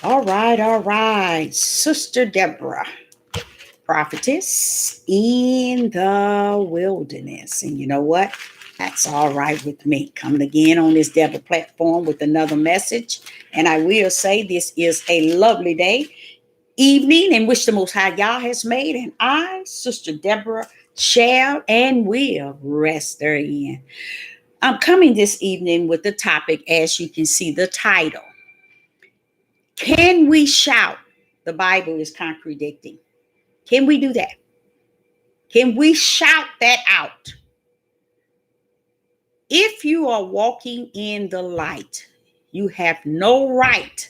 All right. Sister Deborah, prophetess in the wilderness. And you know what? That's all right with me. Coming again on this Deborah platform with another message. And I will say this is a lovely day, evening, in which the Most High Yah has made. And I, Sister Deborah, shall and will rest therein. I'm coming this evening with the topic, as you can see, the title. Can we shout? The Bible is contradicting. Can we do that? Can we shout that out? If you are walking in the light, you have no right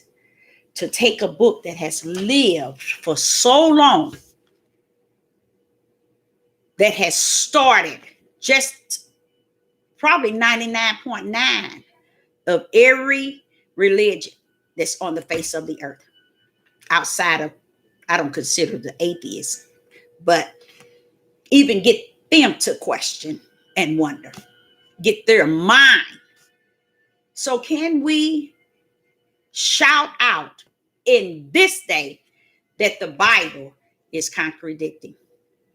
to take a book that has lived for so long, that has started just probably 99.9 of every religion that's on the face of the earth, outside of, I don't consider the atheists, but even get them to question and wonder, get their mind. So, can we shout out in this day that the Bible is contradicting?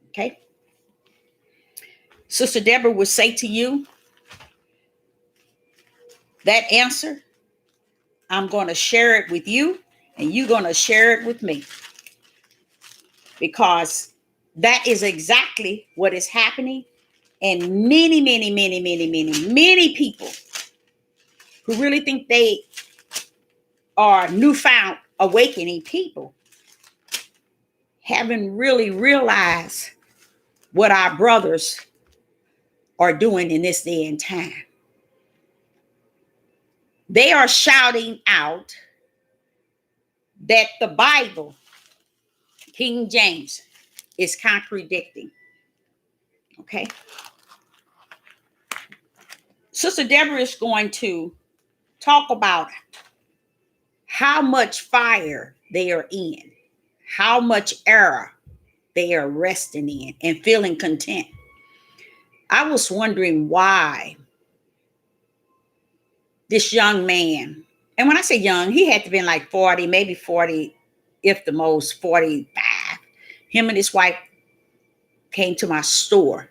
Okay. Sister Deborah would say to you that answer. I'm going to share it with you, and you're going to share it with me, because that is exactly what is happening. And many people who really think they are newfound awakening people haven't really realized what our brothers are doing in this day and time. They are shouting out that the Bible, King James, is contradicting. Okay. Sister Deborah is going to talk about how much fire they are in, how much error they are resting in and feeling content. I was wondering why this young man, and when I say young, he had to be like 40, maybe 40, if the most 45. Him and his wife came to my store,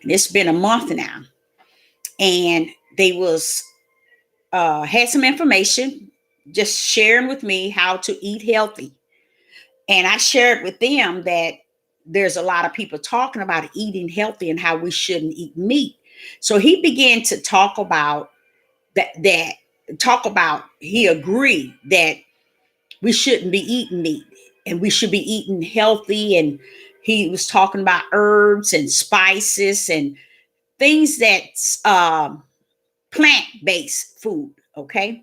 and it's been a month now. And they was had some information, just sharing with me how to eat healthy. And I shared with them that there's a lot of people talking about eating healthy and how we shouldn't eat meat. So he began to talk about he agreed that we shouldn't be eating meat and we should be eating healthy. And he was talking about herbs and spices and things that's plant-based food. Okay.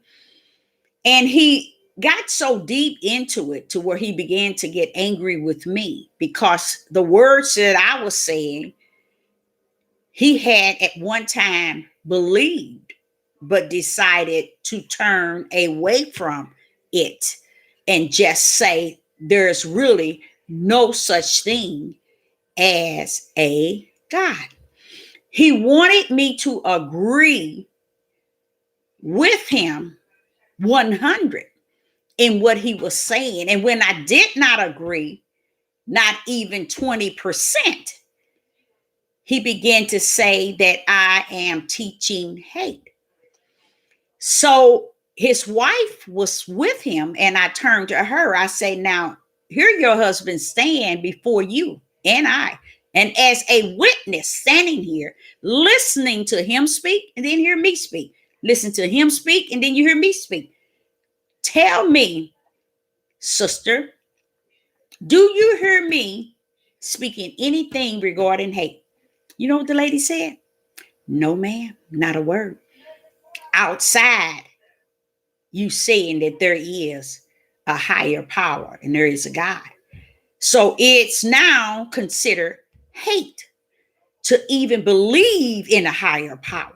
And he got so deep into it to where he began to get angry with me, because the words that I was saying, he had at one time believed, but decided to turn away from it and just say there's really no such thing as a God. He wanted me to agree with him 100 in what he was saying. And when I did not agree, not even 20%, he began to say that I am teaching hate. So his wife was with him, and I turned to her. I say, now, here your husband stand before you and I, and as a witness standing here, listening to him speak and then hear me speak. Listen to him speak and then you hear me speak. Tell me, sister, do you hear me speaking anything regarding hate? You know what the lady said? No, ma'am, not a word. Outside, you saying that there is a higher power and there is a God. So it's now considered hate to even believe in a higher power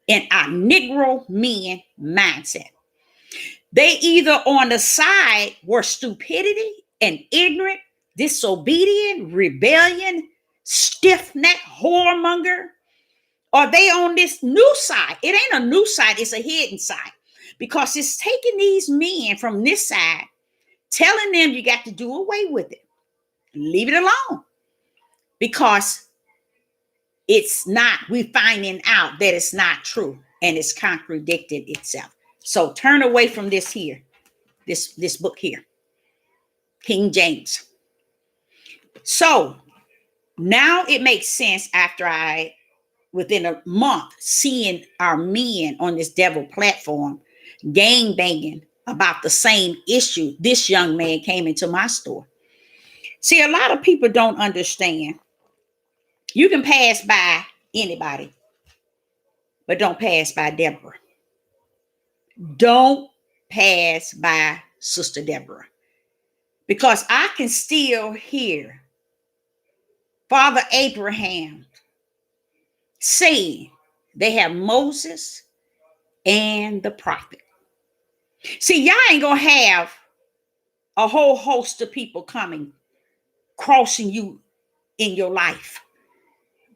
in our Negro men mindset. They either on the side were stupidity and ignorant, disobedient, rebellion, stiff-necked, whoremonger, or they on this new side. It ain't a new side, it's a hidden side. Because it's taking these men from this side telling them you got to do away with it. Leave it alone. Because it's not, we finding out that it's not true and it's contradicted itself. So turn away from this here, this book here, King James. So now it makes sense after within a month, seeing our men on this devil platform, gang banging about the same issue. This young man came into my store. See, a lot of people don't understand. You can pass by anybody, but don't pass by Deborah. Don't pass by Sister Deborah. Because I can still hear Father Abraham saying they have Moses and the prophet. See, y'all ain't gonna have a whole host of people coming, crossing you in your life.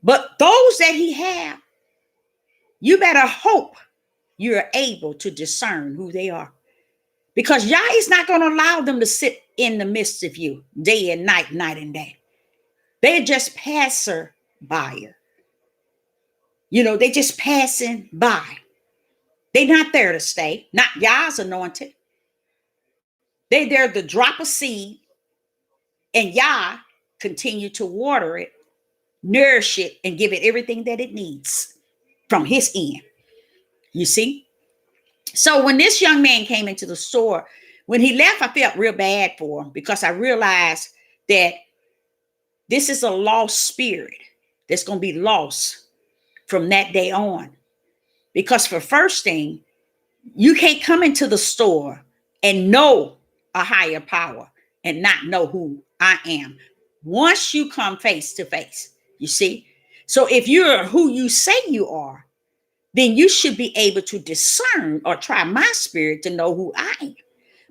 But those that he have, you better hope you're able to discern who they are. Because Yah is not going to allow them to sit in the midst of you day and night, night and day. They're just passer by. You know, they're just passing by. They're not there to stay. Not Yah's anointed. They're there to drop a seed, and Yah continue to water it, nourish it, and give it everything that it needs from his end. You see? So when this young man came into the store, when he left, I felt real bad for him because I realized that this is a lost spirit that's going to be lost from that day on. Because for first thing, you can't come into the store and know a higher power and not know who I am. Once you come face to face, you see? So if you're who you say you are, then you should be able to discern or try my spirit to know who I am.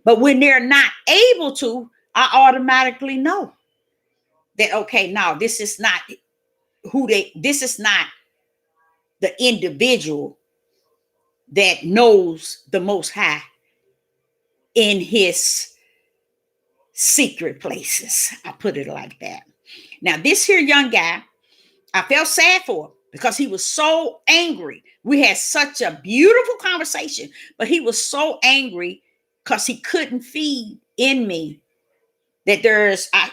But when they're not able to, I automatically know that, okay, now this is not this is not the individual that knows the Most High in his secret places. I put it like that. Now, this here young guy, I felt sad for him because he was so angry. We had such a beautiful conversation, but he was so angry because he couldn't feed in me that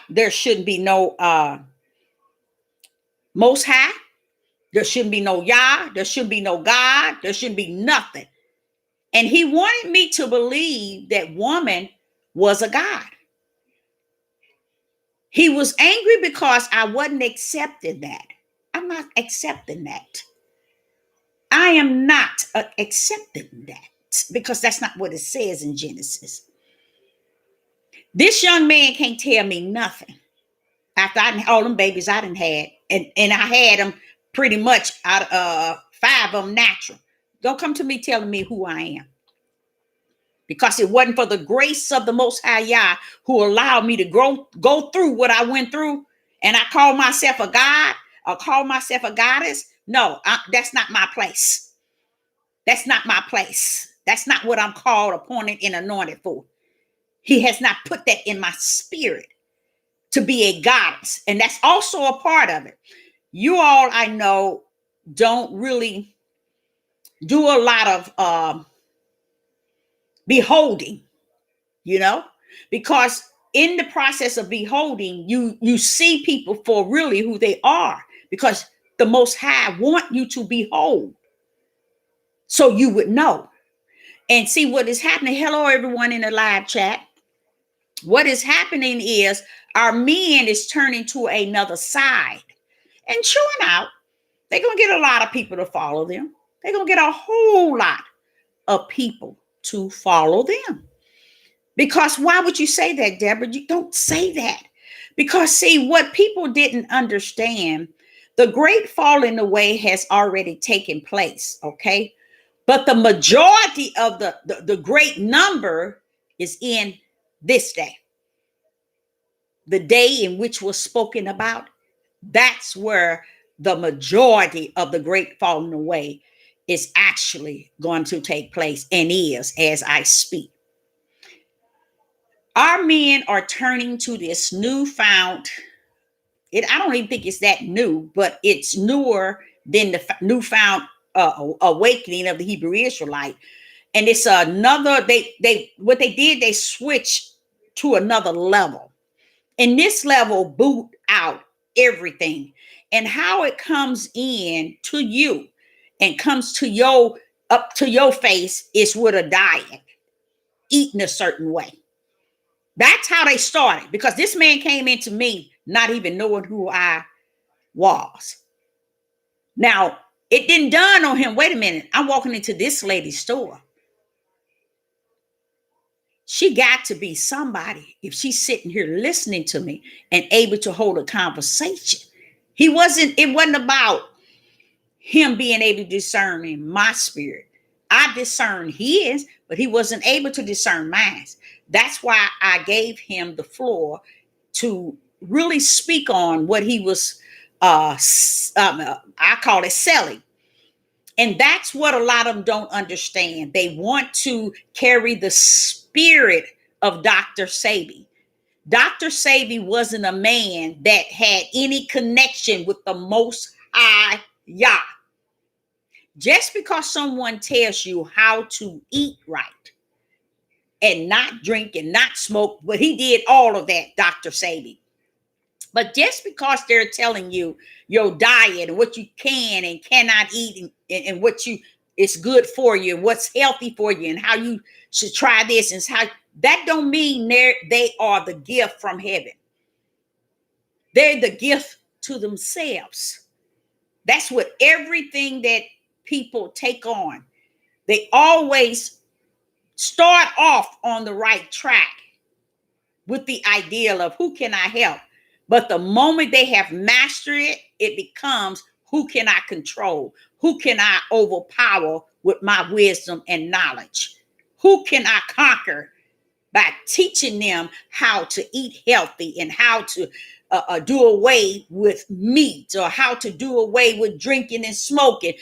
there shouldn't be no Most High. There shouldn't be no Yah. There shouldn't be no God. There shouldn't be nothing. And he wanted me to believe that woman was a God. He was angry because I wasn't accepting that. I'm not accepting that. I am not accepting that because that's not what it says in Genesis. This young man can't tell me nothing. After all them babies I done had, and I had them pretty much out of 5 of them natural. Don't come to me telling me who I am. Because it wasn't for the grace of the Most High Yah who allowed me to go through what I went through, and I call myself a God or call myself a goddess. No, that's not my place. That's not my place. That's not what I'm called, appointed, and anointed for. He has not put that in my spirit to be a goddess. And that's also a part of it. You all, I know, don't really do a lot of beholding, you know, because in the process of beholding, you see people for really who they are, because the Most High want you to behold so you would know and see what is happening. Hello, everyone in the live chat. What is happening is our men is turning to another side and showing out. They're going to get a lot of people to follow them. They're going to get a whole lot of people to follow them. Because why would you say that, Deborah? You don't say that. Because see, what people didn't understand, the great falling away has already taken place, okay? But the majority of the great number is in this day. The day in which was spoken about, that's where the majority of the great falling away is actually going to take place and is as I speak. Our men are turning to this newfound, I don't even think it's that new, but it's newer than the newfound awakening of the Hebrew Israelite. And it's another, what they did, they switched to another level. And this level boot out everything. And how it comes in to you and comes to your up to your face is with a diet, eating a certain way. That's how they started, because this man came into me not even knowing who I was. Now, it didn't dawn on him, wait a minute, I'm walking into this lady's store. She got to be somebody if she's sitting here listening to me and able to hold a conversation. It wasn't about him being able to discern in my spirit. I discerned his, but he wasn't able to discern mine. That's why I gave him the floor to really speak on what he was, I call it selling. And that's what a lot of them don't understand. They want to carry the spirit of Dr. Sebi. Dr. Sebi wasn't a man that had any connection with the Most High Yah. Just because someone tells you how to eat right and not drink and not smoke, but he did all of that, Dr. Sebi. But just because they're telling you your diet and what you can and cannot eat and what you is good for you and what's healthy for you and how you should try this and how, that don't mean they are the gift from heaven. They're the gift to themselves. That's what everything that people take on. They always start off on the right track with the ideal of who can I help? But the moment they have mastered it, it becomes who can I control? Who can I overpower with my wisdom and knowledge? Who can I conquer by teaching them how to eat healthy and how to do away with meat or how to do away with drinking and smoking?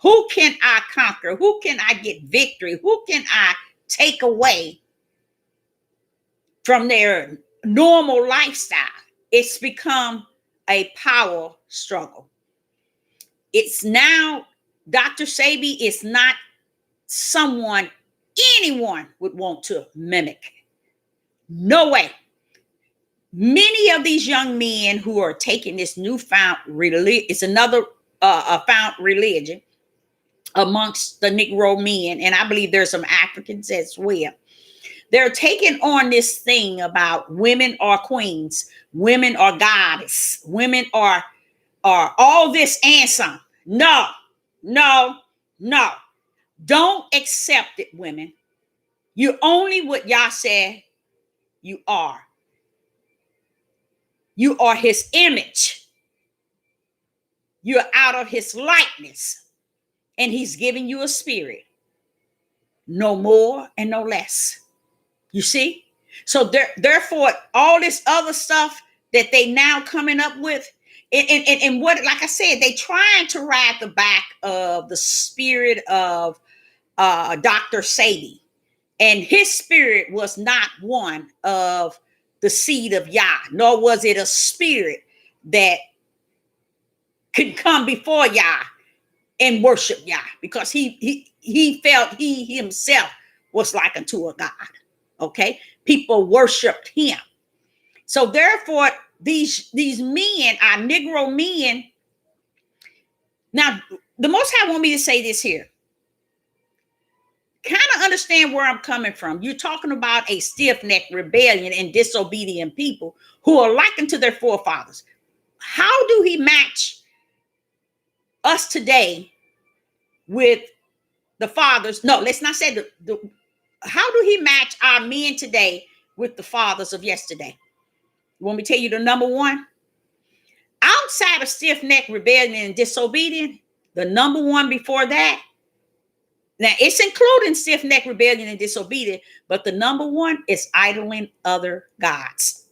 Who can I conquer? Who can I get victory? Who can I take away from their normal lifestyle? It's become a power struggle. It's now, Dr. Sebi is not someone anyone would want to mimic. No way. Many of these young men who are taking this newfound religion, it's another found religion amongst the Negro men, and I believe there's some Africans as well. They're taking on this thing about women are queens, women are goddess, women are all this and some. No, no, no. Don't accept it, women. You're only what Yah said you are. You are his image. You're out of his likeness. And he's giving you a spirit. No more and no less. You see? So therefore, all this other stuff that they now coming up with, and what, like I said, they trying to ride the back of the spirit of Dr. Sebi. And his spirit was not one of the seed of Yah, nor was it a spirit that could come before Yah and worship Yah, because he felt he himself was like unto a God. Okay, people worshipped him. So therefore, these men are Negro men. Now, the Most High want me to say this here. Kind of understand where I'm coming from. You're talking about a stiff-necked rebellion and disobedient people who are likened to their forefathers. How do he match us today with the fathers? No, let's not say how do he match our men today with the fathers of yesterday? You want me to tell you the number one? Outside of stiff-necked rebellion and disobedience, the number one before that, now it's including stiff-necked rebellion and disobedience, but the number one is idling other gods.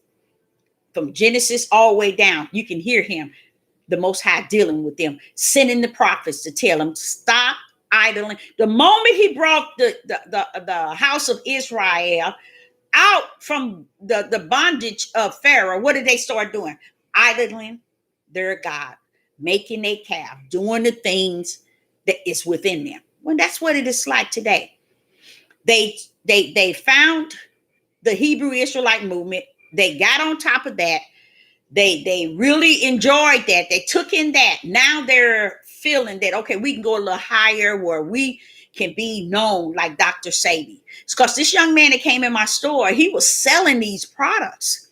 From Genesis all the way down, you can hear him, the Most High, dealing with them, sending the prophets to tell them, stop idling. The moment he brought the house of Israel out from the bondage of Pharaoh, what did they start doing? Idling their God, making a calf, doing the things that is within them. Well, that's what it is like today. They found the Hebrew Israelite movement. They got on top of that. They really enjoyed that. They took in that. Now they're feeling that, okay, we can go a little higher where we can be known like Dr. Sadie. It's because this young man that came in my store, he was selling these products.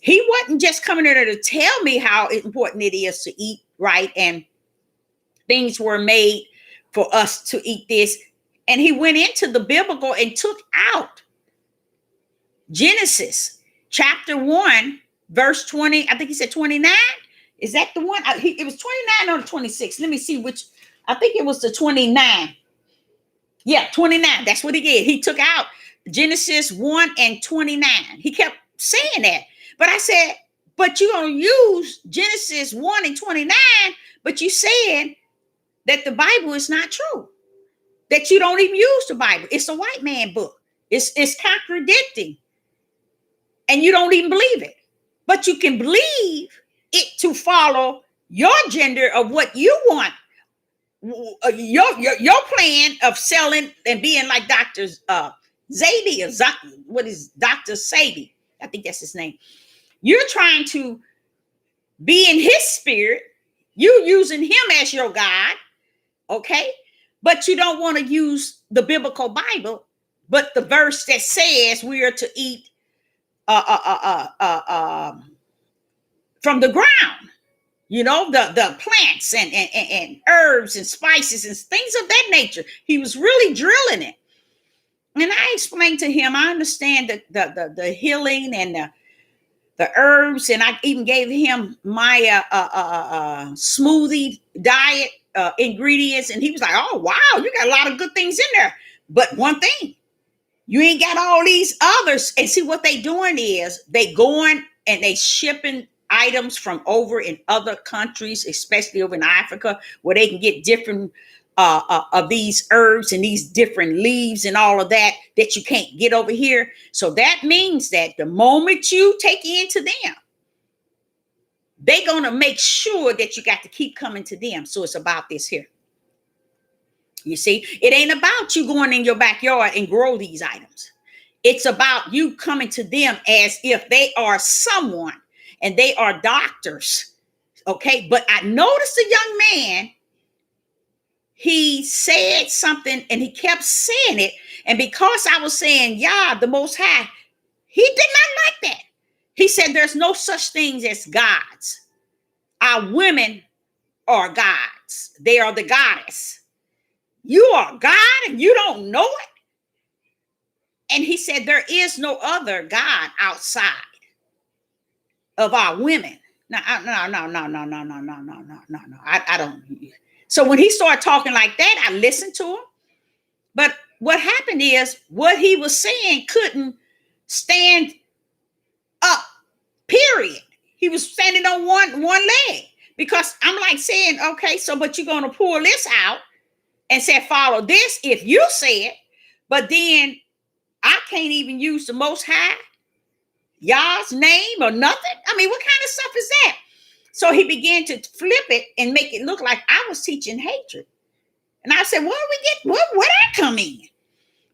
He wasn't just coming in there to tell me how important it is to eat right and things were made for us to eat this. And he went into the biblical and took out Genesis chapter 1, verse 20. I think he said 29. Is that the one? It was 29 or 26. Let me see which. I think it was the 29. Yeah, 29. That's what he did. He took out Genesis 1 and 29. He kept saying that. But I said, but you're going to use Genesis 1 and 29, but you said that the Bible is not true, that you don't even use the Bible. It's a white man book. It's contradicting. And you don't even believe it. But you can believe it to follow your gender of what you want. Your plan of selling and being like Dr. Zadie, or what is Dr. Sadie? I think that's his name. You're trying to be in his spirit. You're using him as your God, okay? But you don't want to use the biblical Bible, but the verse that says we are to eat from the ground. You know, the plants and herbs and spices and things of that nature. He was really drilling it. And I explained to him, I understand the healing and the herbs. And I even gave him my smoothie diet ingredients. And he was like, oh, wow, you got a lot of good things in there. But one thing, you ain't got all these others. And see, what they doing is they going and they shipping items from over in other countries, especially over in Africa, where they can get different of these herbs and these different leaves and all of that you can't get over here. So that means that the moment you take into them, they're going to make sure that you got to keep coming to them. So it's about this here. You see, it ain't about you going in your backyard and grow these items. It's about you coming to them as if they are someone. And they are doctors, okay? But I noticed a young man, he said something and he kept saying it. And because I was saying, yeah, the Most High, he did not like that. He said, there's no such things as gods. Our women are gods. They are the goddess. You are God and you don't know it. And he said, there is no other God outside of our women. No. I don't. So when he started talking like that, I listened to him. But what happened is what he was saying couldn't stand up, period. He was standing on one leg because I'm like saying, okay, so, but you're going to pull this out and say, follow this if you say it. But then I can't even use the Most High, Yah's name or nothing. I mean, what kind of stuff is that? So he began to flip it and make it look like I was teaching hatred. And I said, where I come in?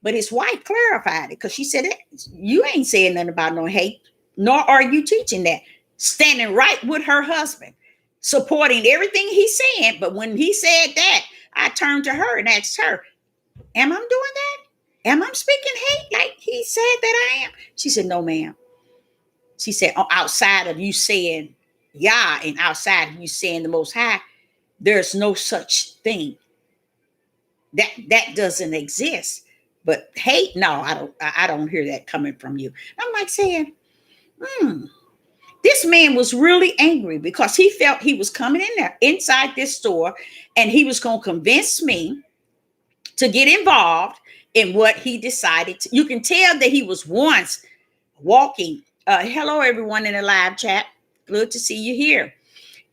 But his wife clarified it because she said, you ain't saying nothing about no hate, nor are you teaching that. Standing right with her husband, supporting everything he's saying. But when he said that, I turned to her and asked her, am I doing that? Am I speaking hate like he said that I am? She said, no, ma'am. She said, outside of you saying Yah and outside of you saying the Most High, there's no such thing. That doesn't exist. But hate, no, I don't hear that coming from you. I'm like saying, this man was really angry because he felt he was coming in there inside this store and he was going to convince me to get involved in what he decided to. You can tell that he was once walking. Hello, everyone in the live chat. Good to see you here.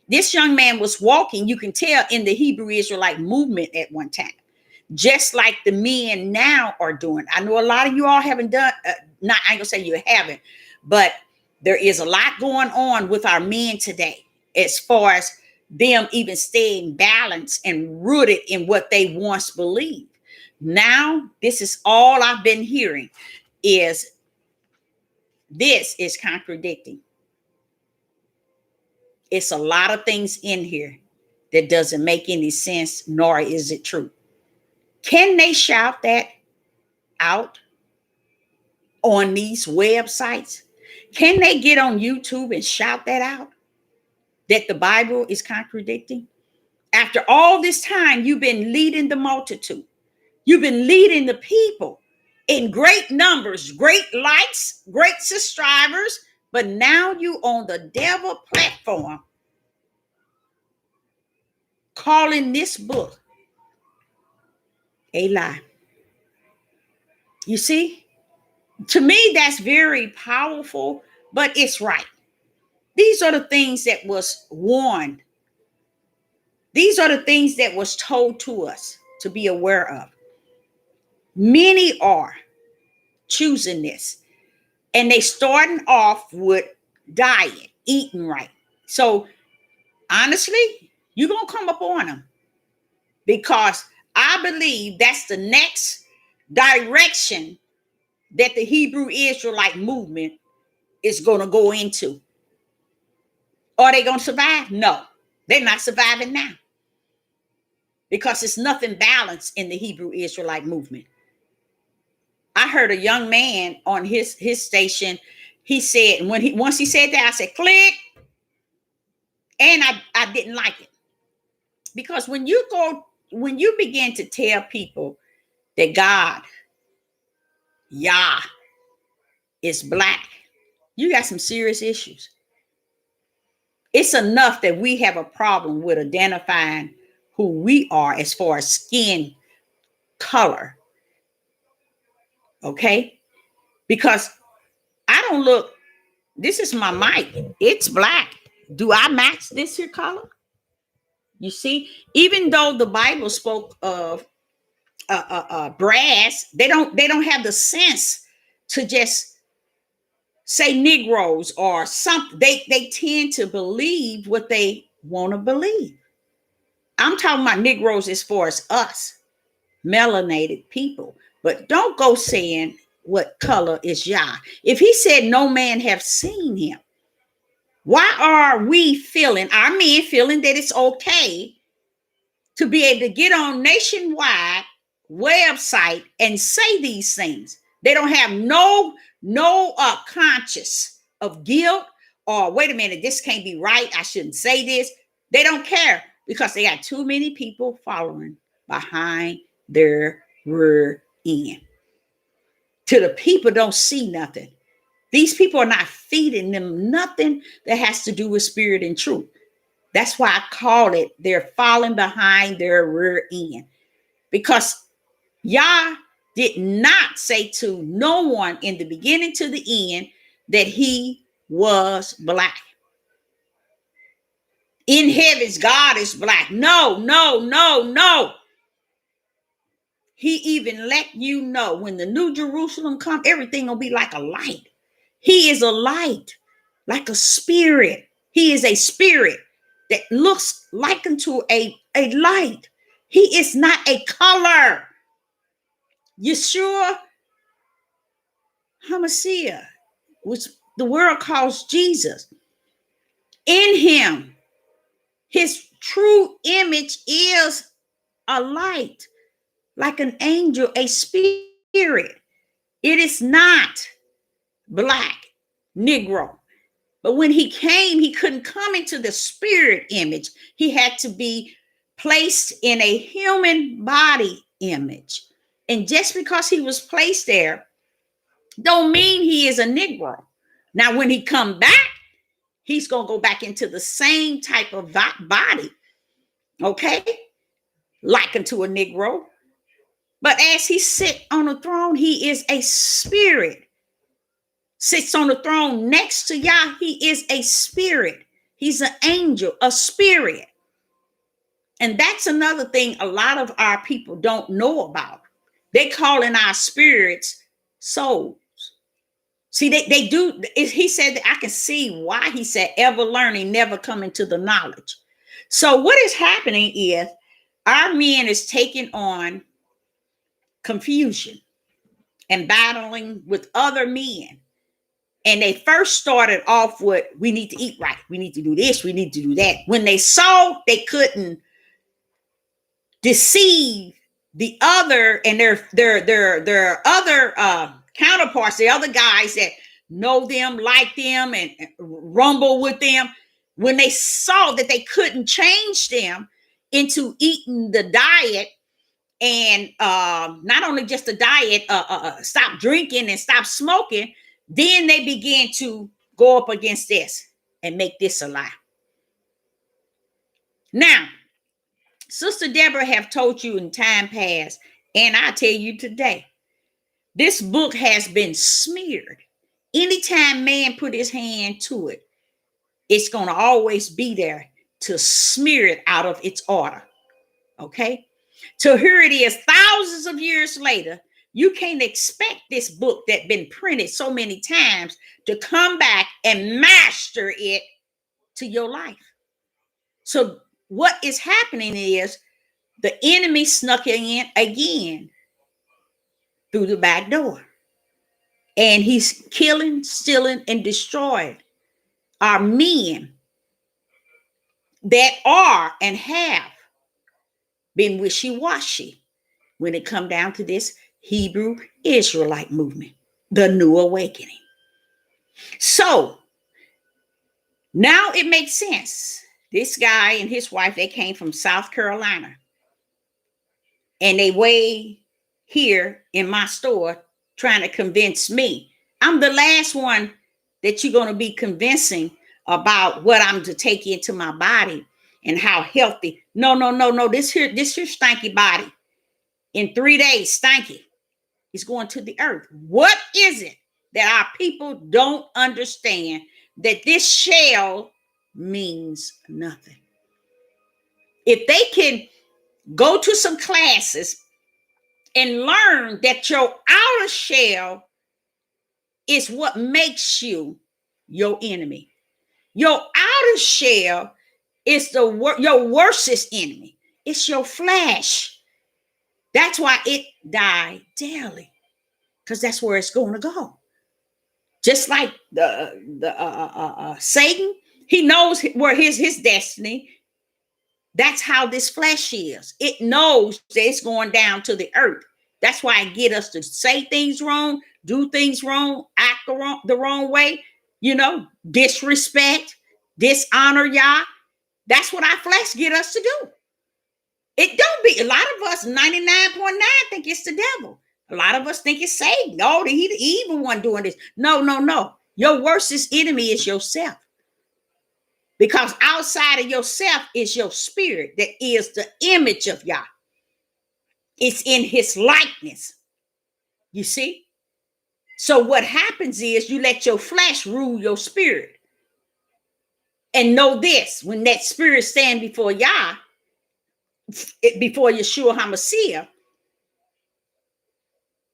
This young man was walking, you can tell, in the Hebrew Israelite movement at one time. just like the men now are doing. I know a lot of you all haven't done, not, I ain't gonna say you haven't, but there is a lot going on with our men today as far as them even staying balanced and rooted in what they once believed. Now, this is all I've been hearing is this is contradicting. It's a lot of things in here that doesn't make any sense, nor is it true. Can they shout that out on these websites? Can they get on YouTube and shout that out? That the Bible is contradicting? After all this time, you've been leading the multitude. You've been leading the people in great numbers, great likes, great subscribers, but now you on the devil platform calling this book a lie. You see, to me, that's very powerful, but it's right. These are the things that was warned. These are the things that was told to us to be aware of. Many are choosing this, and they starting off with diet, eating right. So honestly, you're going to come up on them, because I believe that's the next direction that the Hebrew Israelite movement is going to go into. Are they going to survive? No, they're not surviving now, because it's nothing balanced in the Hebrew Israelite movement. I heard a young man on his station. He said, once he said that, I said, click. And I didn't like it. Because when you begin to tell people that God, Yah, is black, you got some serious issues. It's enough that we have a problem with identifying who we are as far as skin color. Okay? Because I don't look, this is my mic. It's black. Do I match this here color? You see, even though the Bible spoke of brass, they don't have the sense to just say Negroes or something. They tend to believe what they want to believe. I'm talking about Negroes as far as us, melanated people. But don't go saying what color is Yah. If he said no man have seen him, why are we feeling, our men feeling that it's okay to be able to get on nationwide website and say these things? They don't have no conscience of guilt, or wait a minute, this can't be right, I shouldn't say this. They don't care, because they got too many people following behind their rear end. To the people don't see nothing. These people are not feeding them nothing that has to do with spirit and truth. That's why I call it they're falling behind their rear end. Because Yah did not say to no one in the beginning to the end that he was black. In heavens, God is black. No. He even let you know when the New Jerusalem come, everything will be like a light. He is a light, like a spirit. He is a spirit that looks like unto a light. He is not a color. Yeshua HaMashiach, which the world calls Jesus. In him, his true image is a light, like an angel, a spirit. It is not black, Negro. But when he came, he couldn't come into the spirit image. He had to be placed in a human body image. And just because he was placed there, don't mean he is a Negro. Now, when he come back, he's going to go back into the same type of body, okay? Like unto a Negro. But as he sits on the throne, he is a spirit. Sits on the throne next to Yah, he is a spirit. He's an angel, a spirit. And that's another thing a lot of our people don't know about. They call in our spirits souls. See, they do. He said that I can see why he said ever learning, never coming to the knowledge. So what is happening is our men is taking on confusion and battling with other men. And they first started off with, we need to eat right. We need to do this. We need to do that. When they saw they couldn't deceive the other and their other counterparts, the other guys that know them, like them, and rumble with them, when they saw that they couldn't change them into eating the diet, and not only just the diet, stop drinking and stop smoking, then they began to go up against this and make this a lie. Now, Sister Deborah have told you in time past, and I tell you today, this book has been smeared. Anytime man put his hand to it, it's going to always be there to smear it out of its order. Okay? So here it is, thousands of years later. You can't expect this book that been printed so many times to come back and master it to your life. So what is happening is the enemy snuck in again through the back door. And he's killing, stealing, and destroying our men that are and have been wishy-washy when it come down to this Hebrew Israelite movement, the New Awakening. So now it makes sense. This guy and his wife, they came from South Carolina, and they way here in my store trying to convince me. I'm the last one that you're going to be convincing about what I'm to take into my body and how healthy. No. This here stanky body in 3 days, stanky, is going to the earth. What is it that our people don't understand? That this shell means nothing. If they can go to some classes and learn that your outer shell is what makes you your enemy. Your outer shell is your worstest enemy. It's your flesh. That's why it died daily, because that's where it's going to go. Just like the Satan, he knows where his destiny. That's how this flesh is. It knows that it's going down to the earth. That's why it get us to say things wrong, do things wrong, act the wrong way, disrespect, dishonor Yah. That's what our flesh get us to do. It don't be. A lot of us, 99.9, think it's the devil. A lot of us think it's Satan. Oh, he the evil one doing this. No. Your worstest enemy is yourself. Because outside of yourself is your spirit that is the image of Yah. It's in his likeness. You see? So what happens is you let your flesh rule your spirit. And know this, when that spirit stand before Yah, before Yeshua HaMashiach,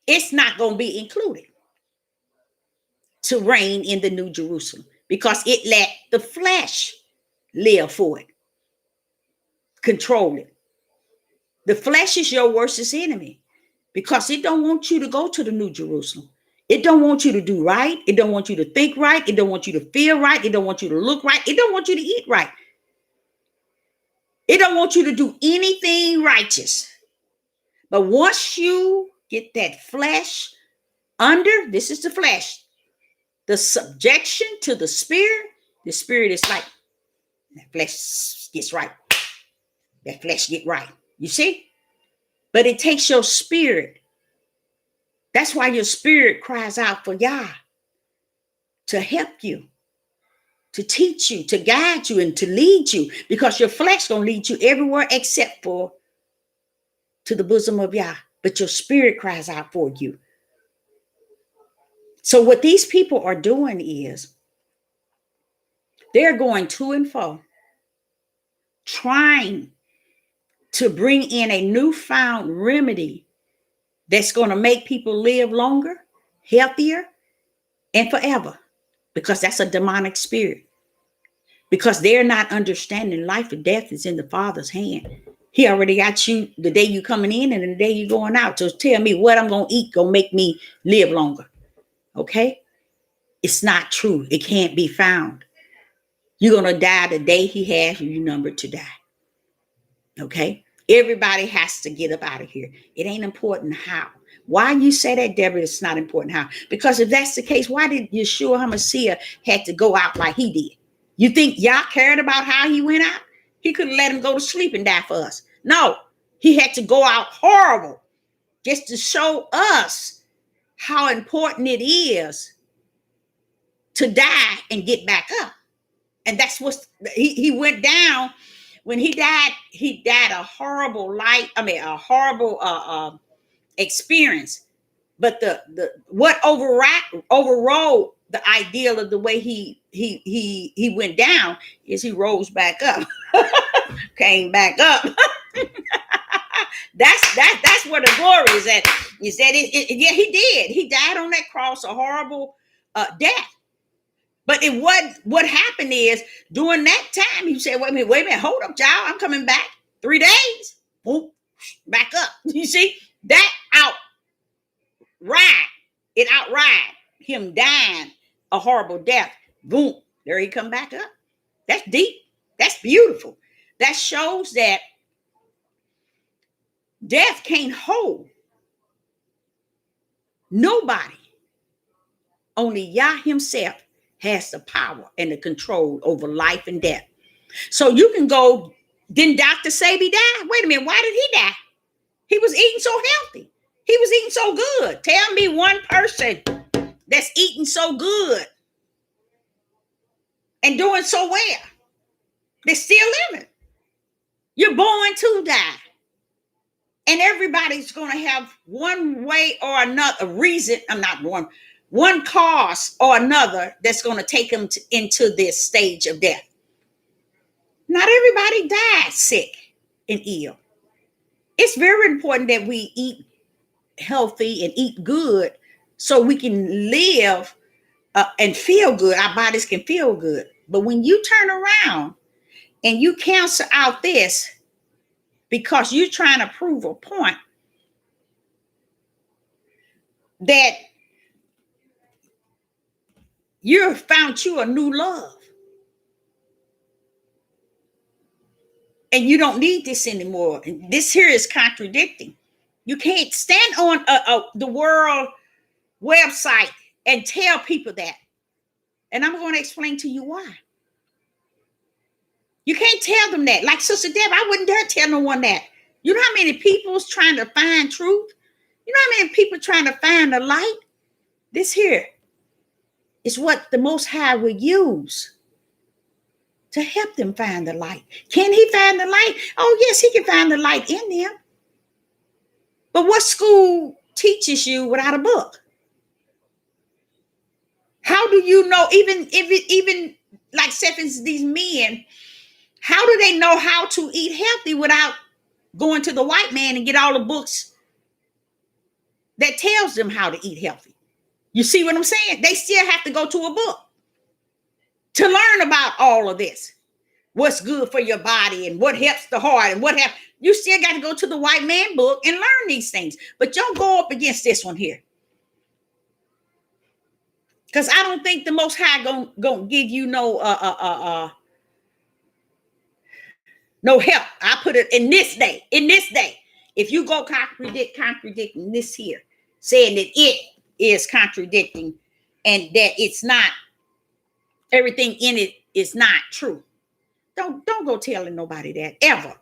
it's not going to be included to reign in the New Jerusalem, because it let the flesh live for it, control it. The flesh is your worstest enemy, because it don't want you to go to the New Jerusalem. It don't want you to do right. It don't want you to think right. It don't want you to feel right. It don't want you to look right. It don't want you to eat right. It don't want you to do anything righteous. But once you get that flesh under, this is the flesh, the subjection to the spirit is like, that flesh gets right. That flesh get right. You see? But it takes your spirit. That's why your spirit cries out for Yah to help you, to teach you, to guide you, and to lead you, because your flesh gonna lead you everywhere except for to the bosom of Yah. But your spirit cries out for you. So what these people are doing is they're going to and fro, trying to bring in a newfound remedy that's going to make people live longer, healthier, and forever, because that's a demonic spirit. Because they're not understanding life and death is in the Father's hand. He already got you the day you coming in and the day you going out. So tell me what I'm going to eat going to make me live longer. Okay? It's not true. It can't be found. You're going to die the day he has you numbered to die. Okay? Everybody has to get up out of here. It ain't important how. Why you say that, Deborah? It's not important how. Because if that's the case, why did Yeshua HaMashiach had to go out like he did? You think y'all cared about how he went out? He could have let him go to sleep and die for us. No, he had to go out horrible just to show us how important it is to die and get back up. And that's what he went down. When he died a horrible a horrible experience. But the what overrode the ideal of the way he went down is he rose back up, came back up. That's where the glory is at. Is that yeah, he did. He died on that cross a horrible death. But it what happened is during that time, he said, wait a minute, hold up, y'all. I'm coming back 3 days. Boom, back up. You see, that outright him dying a horrible death. Boom, there he come back up. That's deep. That's beautiful. That shows that death can't hold nobody. Only Yah himself has the power and the control over life and death. So you can go, didn't Dr. Sabi die? Wait a minute, why did he die? He was eating so healthy. He was eating so good. Tell me one person that's eating so good and doing so well. They're still living. You're born to die. And everybody's going to have one way or another reason. I'm not one cause or another that's going to take them into this stage of death. Not everybody dies sick and ill. It's very important that we eat healthy and eat good so we can live and feel good. Our bodies can feel good. But when you turn around and you cancel out this because you're trying to prove a point that you found you a new love and you don't need this anymore. And this here is contradicting. You can't stand on the world website and tell people that. And I'm going to explain to you why. You can't tell them that. Like Sister Deb, I wouldn't dare tell no one that. You know how many people's trying to find truth? You know how many people trying to find the light? This here is what the Most High will use to help them find the light. Can he find the light? Oh, yes, he can find the light in them. But what school teaches you without a book? How do you know, even like these men, how do they know how to eat healthy without going to the white man and get all the books that tells them how to eat healthy? You see what I'm saying? They still have to go to a book to learn about all of this. What's good for your body and what helps the heart and you still got to go to the white man book and learn these things. But don't go up against this one here. Because I don't think the Most High gonna give you no help. I put it in this day. If you go contradicting this here, saying that it is contradicting and that it's not, everything in it is not true. Don't go telling nobody that ever.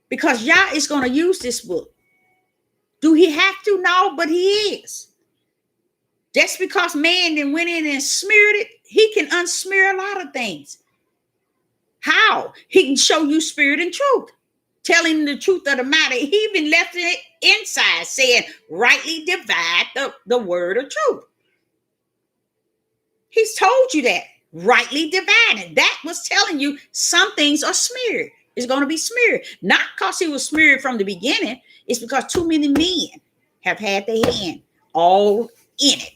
Because Yah is going to use this book. Do he have to? No, but he is. Just because man then went in and smeared it, he can unsmear a lot of things. How? He can show you spirit and truth. Telling the truth of the matter. He even left it inside saying, rightly divide the word of truth. He's told you that. Rightly divided. That was telling you some things are smeared. It's going to be smeared. Not because he was smeared from the beginning. It's because too many men have had their hand all in it.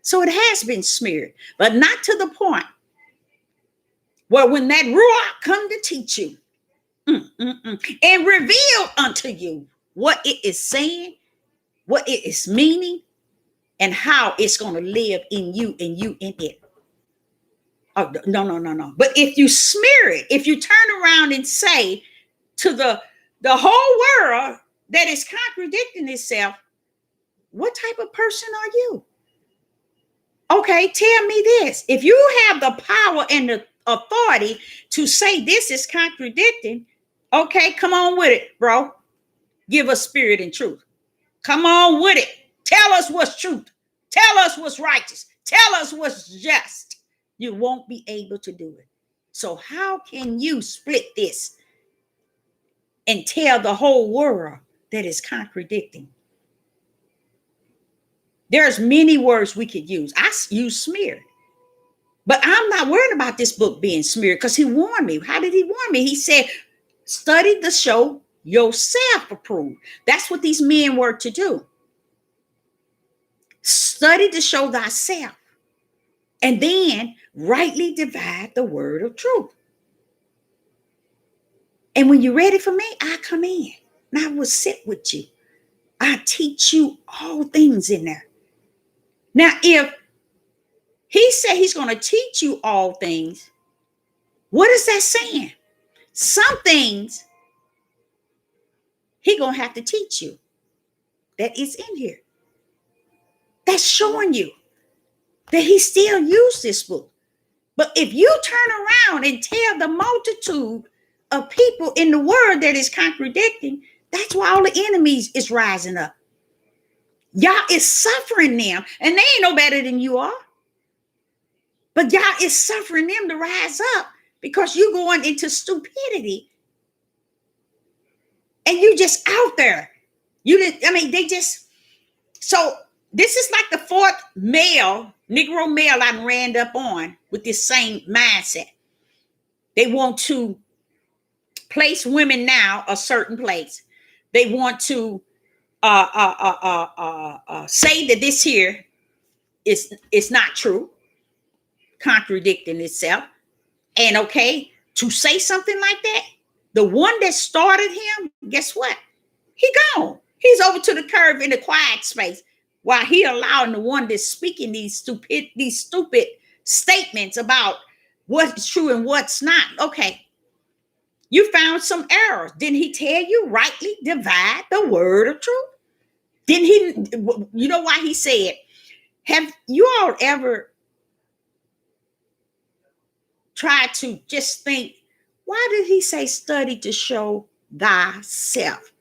So it has been smeared, but not to the point where when that ruach come to teach you and reveal unto you what it is saying, what it is meaning, and how it's going to live in you and you in it. Oh, no, no, no, no. But if you smear it, if you turn around and say to the whole world that is contradicting itself, what type of person are you? Okay, tell me this. If you have the power and the authority to say this is contradicting, okay, come on with it, bro. Give us spirit and truth. Come on with it. Tell us what's truth. Tell us what's righteous. Tell us what's just. You won't be able to do it. So how can you split this and tell the whole world that is contradicting? There's many words we could use. I use smeared. But I'm not worried about this book being smeared because he warned me. How did he warn me? He said, study the show yourself approved. That's what these men were to do. Study to show thyself. And then rightly divide the word of truth. And when you're ready for me, I come in and I will sit with you. I teach you all things in there. Now, if he said he's going to teach you all things, what is that saying? Some things he going to have to teach you that is in here. That's showing you that he still used this book. But if you turn around and tell the multitude of people in the world that is contradicting, that's why all the enemies is rising up. Y'all is suffering them, and they ain't no better than you are. But y'all is suffering them to rise up because you going into stupidity. And you just out there. You didn't, I mean, they just, so this is like the fourth male, Negro male I ran up on with this same mindset. They want to place women now a certain place. They want to say that this here is not true, contradicting itself. And okay, to say something like that, the one that started him, guess what? He gone. He's over to the curve in the quiet space while he allowing the one that's speaking these stupid statements about what's true and what's not. Okay, you found some errors. Didn't he tell you rightly divide the word of truth? Didn't he? You know why he said, have you all ever tried to just think, why did he say study to show thyself?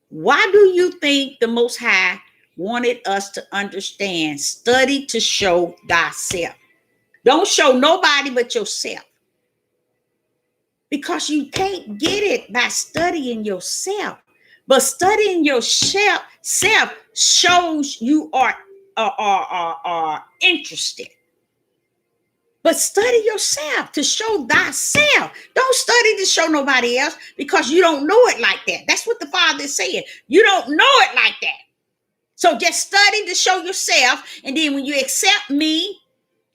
Why do you think the Most High wanted us to understand study to show thyself? Don't show nobody but yourself. Because you can't get it by studying yourself. But studying yourself shows you are interested. But study yourself to show thyself. Don't study to show nobody else because you don't know it like that. That's what the Father is saying. You don't know it like that. So just study to show yourself. And then when you accept me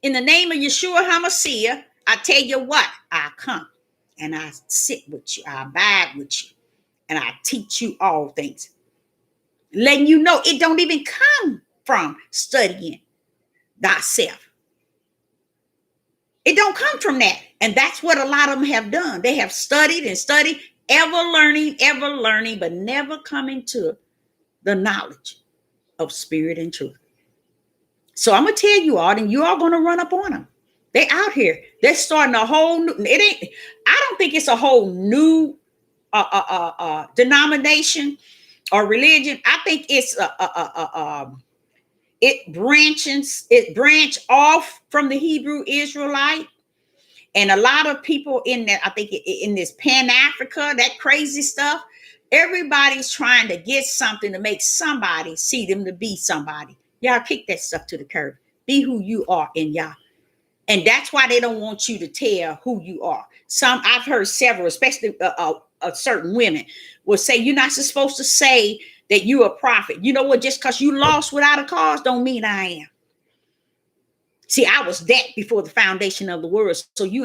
in the name of Yeshua HaMashiach, I tell you what, I come and I sit with you. I abide with you. And I teach you all things. Letting you know it don't even come from studying thyself. It don't come from that. And that's what a lot of them have done. They have studied and studied, ever learning, but never coming to the knowledge of spirit and truth. So I'm going to tell you all, and you all going to run up on them. They out here. They're starting a whole new, I don't think it's a whole new denomination or religion. I think it's it branched off from the Hebrew Israelite. And a lot of people in that, I think in this Pan-Africa, that crazy stuff, everybody's trying to get something to make somebody see them to be somebody. Y'all kick that stuff to the curb. Be who you are in y'all. And that's why they don't want you to tell who you are. Some I've heard several, especially certain women, will say you're not supposed to say that you're a prophet. You know what? Just because you lost without a cause, don't mean I am. See, I was that before the foundation of the world. So you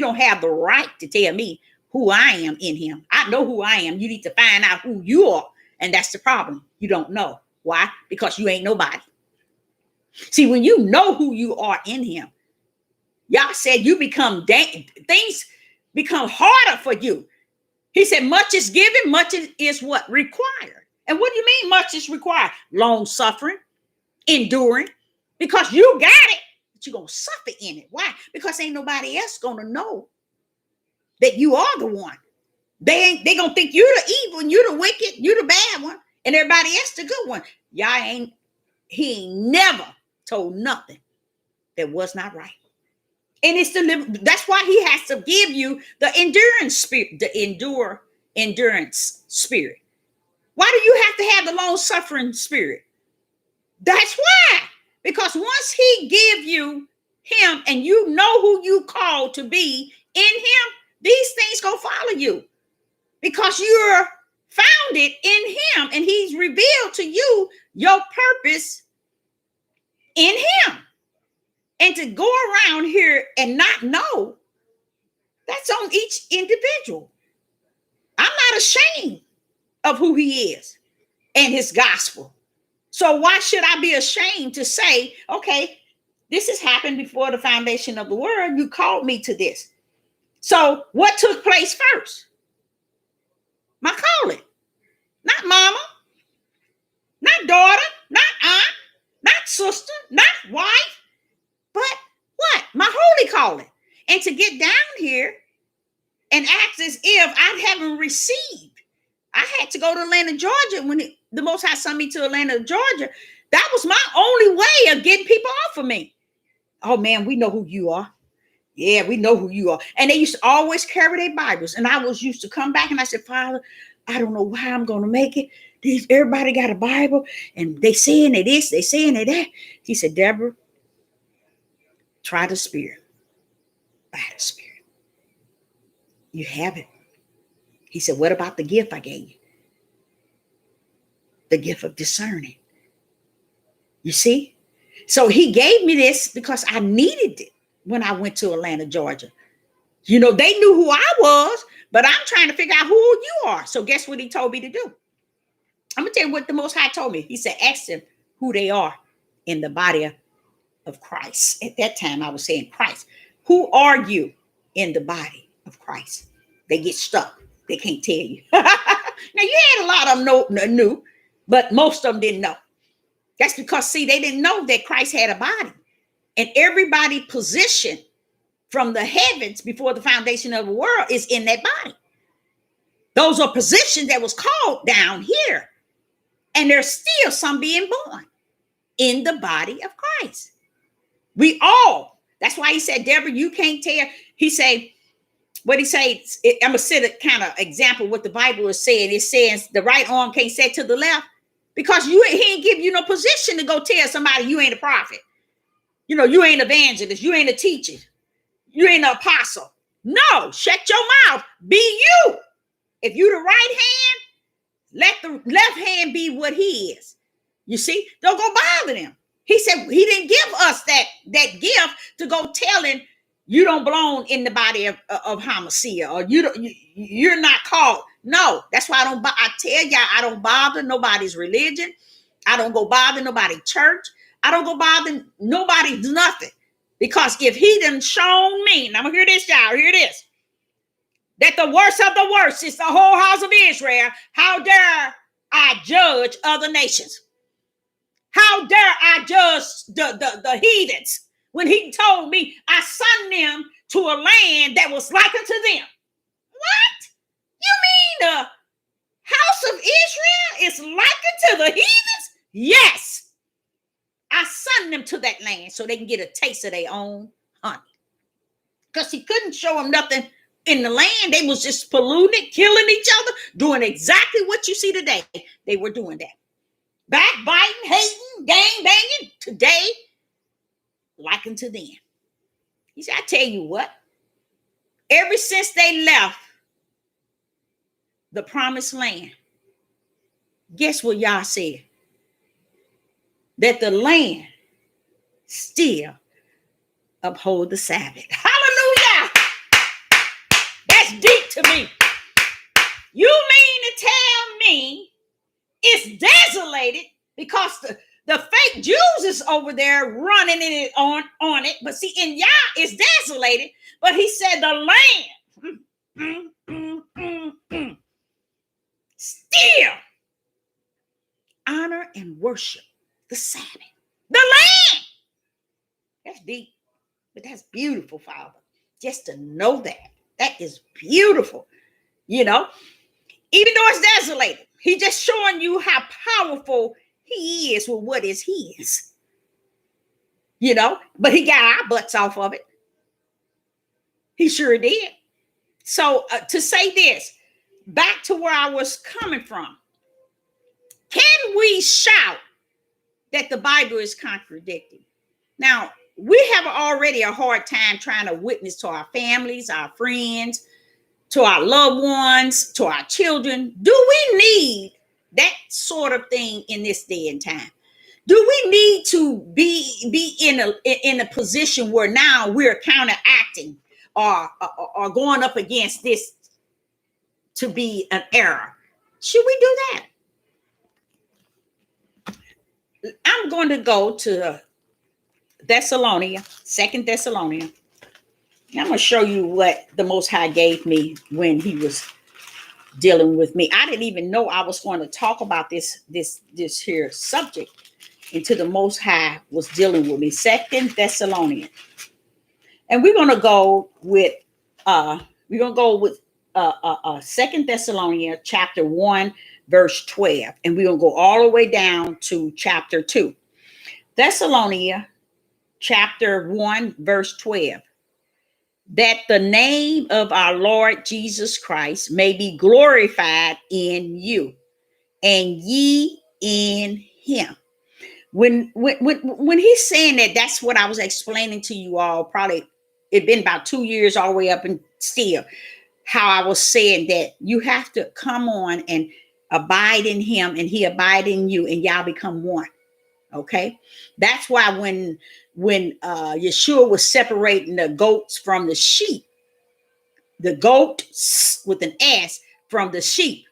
don't have the right to tell me who I am in him. I know who I am. You need to find out who you are. And that's the problem. You don't know. Why? Because you ain't nobody. See, when you know who you are in him, y'all said you become things become harder for you. He said, much is given, much is what? Required. And what do you mean much is required? Long suffering, enduring, because you got it, but you're going to suffer in it. Why? Because ain't nobody else going to know that you are the one. They going to think you're the evil and you're the wicked, you're the bad one, and everybody else the good one. He ain't never told nothing that was not right. And it's that's why he has to give you the endurance spirit, endurance spirit. Why do you have to have the long suffering spirit? That's why. Because once he give you him and you know who you called to be in him, these things go follow you. Because you're founded in him and he's revealed to you your purpose in him. And to go around here and not know, that's on each individual. I'm not ashamed of who he is and his gospel. So why should I be ashamed to say, okay, this has happened before the foundation of the world. You called me to this. So what took place first? My calling. Not mama, not daughter, not aunt, not sister, not wife, but what? My holy calling. And to get down here and act as if I haven't received. I had to go to Atlanta, Georgia when the Most High sent me to Atlanta, Georgia. That was my only way of getting people off of me. Oh, man, we know who you are. Yeah, we know who you are. And they used to always carry their Bibles. And I was used to come back and I said, Father, I don't know how I'm going to make it. Everybody got a Bible and they saying they this, they saying they that. He said, Deborah, try the Spirit. By the Spirit. You have it. He said, what about the gift I gave you? The gift of discerning. You see? So he gave me this because I needed it when I went to Atlanta, Georgia. You know, they knew who I was, but I'm trying to figure out who you are. So guess what he told me to do? I'm going to tell you what the Most High told me. He said, ask them who they are in the body of Christ. At that time, I was saying Christ. Who are you in the body of Christ? They get stuck. They can't tell you. Now, you had a lot of them knew, but most of them didn't know. That's because, see, they didn't know that Christ had a body. And everybody positioned from the heavens before the foundation of the world is in that body. Those are positions that was called down here. And there's still some being born in the body of Christ. We all. That's why he said, Deborah, you can't tell. He said, what he say, I'm going to set a kind of example what the Bible is saying. It says the right arm can't set to the left because he ain't give you no position to go tell somebody you ain't a prophet. You know, you ain't evangelist. You ain't a teacher. You ain't an apostle. No, shut your mouth. Be you. If you the right hand, let the left hand be what he is. You see, don't go bother them. He said he didn't give us that gift to go telling you don't belong in the body of Hamashiach, or you're not called. No, that's why I tell y'all, I don't bother nobody's religion. I don't go bother nobody's church. I don't go bother nobody's nothing. Because if he done shown me, now hear this, y'all, hear this, that the worst of the worst is the whole house of Israel, how dare I judge other nations? How dare I judge the heathens? When he told me I sent them to a land that was like unto them. What? You mean the house of Israel is like unto the heathens? Yes. I sent them to that land so they can get a taste of their own honey. Because he couldn't show them nothing in the land. They was just polluting it, killing each other, doing exactly what you see today. They were doing that. Backbiting, hating, gang banging. Today, like unto then. He said, I tell you what, ever since they left the promised land, guess what Yah said? That the land still uphold the Sabbath. Hallelujah. That's deep to me. You mean to tell me it's desolated because the fake Jews is over there running it on it. But see, in Yah, it's desolated. But he said the land still honor and worship the Sabbath. The land. That's deep, but that's beautiful, Father. Just to know that. That is beautiful. You know, even though it's desolated, he's just showing you how powerful he is with what is his. You know, but he got our butts off of it. He sure did. So to say this, back to where I was coming from, can we shout that the Bible is contradicting? Now, we have already a hard time trying to witness to our families, our friends, to our loved ones, to our children. Do we need that sort of thing in this day and time? Do we need to be in a position where now we're counteracting or going up against this to be an error? Should we do that? I'm going to go to Second Thessalonians. I'm going to show you what the Most High gave me when he was dealing with me. I didn't even know I was going to talk about this here subject until the Most High was dealing with me. Second Thessalonians. And we're going to go with Second Thessalonians chapter 1, verse 12. And we're going to go all the way down to chapter 2. Thessalonians chapter 1, verse 12. That the name of our Lord Jesus Christ may be glorified in you, and ye in him. When he's saying that, that's what I was explaining to you all. Probably it'd been about 2 years all the way up, and still how I was saying that you have to come on and abide in him, and he abide in you, and y'all become one. Okay, that's why when Yeshua was separating the goats from the sheep, the goat with an S from the sheep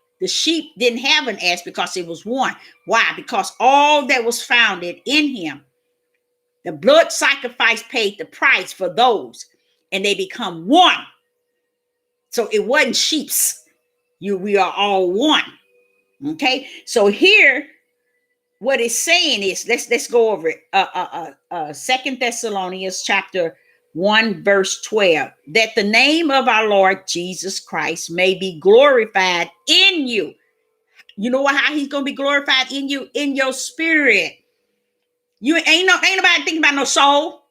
didn't have an S because it was one. Why? Because all that was founded in him, the blood sacrifice paid the price for those, and they become one. So it wasn't sheep's. We are all one. Okay, so here, what it's saying is, let's go over it. Second Thessalonians chapter 1, verse 12. That the name of our Lord Jesus Christ may be glorified in you. You know how he's gonna be glorified in you? In your spirit. You ain't nobody thinking about no soul.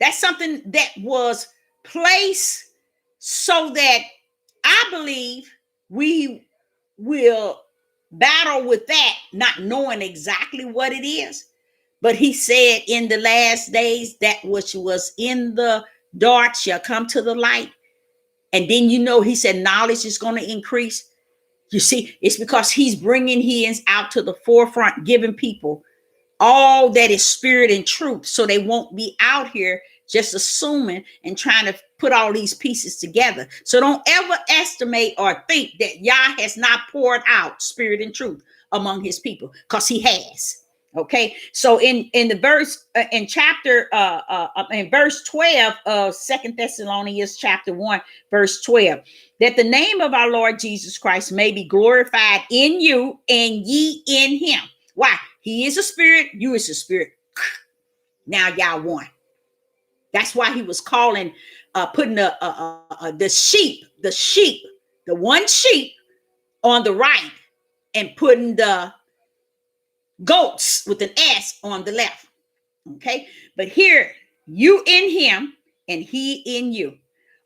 That's something that was placed so that I believe we will battle with that, not knowing exactly what it is. But he said in the last days, that which was in the dark shall come to the light. And then, he said knowledge is going to increase. You see, it's because he's bringing his out to the forefront, giving people all that is spirit and truth, so they won't be out here just assuming and trying to put all these pieces together. So don't ever estimate or think that Yah has not poured out spirit and truth among his people, because he has. Okay, so in the verse in chapter in verse 12 of Second Thessalonians chapter 1, verse 12, that the name of our Lord Jesus Christ may be glorified in you, and ye in him. Why? He is a spirit, you is a spirit. Now y'all one. That's why he was calling, putting the sheep, the one sheep on the right, and putting the goats with an S on the left. Okay, but here, you in him and he in you,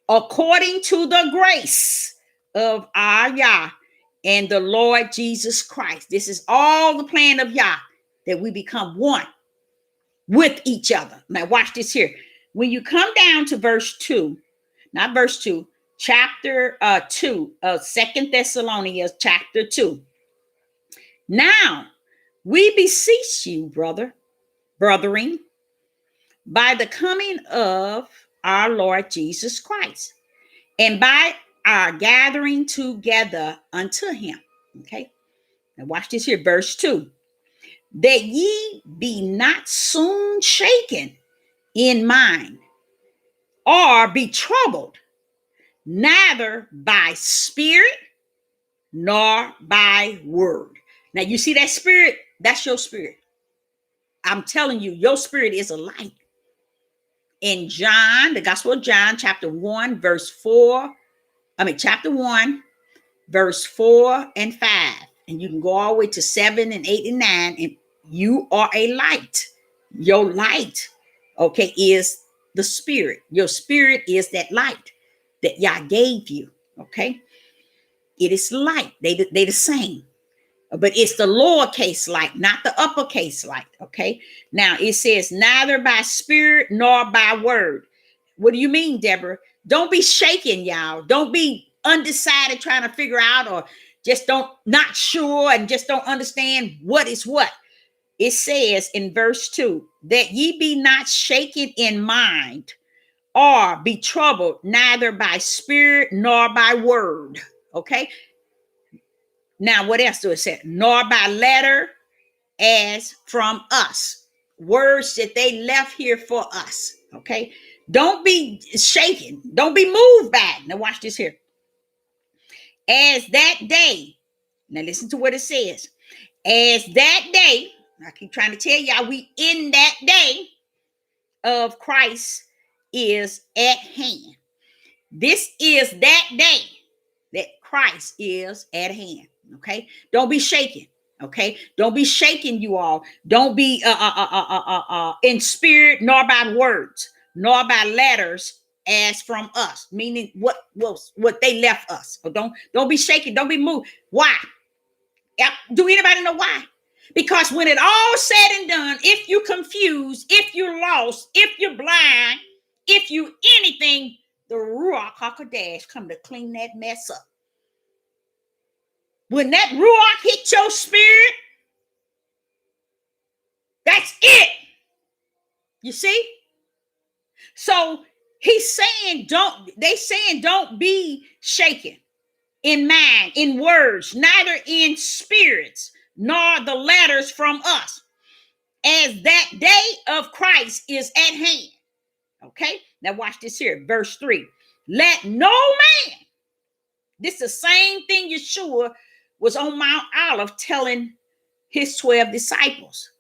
according to the grace of our Yah and the Lord Jesus Christ. This is all the plan of Yah, that we become one with each other. Now watch this here. When you come down to verse 2, not verse 2, chapter 2 of Second Thessalonians, chapter 2. Now, we beseech you, brethren, by the coming of our Lord Jesus Christ, and by our gathering together unto him. Okay, now watch this here, verse 2. That ye be not soon shaken in mind, or be troubled, neither by spirit nor by word. Now you see that spirit, that's your spirit. I'm telling you, your spirit is a light. In John, the Gospel of John, chapter 1, chapter 1, verse 4 and 5. And you can go all the way to 7 and 8 and 9. And you are a light. Your light, okay, is the spirit. Your spirit is that light that Yah gave you, okay? It is light. They the same. But it's the lowercase light, not the uppercase light, okay? Now, it says, neither by spirit nor by word. What do you mean, Deborah? Don't be shaken, y'all. Don't be undecided trying to figure out, or just not sure and just don't understand what is what. It says in verse 2, that ye be not shaken in mind, or be troubled, neither by spirit nor by word, okay? Now, what else do it say? Nor by letter as from us. Words that they left here for us. Okay. Don't be shaken. Don't be moved by it. Now, watch this here. As that day. Now, listen to what it says. As that day. I keep trying to tell y'all, we in that day of Christ is at hand. This is that day that Christ is at hand. Okay, don't be shaken. Okay, don't be shaken, you all. Don't be in spirit, nor by words, nor by letters as from us, meaning what they left us. So don't be shaken. Don't be moved. Why? Do anybody know why? Because when it all said and done, if you confused, if you're lost, if you're blind, if you anything, the Ruach HaKodesh come to clean that mess up. When that Ruach hit your spirit, that's it. You see? So he's saying don't be shaken in mind, in words, neither in spirits, nor the letters from us, as that day of Christ is at hand. Okay? Now watch this here. Verse 3. Let no man, this is the same thing Yeshua was on Mount Olive telling his 12 disciples.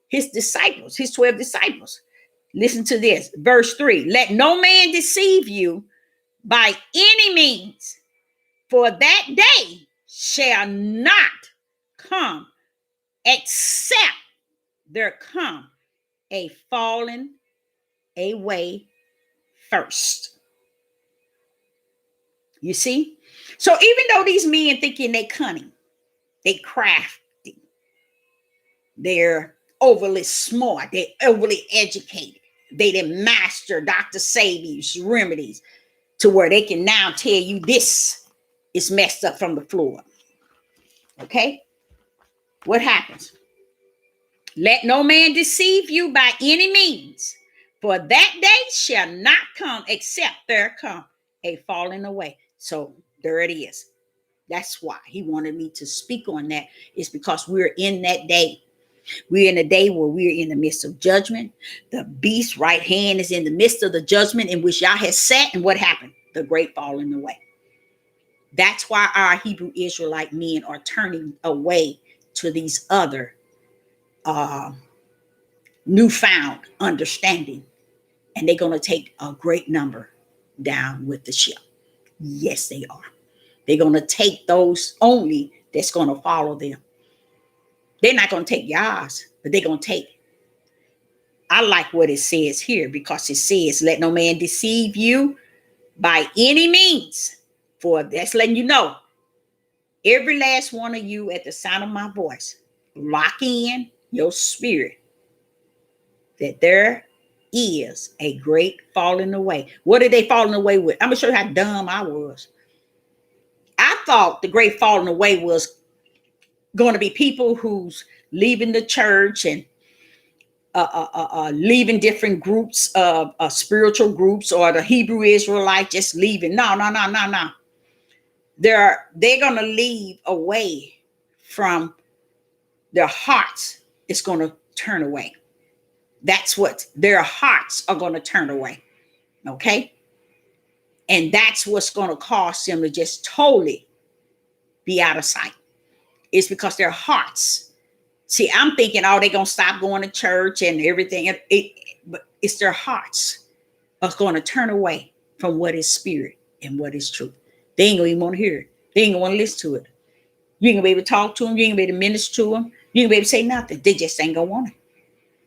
His 12 disciples. Listen to this. Verse 3. Let no man deceive you by any means, for that day shall not come except there come a falling away first. You see? So even though these men thinking they cunning, they crafty, they're overly smart, they're overly educated, they done master Dr. Sabi's remedies to where they can now tell you this is messed up from the floor. Okay? What happens? Let no man deceive you by any means, for that day shall not come except there come a falling away. So there it is. That's why he wanted me to speak on that. It's because we're in that day. We're in a day where we're in the midst of judgment. The beast's right hand is in the midst of the judgment in which Yah has sat. And what happened? The great falling away. That's why our Hebrew Israelite men are turning away to these other newfound understanding. And they're going to take a great number down with the ship. Yes, they are. They're going to take those only that's going to follow them. They're not going to take Yah's, but they're going to take. I like what it says here because it says, let no man deceive you by any means. For that's letting you know, every last one of you at the sound of my voice, lock in your spirit that there is a great falling away. What are they falling away with? I'm gonna show you how dumb I was. I thought the great falling away was going to be people who's leaving the church and leaving different groups, spiritual groups, or the Hebrew Israelite just leaving. No, no, no, no, no. They're going to leave away from their hearts. It's going to turn away. That's what their hearts are going to turn away. Okay. And that's what's going to cause them to just totally be out of sight. It's because their hearts. See, I'm thinking, oh, they're going to stop going to church and everything. But it's their hearts are going to turn away from what is spirit and what is truth. They ain't going to even want to hear it. They ain't going to want to listen to it. You ain't going to be able to talk to them. You ain't going to be able to minister to them. You ain't going to be able to say nothing. They just ain't going to want it.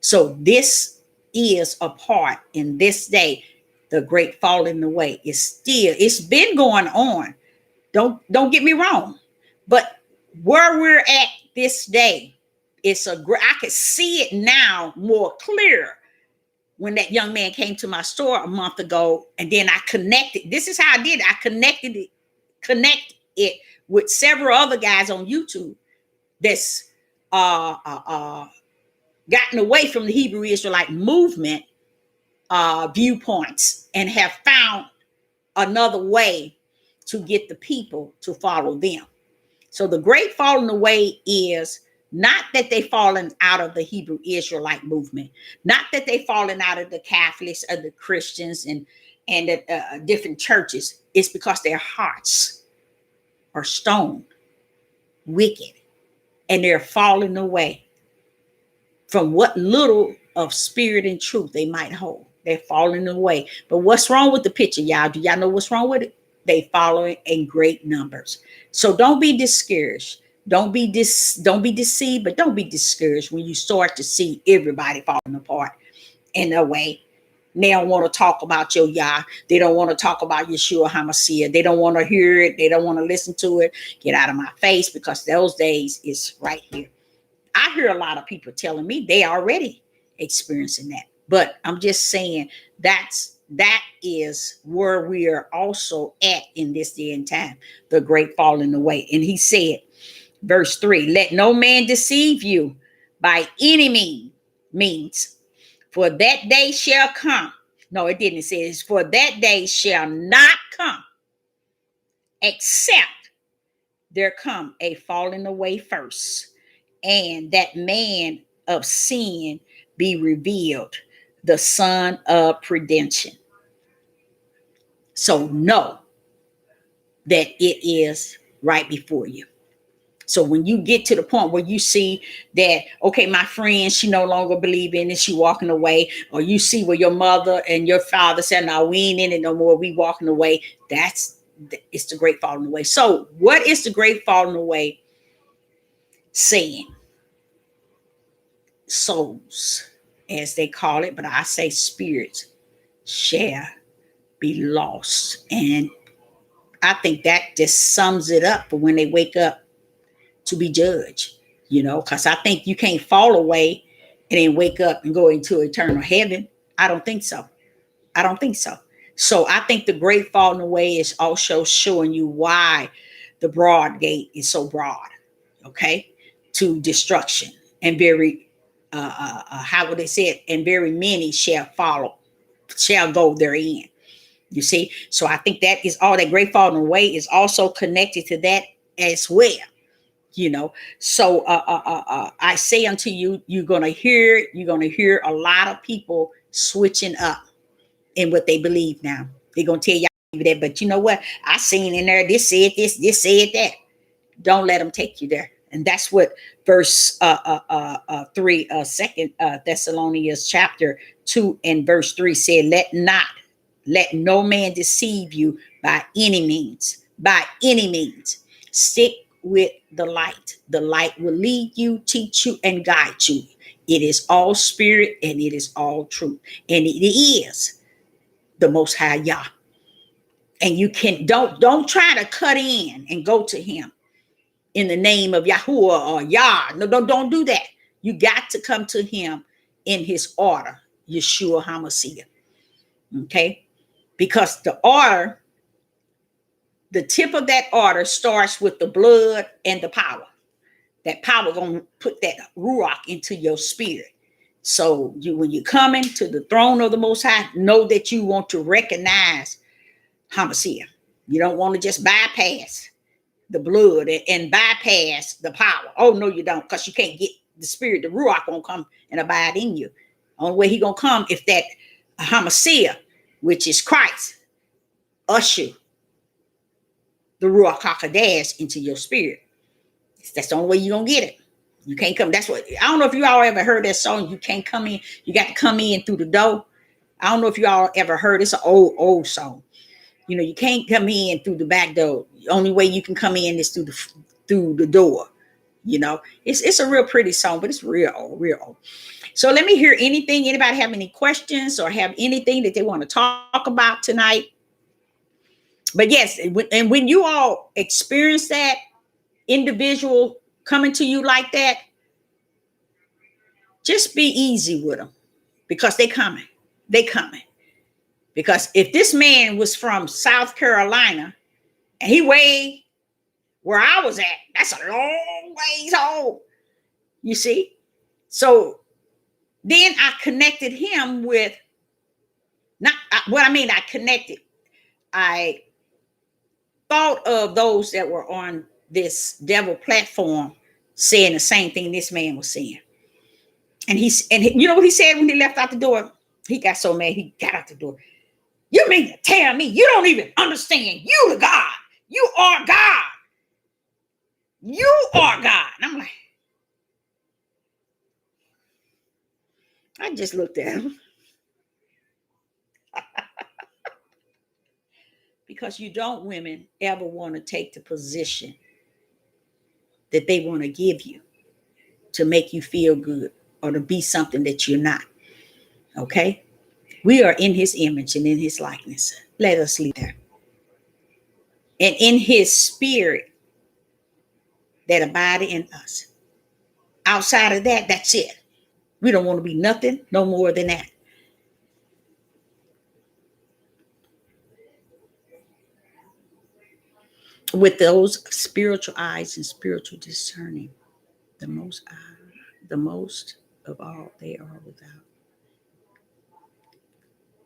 So this is a part in this day. The great falling away is still, it's been going on. Don't get me wrong. But where we're at this day, I could see it now more clear when that young man came to my store a month ago, and then I connected. This is how I did it. I connected it with several other guys on YouTube that's gotten away from the Hebrew Israelite movement viewpoints and have found another way to get the people to follow them. So the great falling away is not that they fallen out of the Hebrew Israelite movement, not that they fallen out of the Catholics or the Christians and the different churches. It's because their hearts are stone, wicked, and they're falling away from what little of spirit and truth they might hold. They're falling away. But what's wrong with the picture, y'all? Do y'all know what's wrong with it? They following in great numbers. So don't be discouraged. Don't be deceived, but don't be discouraged when you start to see everybody falling apart in a way. They don't want to talk about your Yah. They don't want to talk about Yeshua HaMashiach. They don't want to hear it. They don't want to listen to it. Get out of my face, because those days is right here. I hear a lot of people telling me they already experiencing that. But I'm just saying that is where we are also at in this day and time, the great falling away. And he said, verse 3, let no man deceive you by any means, for that day shall come. No, it didn't. It says, for that day shall not come, except there come a falling away first, and that man of sin be revealed, the son of perdition. So know that it is right before you. So when you get to the point where you see that, okay, my friend, she no longer believe in it, she walking away, or you see where your mother and your father said, no, we ain't in it no more, we walking away, it's the great falling away. So what is the great falling away saying? Souls, as they call it, but I say spirits shall be lost. And I think that just sums it up for when they wake up to be judged, because I think you can't fall away and then wake up and go into eternal heaven. I don't think so. So I think the great falling away is also showing you why the broad gate is so broad, okay, to destruction, and very, how would they say it? And very many shall go therein. You see? So I think that is all that great falling away is also connected to that as well. So I say unto you, you're gonna hear a lot of people switching up in what they believe now. They're gonna tell y'all that, but you know what? I seen in there, this said this said that. Don't let them take you there. And that's what verse 3, Second Thessalonians chapter 2 and verse 3 said. Let no man deceive you by any means. By any means. Stick with the light. The light will lead you, teach you, and guide you. It is all spirit and it is all truth. And it is the Most High Yah. And you don't try to cut in and go to him in the name of Yahuwah or Yah. No, don't do that. You got to come to him in his order, Yeshua HaMashiach. Okay? Because the order, the tip of that order starts with the blood and the power. That power gonna put that ruach into your spirit. So when you come into the throne of the Most High, know that you want to recognize Hamashiach. You don't want to just bypass the blood and bypass the power. Oh no, you don't, because you can't get the spirit. The ruach won't come and abide in you. Only way he gonna come if that Hamashiach, which is Christ, usher the ruach hakodesh into your spirit. That's the only way you're gonna get it. You can't come. That's what, I don't know if you all ever heard that song. You can't come in. You got to come in through the door. I don't know if you all ever heard. It's an old song. You know, you can't come in through the back door. The only way you can come in is through the door. You know, it's a real pretty song, but it's real old. So let me hear anything. Anybody have any questions or have anything that they want to talk about tonight? But yes, and when you all experience that individual coming to you like that, just be easy with them, because they coming. Because if this man was from South Carolina and he way where I was at, that's a long ways home. You see? So then I connected him with, I thought of those that were on this devil platform saying the same thing this man was saying. And you know what he said when he left out the door? He got so mad, he got out the door. You mean to tell me you don't even understand you the God? You are God. You are God. And I'm like, I just looked at him. Because you don't, women, ever want to take the position that they want to give you to make you feel good or to be something that you're not. Okay? We are in his image and in his likeness. Let us leave there. And in his spirit that abided in us. Outside of that, that's it. We don't want to be nothing no more than that. With those spiritual eyes and spiritual discerning, the most of all they are without.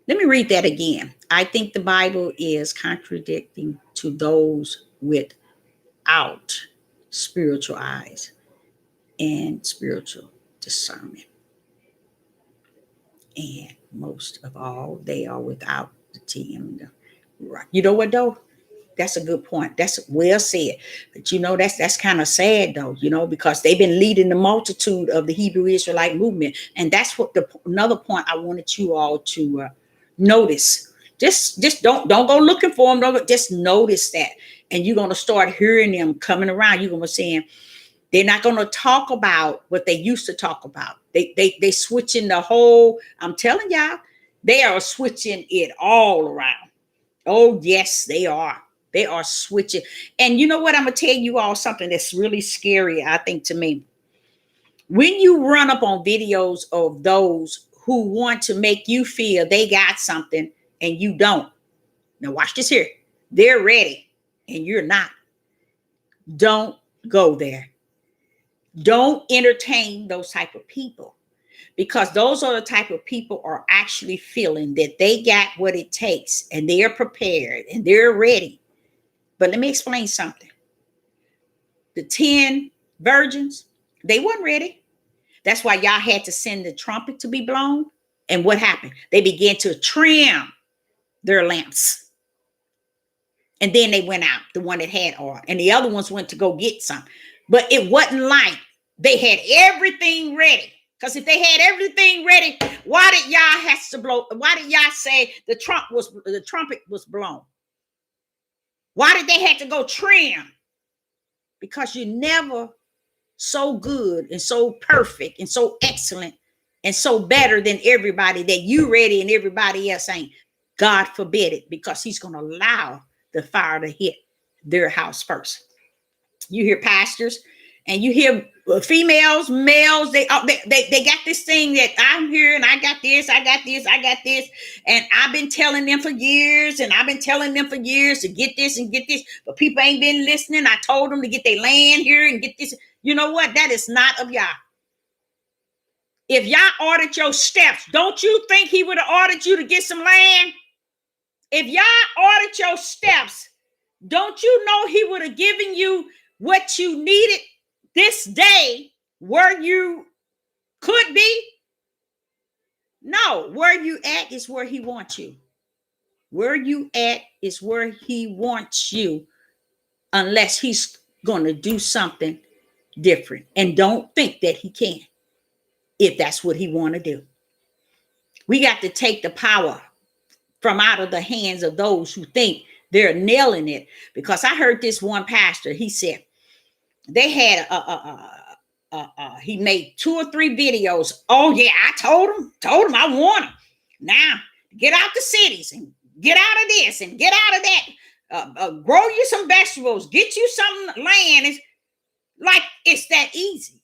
Let me read that again. I think the Bible is contradicting to those without spiritual eyes and spiritual discernment. And most of all, they are without the T and the right. You know what though? That's a good point. That's well said. But you know, that's kind of sad though, you know, because they've been leading the multitude of the Hebrew Israelite movement. And that's what another point I wanted you all to notice. Just don't go looking for them. Just notice that. And you're going to start hearing them coming around. You're going to be saying, they're not going to talk about what they used to talk about. They switching the whole, I'm telling y'all, they are switching it all around. Oh, yes, they are. They are switching. And you know what? I'm going to tell you all something that's really scary, I think, to me. When you run up on videos of those who want to make you feel they got something and you don't. Now watch this here. They're ready and you're not. Don't go there. Don't entertain those type of people, because those are the type of people are actually feeling that they got what it takes and they're prepared and they're ready. But let me explain something. The 10 virgins, they weren't ready. That's why y'all had to send the trumpet to be blown. And what happened? They began to trim their lamps. And then they went out, the one that had oil. And the other ones went to go get some. But it wasn't like they had everything ready. Because if they had everything ready, why did y'all have to blow? Why did y'all say the trumpet was blown? Why did they have to go trim? Because you're never so good and so perfect and so excellent and so better than everybody that you ready and everybody else ain't. God forbid it, because he's going to allow the fire to hit their house first. You hear pastors And you hear females, males, they got this thing that I'm here and I got this, I got this, I got this. And I've been telling them for years, and I've been telling them for years to get this and get this, but people ain't been listening. I told them to get their land here and get this. You know what? That is not of Yah. If Yah ordered your steps, don't you think he would have ordered you to get some land? If Yah ordered your steps, don't you know he would have given you what you needed this day where you could be? No, where you at is where he wants you. Where you at is where he wants you, unless he's going to do something different. And don't think that he can, if that's what he want to do. We got to take the power from out of the hands of those who think they're nailing it. Because I heard this one pastor, he said they had he made 2 or 3 videos. Oh yeah, I told him I want him. Now get out the cities and get out of this and get out of that. Grow you some vegetables, get you some land. It's like it's that easy.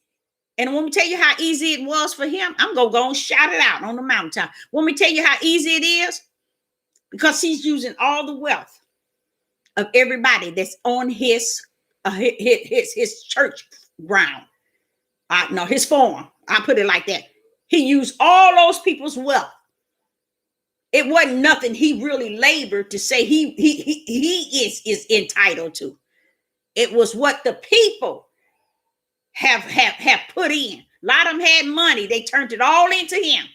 And let me tell you how easy it was for him. I'm gonna go and shout it out on the mountaintop. Want me to tell you how easy it is? Because he's using all the wealth of everybody that's on his church ground. No, his farm. I put it like that. He used all those people's wealth. It wasn't nothing he really labored to say he is entitled to. It was what the people have put in. A lot of them had money. They turned it all into him.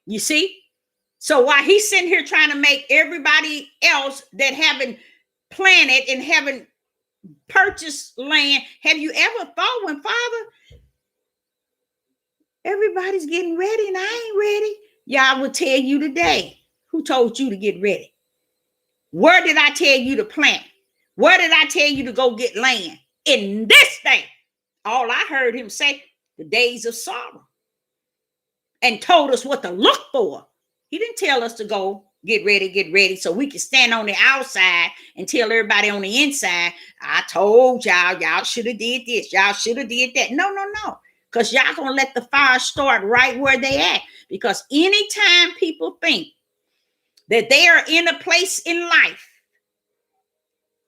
You see? So while he's sitting here trying to make everybody else that haven't planted and haven't purchased land, have you ever thought when Father, everybody's getting ready and I ain't ready? Yah will tell you today, who told you to get ready? Where did I tell you to plant? Where did I tell you to go get land? In this day. All I heard him say, the days of sorrow. And told us what to look for. He didn't tell us to go get ready so we can stand on the outside and tell everybody on the inside, I told y'all should have did this, y'all should have did that. No. Because y'all gonna let the fire start right where they at. Because anytime people think that they are in a place in life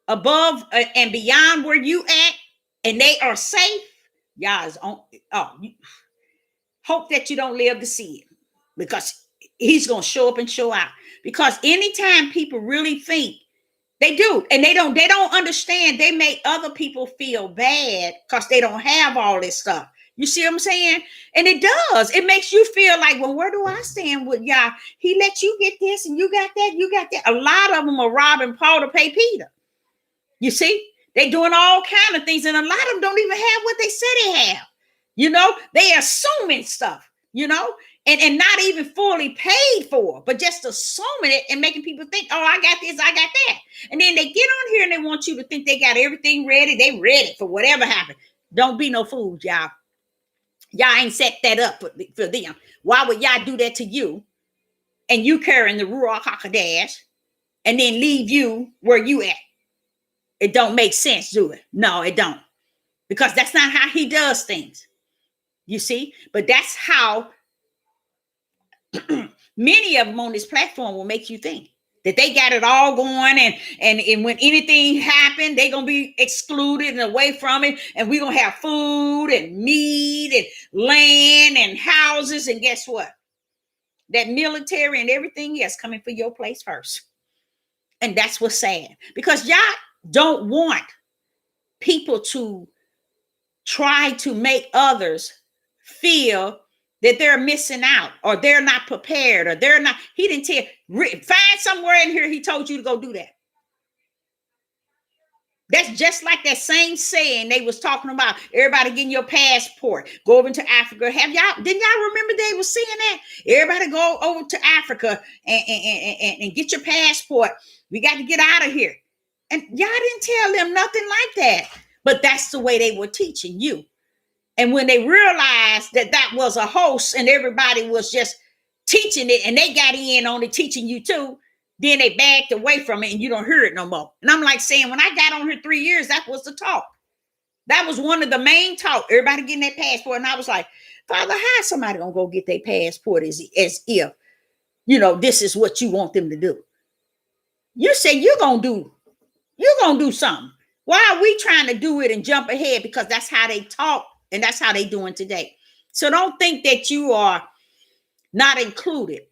above and beyond where you at, and they are safe, y'all is on. Hope that you don't live to see it, because he's gonna show up and show out. Because anytime people really think they do, and they don't understand, they make other people feel bad because they don't have all this stuff. You see what I'm saying? And it does. It makes you feel like, well, where do I stand with y'all? He let you get this and you got that, you got that. A lot of them are robbing Paul to pay Peter. You see? They doing all kind of things, and a lot of them don't even have what they say they have. You know, they assuming stuff, you know, and not even fully paid for, but just assuming it and making people think, oh, I got this, I got that. And then they get on here and they want you to think they got everything ready. They ready for whatever happens. Don't be no fools, y'all. Y'all ain't set that up for them. Why would y'all do that to you? And you carrying the Ruach HaKodesh and then leave you where you at? It don't make sense, do it? No, it don't. Because that's not how he does things. You see? But that's how many of them on this platform will make you think that they got it all going, and when anything happened, they're going to be excluded and away from it, and we're going to have food and meat and land and houses, and guess what? That military and everything else coming for your place first. And that's what's sad, because y'all don't want people to try to make others feel that they're missing out, or they're not prepared, or they're not. He didn't tell you. Find somewhere in here he told you to go do that. That's just like that same saying they was talking about, everybody getting your passport, go over to Africa. Didn't y'all remember they was saying that? Everybody go over to Africa and get your passport. We got to get out of here. And y'all didn't tell them nothing like that. But that's the way they were teaching you. And when they realized that that was a hoax and everybody was just teaching it, and they got in on it teaching you too, then they backed away from it and you don't hear it no more. And I'm like saying, when I got on here 3 years, that was the talk. That was one of the main talk. Everybody getting their passport. And I was like, Father, how is somebody going to go get their passport as if, this is what you want them to do? You said you're going to do something. Why are we trying to do it and jump ahead? Because that's how they talk and that's how they doing today. So don't think that you are not included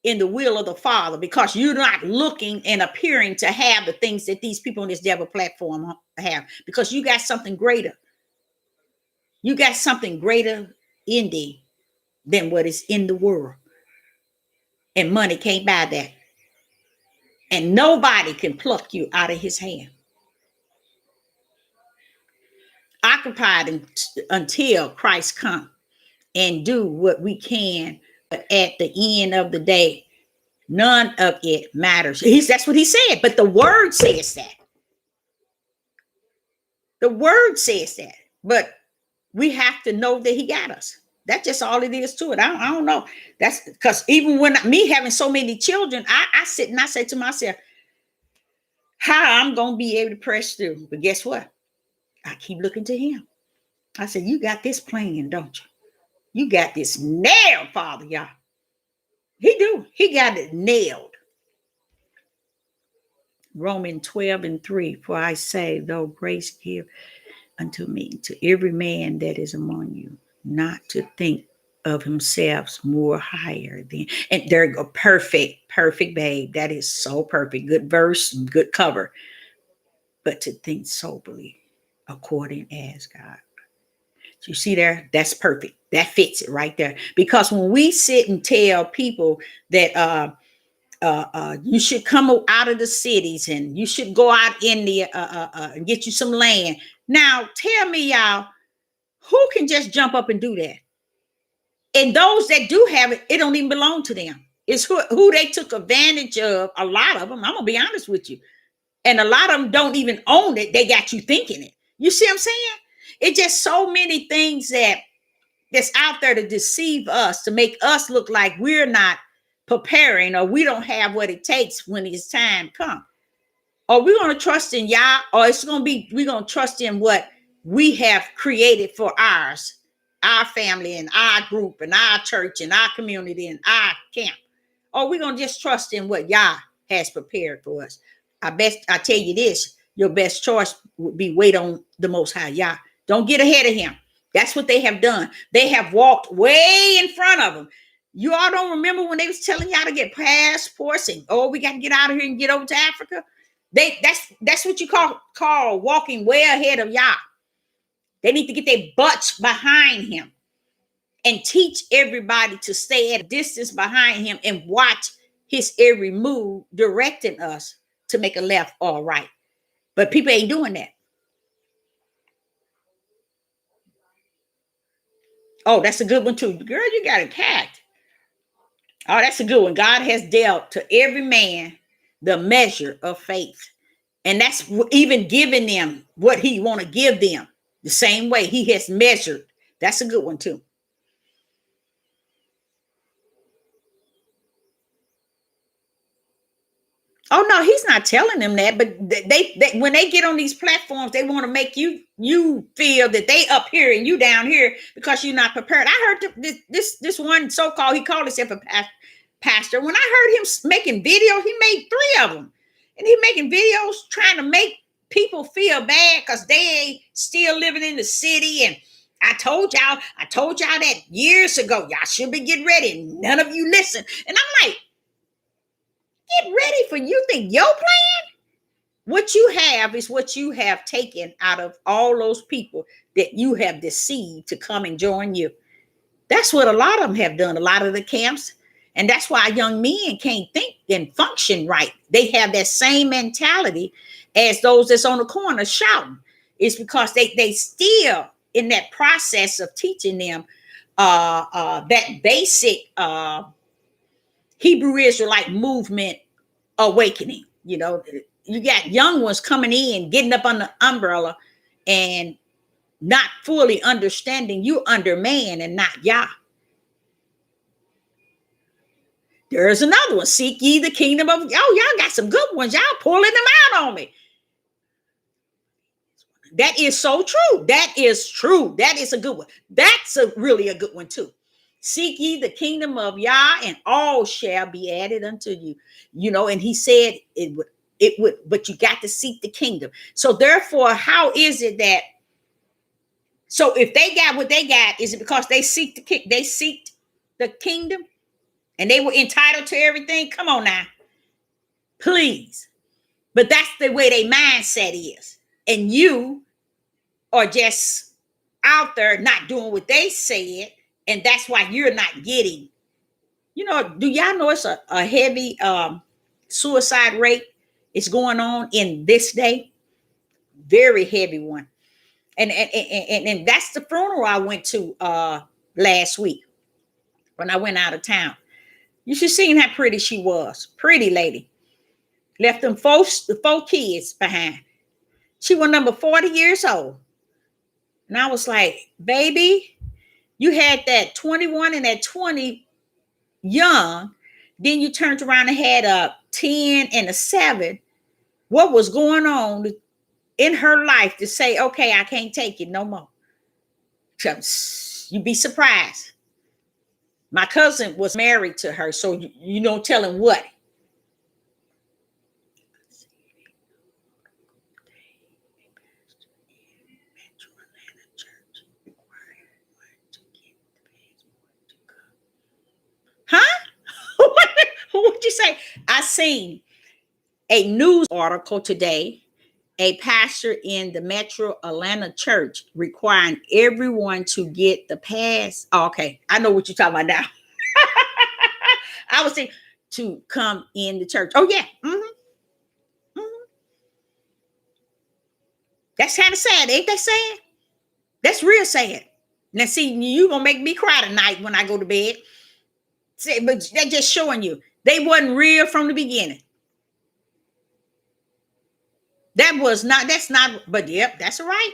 in the will of the Father because you're not looking and appearing to have the things that these people on this devil platform have, because you got something greater. You got something greater in thee than what is in the world. And money can't buy that. And nobody can pluck you out of his hand. Occupied until Christ comes and do what we can. But at the end of the day, none of it matters. That's what he said. But the word says that. The word says that. But we have to know that he got us. That's just all it is to it. I don't know. That's because even when me having so many children, I sit and I say to myself, how I'm going to be able to press through. But guess what? I keep looking to him. I said, you got this plan, don't you? You got this nailed, Father, y'all. He do. He got it nailed. Romans 12:3, for I say, though grace give unto me, to every man that is among you, not to think of himself more higher than, and there you go, perfect, babe. That is so perfect. Good verse, good cover. But to think soberly, according as God. You see there? That's perfect. That fits it right there. Because when we sit and tell people that you should come out of the cities and you should go out in the and get you some land. Now tell me, y'all, who can just jump up and do that? And those that do have it, it don't even belong to them. It's who they took advantage of. A lot of them, I'm gonna be honest with you, and a lot of them don't even own it. They got you thinking it. You see what I'm saying? It's just so many things that's out there to deceive us, to make us look like we're not preparing or we don't have what it takes when it's time come. Or we're going to trust in Yah, or we're going to trust in what we have created for ours, our family and our group and our church and our community and our camp. Or we're going to just trust in what Yah has prepared for us. I tell you this, your best choice would be wait on the Most High Yah. Don't get ahead of him. That's what they have done. They have walked way in front of him. You all don't remember when they was telling y'all to get passports and, we got to get out of here and get over to Africa? That's what you call walking way ahead of Yah. They need to get their butts behind him and teach everybody to stay at a distance behind him and watch his every move directing us to make a left or a right. But people ain't doing that. Oh, that's a good one too. Girl, you got attacked. Oh, that's a good one. God has dealt to every man the measure of faith. And that's even giving them what he want to give them. The same way he has measured. That's a good one too. Oh no, he's not telling them that, but they when they get on these platforms, they want to make you feel that they up here and you down here because you're not prepared. I heard this one so-called, he called himself a pastor. When I heard him making videos, he made 3 of them, and he making videos trying to make people feel bad because they still living in the city. And I told y'all that years ago, y'all should be getting ready. None of you listen, and I'm like, get ready for you think your plan? What you have is what you have taken out of all those people that you have deceived to come and join you. That's what a lot of them have done, a lot of the camps. And that's why young men can't think and function right. They have that same mentality as those that's on the corner shouting. It's because they still in that process of teaching them that basic Hebrew Israelite movement awakening. You know, you got young ones coming in, getting up on the umbrella and not fully understanding you under man and not Yah. There's another one. Seek ye the kingdom of, y'all got some good ones. Y'all pulling them out on me. That is so true. That is true. That is a good one. That's a really a good one too. Seek ye the kingdom of Yah, and all shall be added unto you. You know, and he said it would, but you got to seek the kingdom. So therefore, how is it that, so if they got what they got, is it because they seek they seeked the kingdom and they were entitled to everything? Come on now. Please. But that's the way their mindset is. And you are just out there not doing what they said, and that's why you're not getting. You know, do y'all know it's a heavy suicide rate is going on in this day? Very heavy one. And that's the funeral I went to last week when I went out of town. You should seen how pretty she was. Pretty lady. Left them the four kids behind. She was number 40 years old. And I was like, baby, you had that 21 and that 20 young. Then you turned around and had a 10 and a 7. What was going on in her life to say, okay, I can't take it no more? You'd be surprised. My cousin was married to her, so you don't tell him what. Huh? What'd you say? I seen a news article today, a pastor in the Metro Atlanta church requiring everyone to get the pass. Oh, okay, I know what you're talking about now. I was saying to come in the church. Oh yeah. Mm-hmm. Mm-hmm. That's kind of sad, ain't that sad? That's real sad. Now see, you gonna make me cry tonight when I go to bed. But they're just showing you they wasn't real from the beginning. That's not, but yep, that's all right.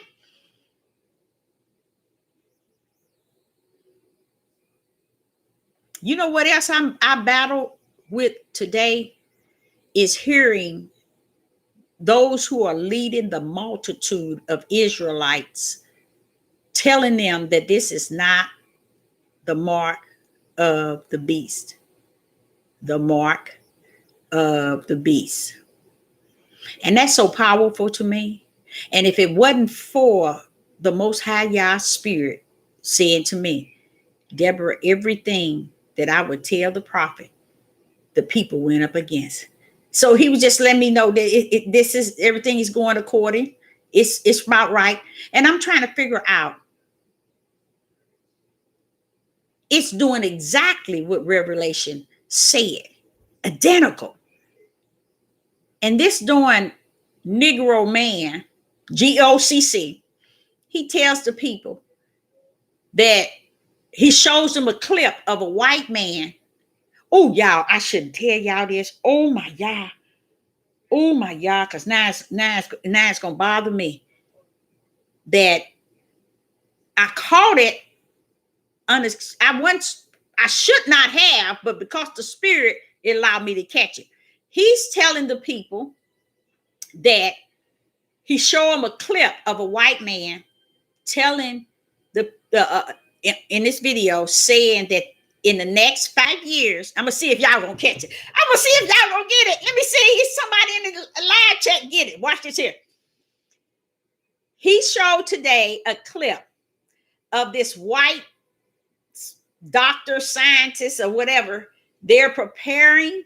You know what else I battle with today is hearing those who are leading the multitude of Israelites telling them that this is not the mark of the beast. The mark of the beast. And that's so powerful to me. And if it wasn't for the Most High Yah Spirit saying to me, Deborah, everything that I would tell the prophet, the people went up against. So he was just letting me know that this is everything is going according. It's about right. And I'm trying to figure out, it's doing exactly what Revelation said, identical. And this doing Negro man, GOCC, he tells the people that he shows them a clip of a white man. Oh, y'all, I shouldn't tell y'all this. Oh, my y'all. Oh, my y'all, because now it's going to bother me that I caught it. I should not have, but because the Spirit allowed me to catch it. He's telling the people that he showed them a clip of a white man telling in this video saying that in the next 5 years, I'm gonna see if y'all gonna catch it. I'm gonna see if y'all gonna get it. Let me see if somebody in the live chat get it. Watch this here. He showed today a clip of this white doctor, scientist, or whatever. They're preparing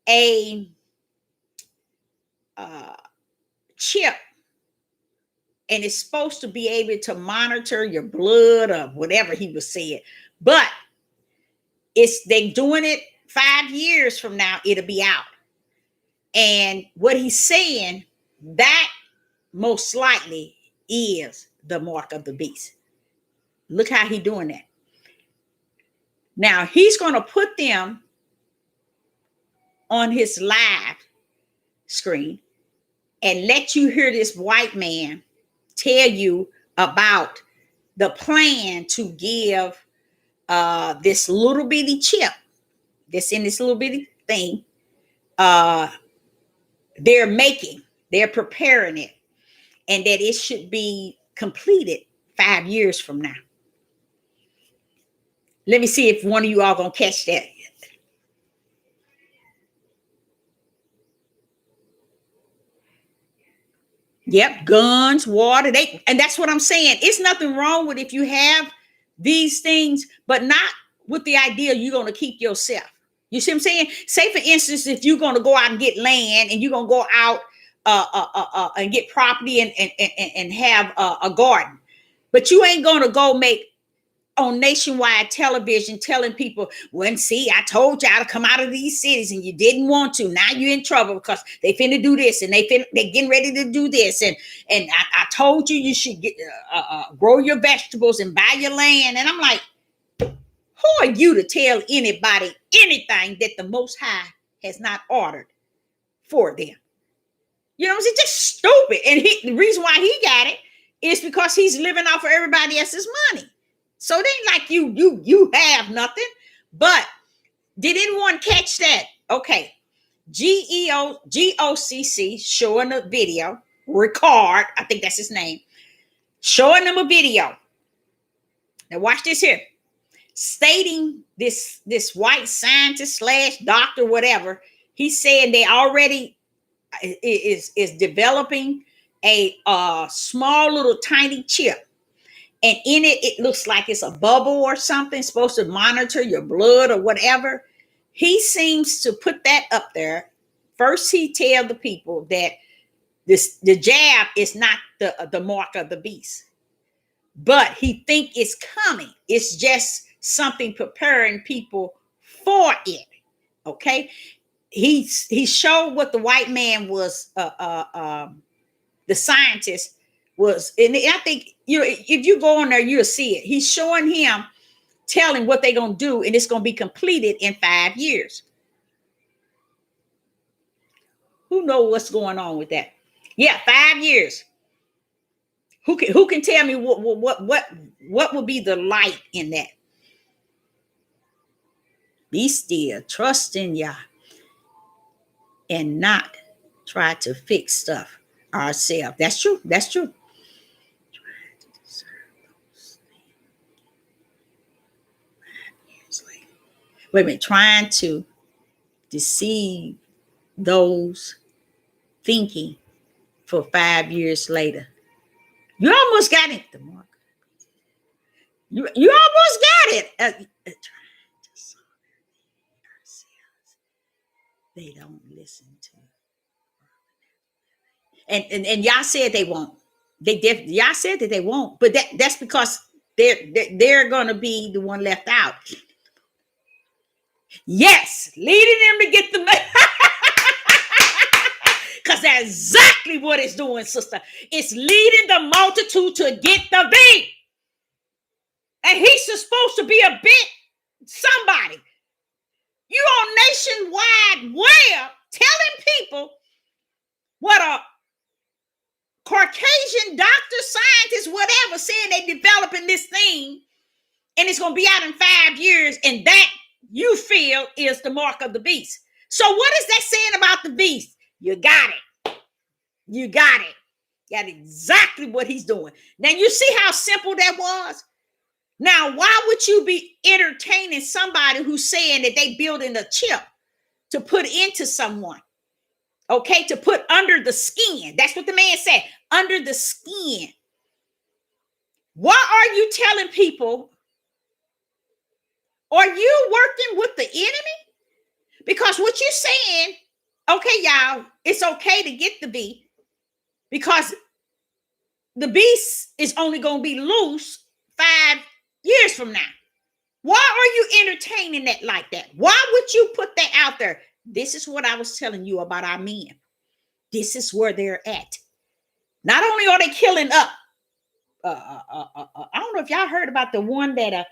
a chip, and it's supposed to be able to monitor your blood or whatever he was saying. But they doing it 5 years from now, it'll be out. And what he's saying, that most likely is the mark of the beast. Look how he's doing that. Now he's going to put them on his live screen and let you hear this white man tell you about the plan to give this little bitty chip that's in this little bitty thing. They're preparing it. and that it should be completed 5 years from now. Let me see if one of you all gonna catch that. Yep, guns, water, and that's what I'm saying. It's nothing wrong with if you have these things, but not with the idea you're gonna keep yourself. You see what I'm saying? Say for instance, if you're gonna go out and get land and you're gonna go out and get property and have a garden, but you ain't gonna go make on nationwide television telling people, well, see, I told y'all to come out of these cities and you didn't want to. Now you're in trouble because they finna do this and they're getting ready to do this. And I told you should get grow your vegetables and buy your land. And I'm like, who are you to tell anybody anything that the Most High has not ordered for them? You know what I'm saying? Just stupid. And the reason why he got it is because he's living off of everybody else's money. So it ain't like you have nothing. But did anyone catch that? Okay. GOCC showing a video, Ricard, I think that's his name, showing them a video. Now watch this here. Stating this white scientist / doctor, whatever, he's saying they already is developing a small little tiny chip. And in it, it looks like it's a bubble or something supposed to monitor your blood or whatever. He seems to put that up there. First, he tell the people that the jab is not the mark of the beast, but he think it's coming. It's just something preparing people for it. Okay, he showed what the white man was, the scientist was, and I think, you know, if you go on there, you'll see it. He's showing him, telling what they're gonna do, and it's gonna be completed in 5 years. Who knows what's going on with that? Yeah, 5 years. Who can tell me what would be the light in that? Be still, trust in Yah, and not try to fix stuff ourselves. That's true. That's true. Wait a minute, trying to deceive those thinking for 5 years later. You almost got it, the mark. You almost got it. Trying to solve ourselves. They don't listen to. And y'all said they won't. Y'all said that they won't, but that's because they're gonna be the one left out. Yes, leading them to get the money. Because that's exactly what it's doing, sister. It's leading the multitude to get the V. And he's supposed to be a bit somebody. You on nationwide web telling people what a Caucasian doctor, scientist, whatever, saying they developing this thing and it's going to be out in 5 years, and that you feel is the mark of the beast. So what is that saying about the beast? You got it. You got it. Got exactly what he's doing. Now you see how simple that was? Now, why would you be entertaining somebody who's saying that they building a chip to put into someone? Okay, to put under the skin. That's what the man said, under the skin. Why are you telling people? Are you working with the enemy? Because what you're saying, okay, y'all, it's okay to get the beast because the beast is only going to be loose 5 years from now. Why are you entertaining that like that? Why would you put that out there? This is what I was telling you about our men. This is where they're at. Not only are they killing up, I don't know if y'all heard about the one that,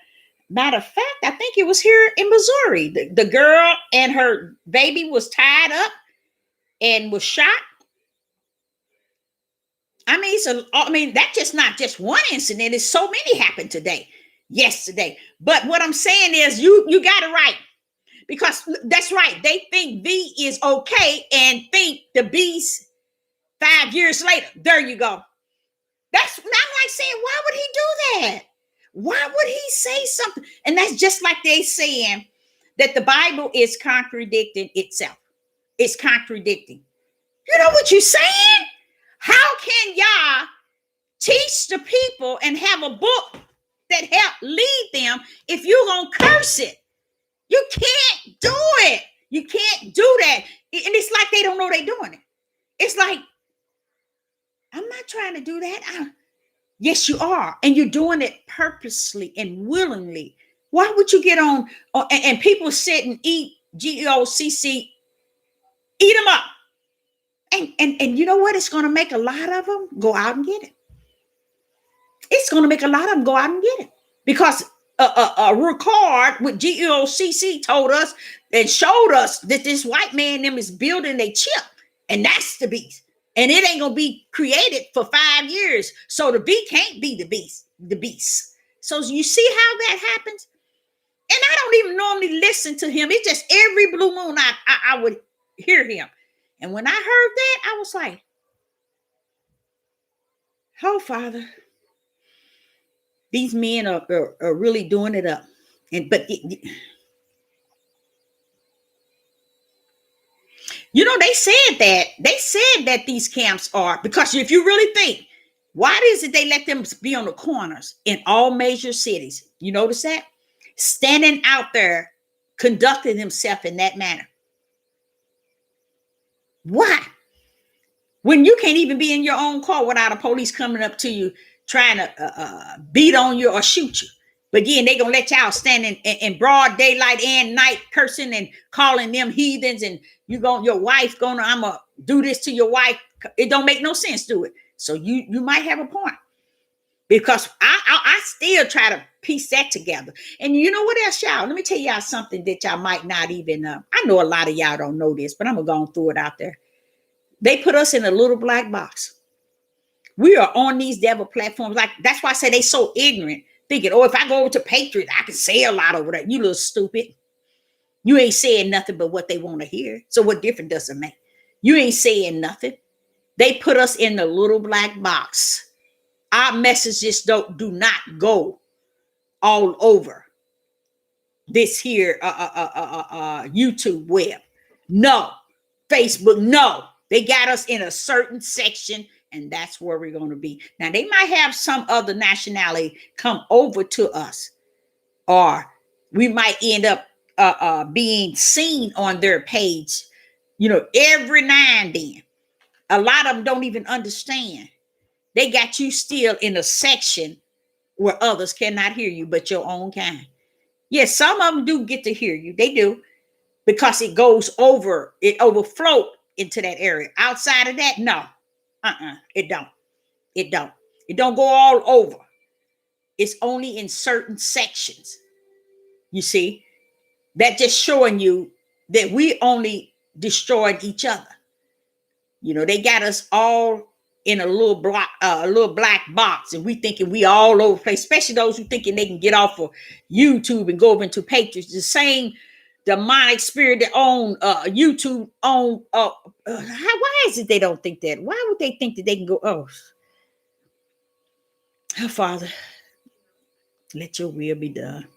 matter of fact, I think it was here in Missouri. The girl and her baby was tied up and was shot. I mean, that's just not just one incident. It's so many happened yesterday. But what I'm saying is you got it right. Because that's right. They think V is okay and think the beast 5 years later. There you go. I'm like saying, why would he do that? Why would he say something? And that's just like they saying that the Bible is contradicting itself. It's contradicting. You know what you're saying? How can y'all teach the people and have a book that help lead them if you're going to curse it? You can't do it. You can't do that. And it's like they don't know they're doing it. It's like, I'm not trying to do that. Yes, you are. And you're doing it purposely and willingly. Why would you get on and people sit and eat GOCC, eat them up? And you know what? It's going to make a lot of them go out and get it. It's going to make a lot of them go out and get it. Because a record with GOCC told us and showed us that this white man them is building a chip. And that's the beast. And it ain't going to be created for 5 years. So the bee can't be the beast. So you see how that happens? And I don't even normally listen to him. It's just every blue moon I would hear him. And when I heard that, I was like, oh, Father, these men are really doing it up. You know, they said that these camps are, because if you really think, why is it they let them be on the corners in all major cities? You notice that? Standing out there, conducting himself in that manner. Why? When you can't even be in your own car without a police coming up to you trying to beat on you or shoot you. But then they gonna let y'all stand in broad daylight and night cursing and calling them heathens, and your wife gonna, I'm gonna do this to your wife. It don't make no sense, do it. So you might have a point, because I still try to piece that together. And you know what else, y'all? Let me tell y'all something that y'all might not even I know a lot of y'all don't know this, but I'm gonna go through it out there. They put us in a little black box. We are on these devil platforms. Like, that's why I say they so ignorant, thinking, oh, if I go over to Patriot, I can say a lot over there. You little stupid. You ain't saying nothing but what they want to hear. So what difference does it make? You ain't saying nothing. They put us in the little black box. Our messages do not go all over this here YouTube web. No. Facebook, no. They got us in a certain section, and that's where we're going to be. Now, they might have some other nationality come over to us, or we might end up being seen on their page, every now and then. A lot of them don't even understand. They got you still in a section where others cannot hear you but your own kind. Yes, some of them do get to hear you. They do, because it overflowed into that area. Outside of that, no. It don't. It don't go all over. It's only in certain sections. You see, that just showing you that we only destroyed each other. They got us all in a little black box, and we thinking we all over the place, especially those who thinking they can get off of YouTube and go over into Patriots. The same demonic spirit that own YouTube own. Why is it they don't think that? Why would they think that they can go? Oh, Father, let your will be done.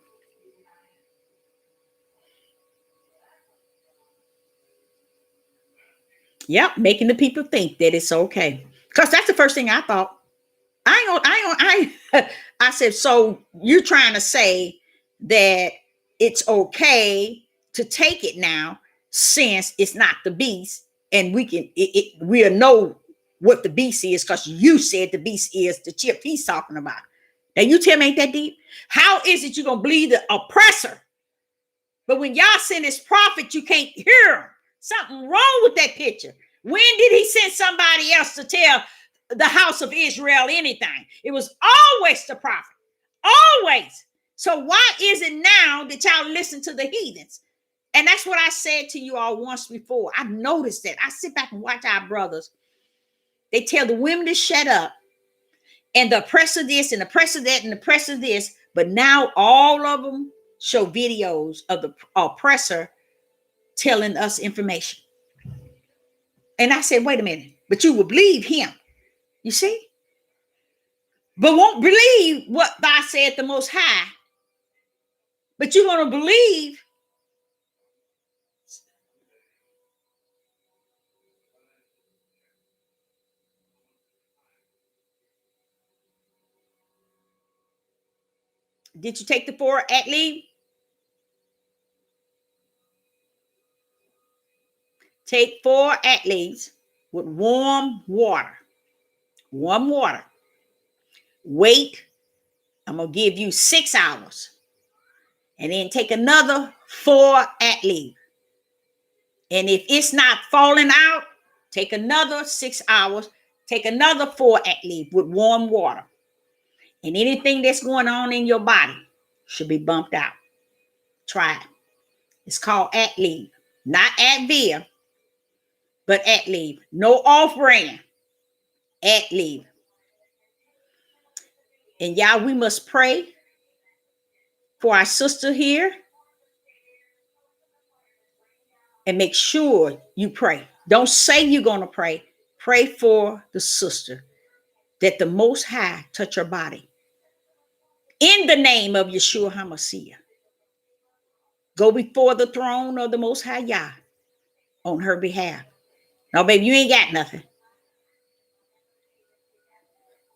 Yep, making the people think that it's okay. Because that's the first thing I thought. I said, so you're trying to say that it's okay to take it now, since it's not the beast, and we'll know what the beast is, because you said the beast is the chip he's talking about. Now you tell me, ain't that deep? How is it you're going to believe the oppressor, but when y'all send this prophet, you can't hear him? Something wrong with that picture. When did he send somebody else to tell the house of Israel anything? It was always the prophet. Always. So why is it now that y'all listen to the heathens? And that's what I said to you all once before. I've noticed that. I sit back and watch our brothers. They tell the women to shut up, and the oppressor this and the oppressor that and the oppressor this. But now all of them show videos of the oppressor telling us information. And I said, wait a minute, but you will believe him. You see? but won't believe what thou said the Most High. But you're going to believe. Did you take the 4 at leave? Take 4 at leaves with warm water. Warm water. Wait. I'm going to give you 6 hours. And then take another 4 at leave. And if it's not falling out, take another 6 hours. Take another 4 at leave with warm water. And anything that's going on in your body should be bumped out. Try it. It's called at leave. Not Advil, but at leave. No off-brand. At leave. And y'all, we must pray for our sister here. And make sure you pray. Don't say you're going to pray. Pray for the sister that the Most High touch her body. In the name of Yeshua HaMashiach. Go before the throne of the Most High Yah on her behalf. No, baby, you ain't got nothing.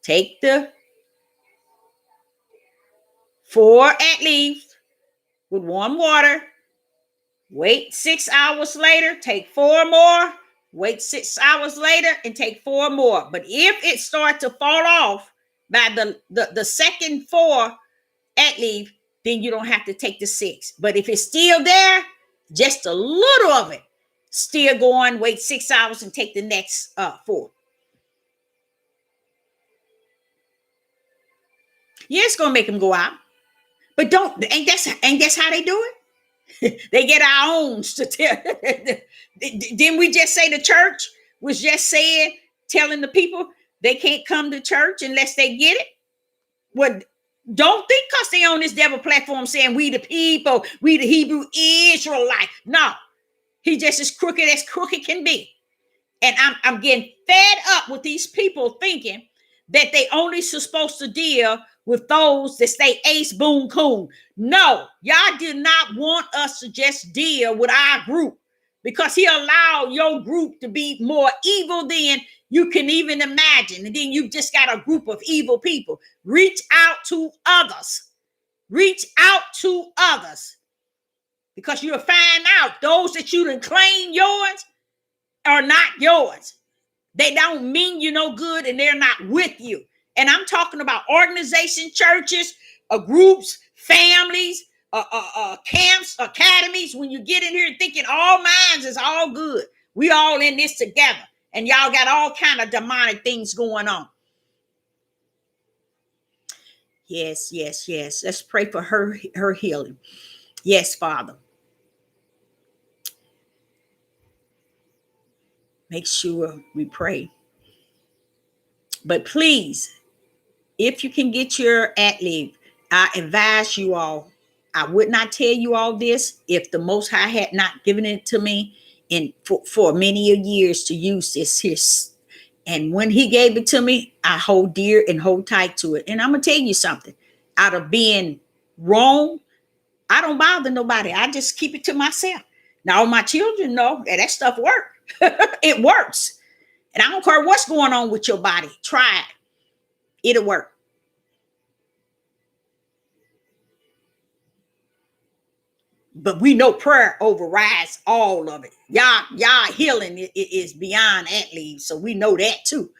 Take the 4 at least with warm water. Wait 6 hours later, take 4 more. Wait 6 hours later and take 4 more. But if it starts to fall off by the second 4 at leave, then you don't have to take the 6. But if it's still there, just a little of it, still go on, wait 6 hours and take the next 4. Yeah, it's gonna make them go out. But ain't that's how they do it? They get our own. Didn't we just say the church was just saying, telling the people they can't come to church unless they get it? Well, don't think because they on this devil platform saying we the people, we the Hebrew Israelite. No, he just as crooked can be. And I'm getting fed up with these people thinking that they only supposed to deal with those that stay ace, boom, coon. No, y'all did not want us to just deal with our group because he allowed your group to be more evil than you can even imagine. And then you just got a group of evil people. Reach out to others. Reach out to others. Because you'll find out those that you done claim yours are not yours. They don't mean you no good and they're not with you. And I'm talking about organization, churches, groups, families, camps, academies. When you get in here thinking all minds is all good. We all in this together. And y'all got all kind of demonic things going on. Yes. Let's pray for her healing. Yes, Father. Make sure we pray. But please, if you can get your at leave, I advise you all. I would not tell you all this if the Most High had not given it to me for many years to use this. And when he gave it to me, I hold dear and hold tight to it. And I'm going to tell you something. Out of being wrong, I don't bother nobody. I just keep it to myself. Now, my children know that stuff works. It works. And I don't care what's going on with your body. Try it. It'll work. But we know prayer overrides all of it. Y'all healing is beyond at leave. So we know that too.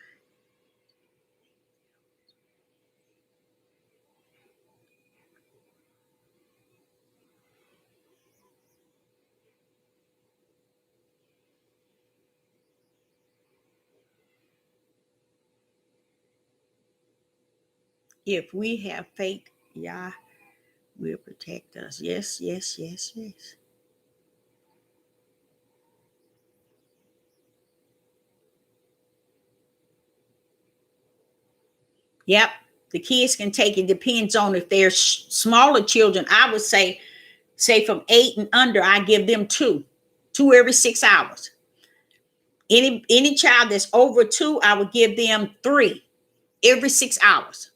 If we have faith, Yah will protect us. Yes. Yep. The kids can take it. Depends on if they're smaller children. I would say from 8 and under, I give them 2 every 6 hours. Any child that's over 2, I would give them 3 every 6 hours.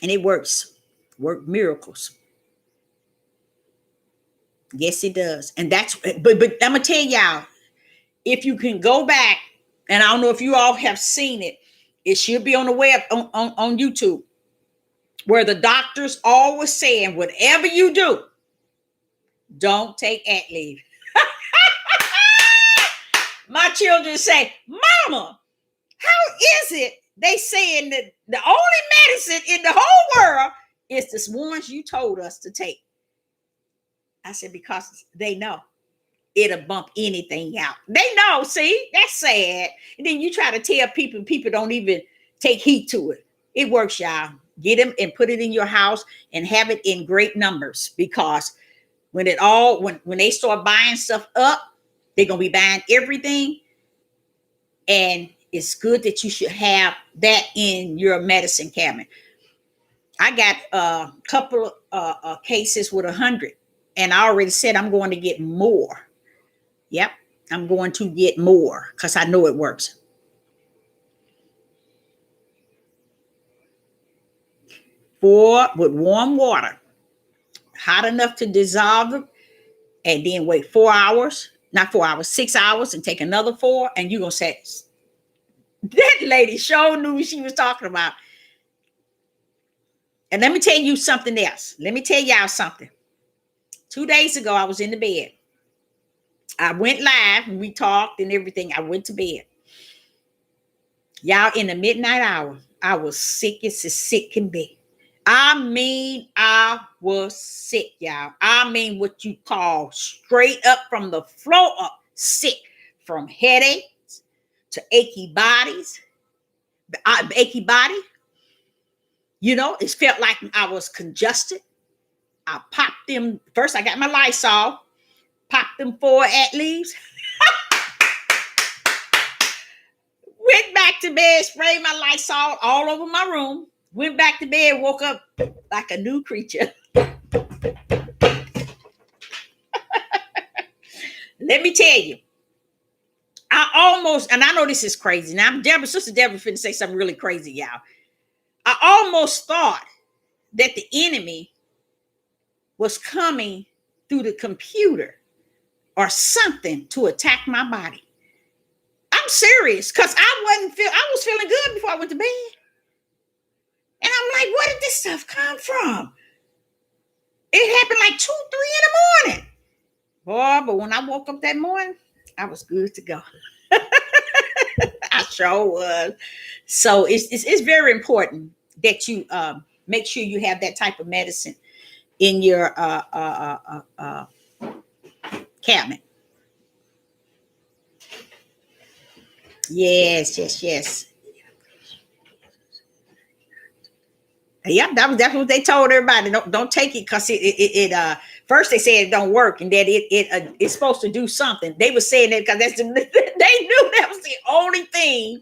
And it works. Work miracles. Yes, it does. And that's, but I'm gonna tell y'all, if you can go back, and I don't know if you all have seen it, it should be on the web on YouTube, where the doctors always saying, whatever you do, don't take at leave. My children say, Mama, how is it they saying that the only medicine in the whole world is this ones you told us to take? I said, because they know it'll bump anything out. They know, see, that's sad. And then you try to tell people, people don't even take heed to it. It works, y'all. Get them and put it in your house and have it in great numbers, because when they start buying stuff up, they're gonna be buying everything. And it's good that you should have that in your medicine cabinet. I got a couple cases with 100, and I already said I'm going to get more. Yep, I'm going to get more because I know it works. With warm water, hot enough to dissolve it, and then wait 4 hours, not 4 hours, 6 hours, and take another 4, and you're going to say, that lady sure knew what she was talking about. And let me tell you something else. Let me tell y'all something. 2 days ago, I was in the bed. I went live and we talked and everything. I went to bed. Y'all, in the midnight hour, I was sick as sick can be. I mean, I was sick, y'all. I mean, what you call straight up from the floor up sick, from headaches to achy bodies. Achy body. You know, it felt like I was congested. I popped them. First, I got my Lysol, popped them 4 at leaves. Went back to bed, sprayed my Lysol all over my room. Went back to bed, woke up like a new creature. Let me tell you, I almost, and I know this is crazy. Now, Sister Deborah finna say something really crazy, y'all. I almost thought that the enemy was coming through the computer or something to attack my body. I'm serious, because I was feeling good before I went to bed. And I'm like, where did this stuff come from? It happened like 2, 3 in the morning. Boy, but when I woke up that morning, I was good to go. I sure was. So it's very important that you make sure you have that type of medicine in your cabinet. Yes. Yep, that was definitely what they told everybody. Don't take it, because it first they said it don't work, and that it's supposed to do something. They were saying that because they knew that was the only thing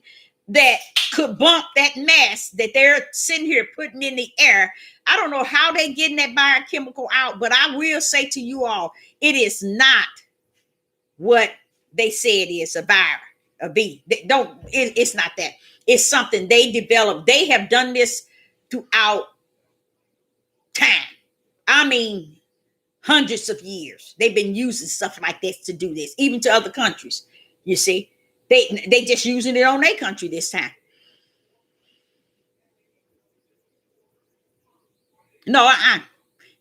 that could bump that mess that they're sitting here putting in the air. I don't know how they're getting that biochemical out, but I will say to you all, it is not what they say it is, a virus, a bee. It's not that. It's something they developed. They have done this throughout time. I mean, hundreds of years. They've been using stuff like this to do this, even to other countries. You see, they just using it on their country this time. No,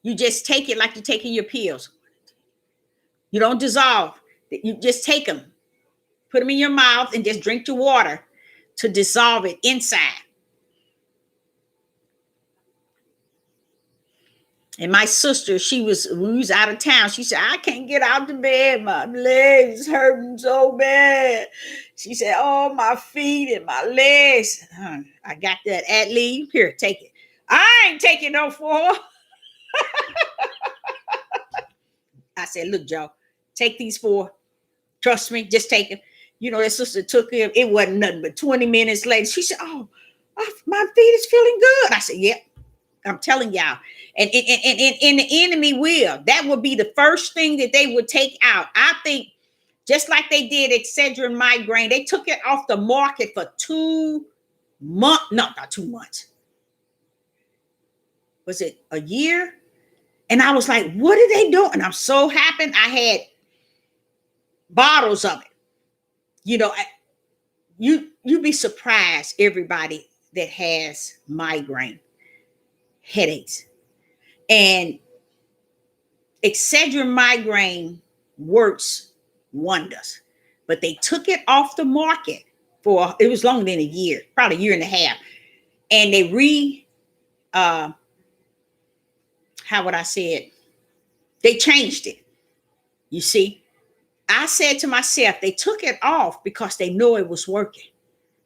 you just take it like you're taking your pills. You don't dissolve. You just take them, put them in your mouth, and just drink your water to dissolve it inside. And my sister, when we was out of town, she said, I can't get out of bed. My legs hurting so bad. She said, oh, my feet and my legs. I got that at leave. Here, take it. I ain't taking no 4. I said, look, Joe, take these 4. Trust me, just take it. You know, that sister took it. It wasn't nothing but 20 minutes later. She said, oh, my feet is feeling good. I said, yep. I'm telling y'all. And the enemy will. That would be the first thing that they would take out. I think just like they did Excedrin migraine, they took it off the market for 2 months. No, not 2 months. was it a year? And I was like, what are they doing? And I'm so happy I had bottles of it. You know, you'd be surprised, everybody that has migraine headaches. And Excedrin migraine works wonders. But they took it off the market for, it was longer than a year, probably a year and a half. And they how would I say it? They changed it. You see, I said to myself, they took it off because they know it was working.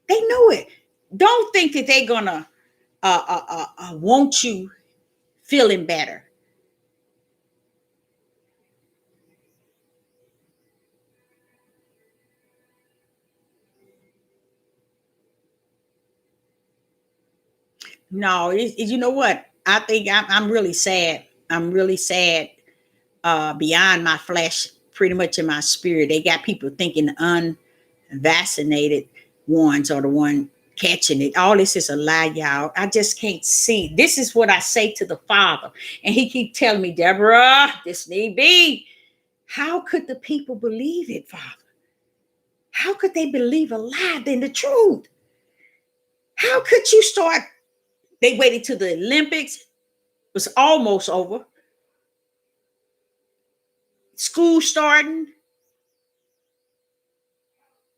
They knew it. Don't think that they're gonna want you feeling better. No, you know what? I think I'm really sad. I'm really sad beyond my flesh, pretty much in my spirit. They got people thinking unvaccinated ones are the one catching it. All this is a lie, y'all. I just can't see. This is what I say to the Father. And he keep telling me, Deborah, this need be. How could the people believe it, Father? How could they believe a lie than the truth? How could you start? They waited till the Olympics was almost over. School starting.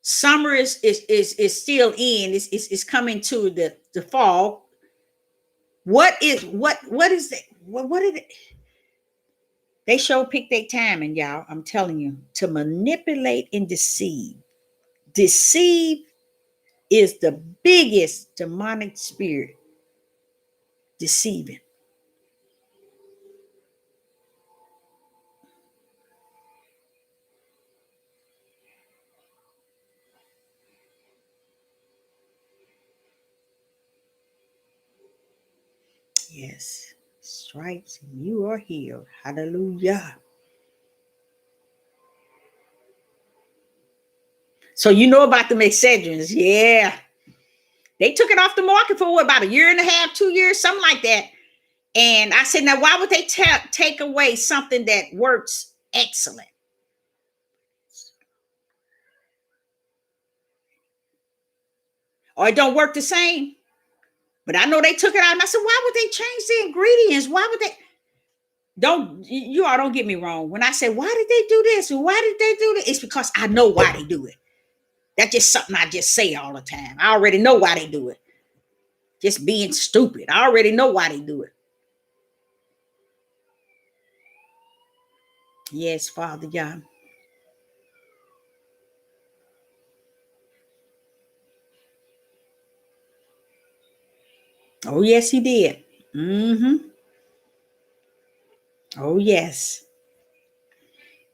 Summer is still in. It's coming to the fall. What is that? What did it? They sure pick their time, and y'all, I'm telling you, to manipulate and deceive. Deceive is the biggest demonic spirit. Deceiving. Yes. Stripes and you are healed. Hallelujah. So you know about the Excedrins. Yeah. They took it off the market for what, about a year and a half, 2 years, something like that. And I said, now why would they take away something that works excellent? Or it don't work the same. But I know they took it out. And I said, why would they change the ingredients? Why would they? Don't, you all don't get me wrong. When I say, why did they do this? Why did they do this? It's because I know why they do it. That's just something I just say all the time. I already know why they do it. Just being stupid. I already know why they do it. Yes, Father God. Oh, yes, he did. Mm-hmm. Oh, yes.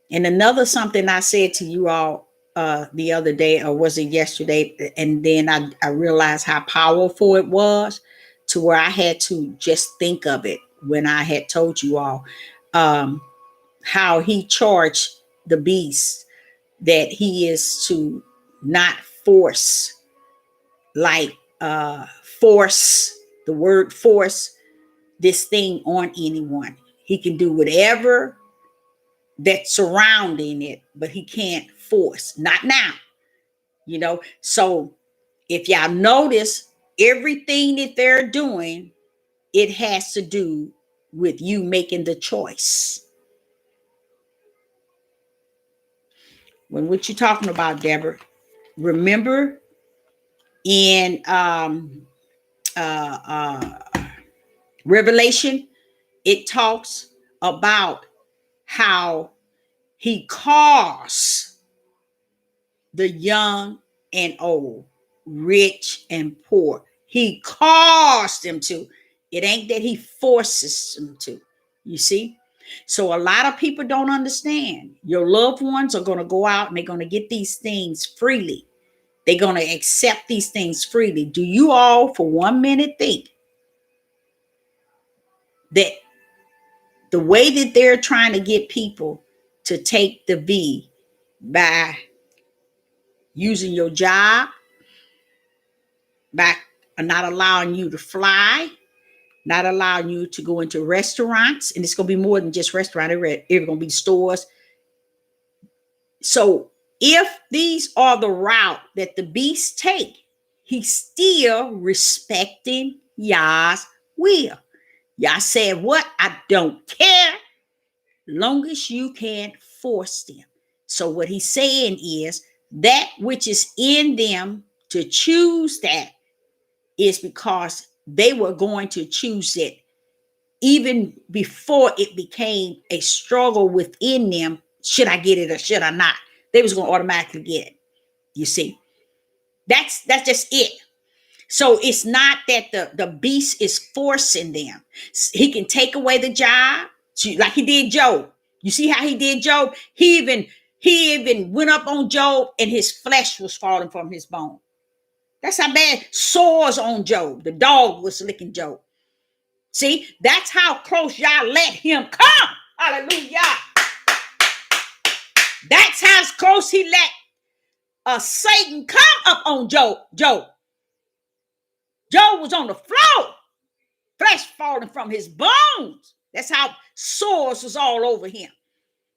And another something I said to you all the other day, or was it yesterday? And then I realized how powerful it was, to where I had to just think of it when I had told you all um, how he charged the beast that he is to not force, like force, the word force this thing on anyone. He can do whatever that's surrounding it, but he can't force, not now, you know. So if y'all notice, everything that they're doing, it has to do with you making the choice. When what you talking about, Deborah? Remember in uh, uh, Revelation, it talks about how he caused the young and old, rich and poor. He caused them to. It ain't that he forces them to. You see? So a lot of people don't understand. Your loved ones are going to go out and they're going to get these things freely. They're going to accept these things freely. Do you all for 1 minute think that the way that they're trying to get people to take the V by using your job, by not allowing you to fly, not allowing you to go into restaurants, and it's going to be more than just restaurant. It's going to be stores. So if these are the route that the beast take, he's still respecting Yah's will. Yah said, what? I don't care, long as you can't force them. So what he's saying is that which is in them to choose that is because they were going to choose it even before it became a struggle within them. Should I get it or should I not? They was going to automatically get it. You see, that's just it. So it's not that the beast is forcing them. He can take away the job, like he did Job. You see how he did Job? He even went up on Job and his flesh was falling from his bone. That's how bad sores on Job. The dog was licking Job. See, that's how close y'all let him come. Hallelujah. That's how close he let Satan come up on Job. Job was on the floor, flesh falling from his bones. That's how sores was all over him.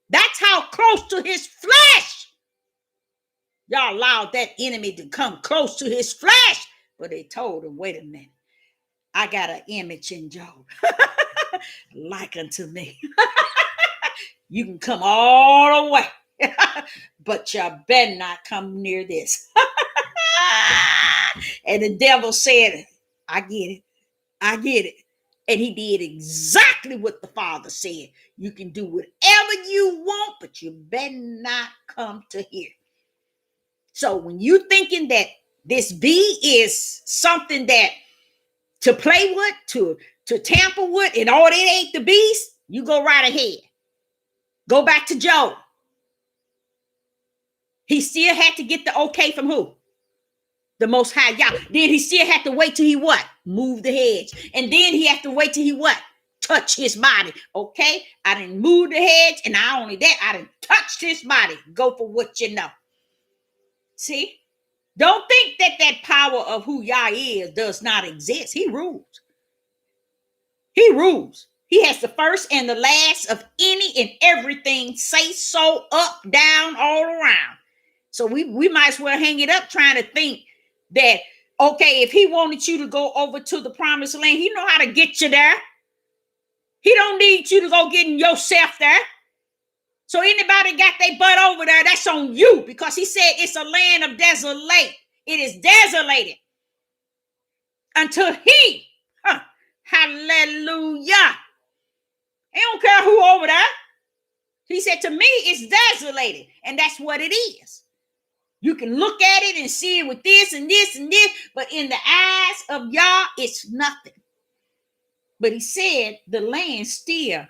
That's how close to his flesh. Y'all allowed that enemy to come close to his flesh. But they told him, wait a minute, I got an image in Job. Like unto me. You can come all the way. But you better not come near this. And the devil said, I get it. And he did exactly what the Father said. You can do whatever you want, but you better not come to here. So when you thinking that this bee is something that to play with, to tamper with, and all it ain't the beast, you go right ahead. Go back to Job. He still had to get the okay from who? The Most High Yah. Then he still had to wait till he what? Move the hedge. And then he had to wait till he what? Touch his body. Okay, I didn't move the hedge, and not only that, I didn't touch his body. Go for what you know. See? Don't think that power of who Yah is does not exist. He rules. He rules. He has the first and the last of any and everything. Say so, up, down, all around. So we might as well hang it up trying to think that, okay, if he wanted you to go over to the promised land, he know how to get you there. He don't need you to go getting yourself there. So anybody got their butt over there, that's on you, because he said it's a land of desolate. It is desolated until he, hallelujah. He don't care who over there. He said, to me, it's desolated. And that's what it is. You can look at it and see it with this and this and this, but in the eyes of Yah, it's nothing. But he said the land still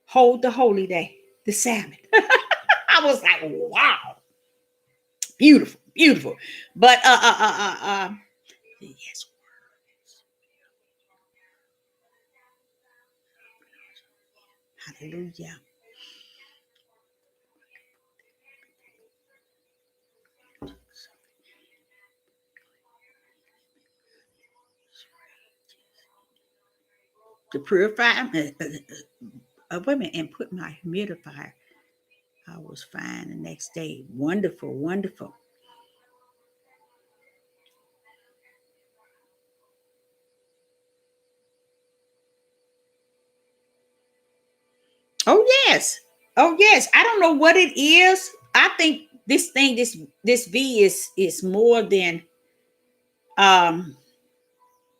hold the holy day, the Sabbath. I was like, wow. Beautiful, beautiful. But yes. Hallelujah. To purify women and put my humidifier. I was fine the next day. Wonderful, wonderful. Oh yes. Oh yes. I don't know what it is. I think this thing, this V is more than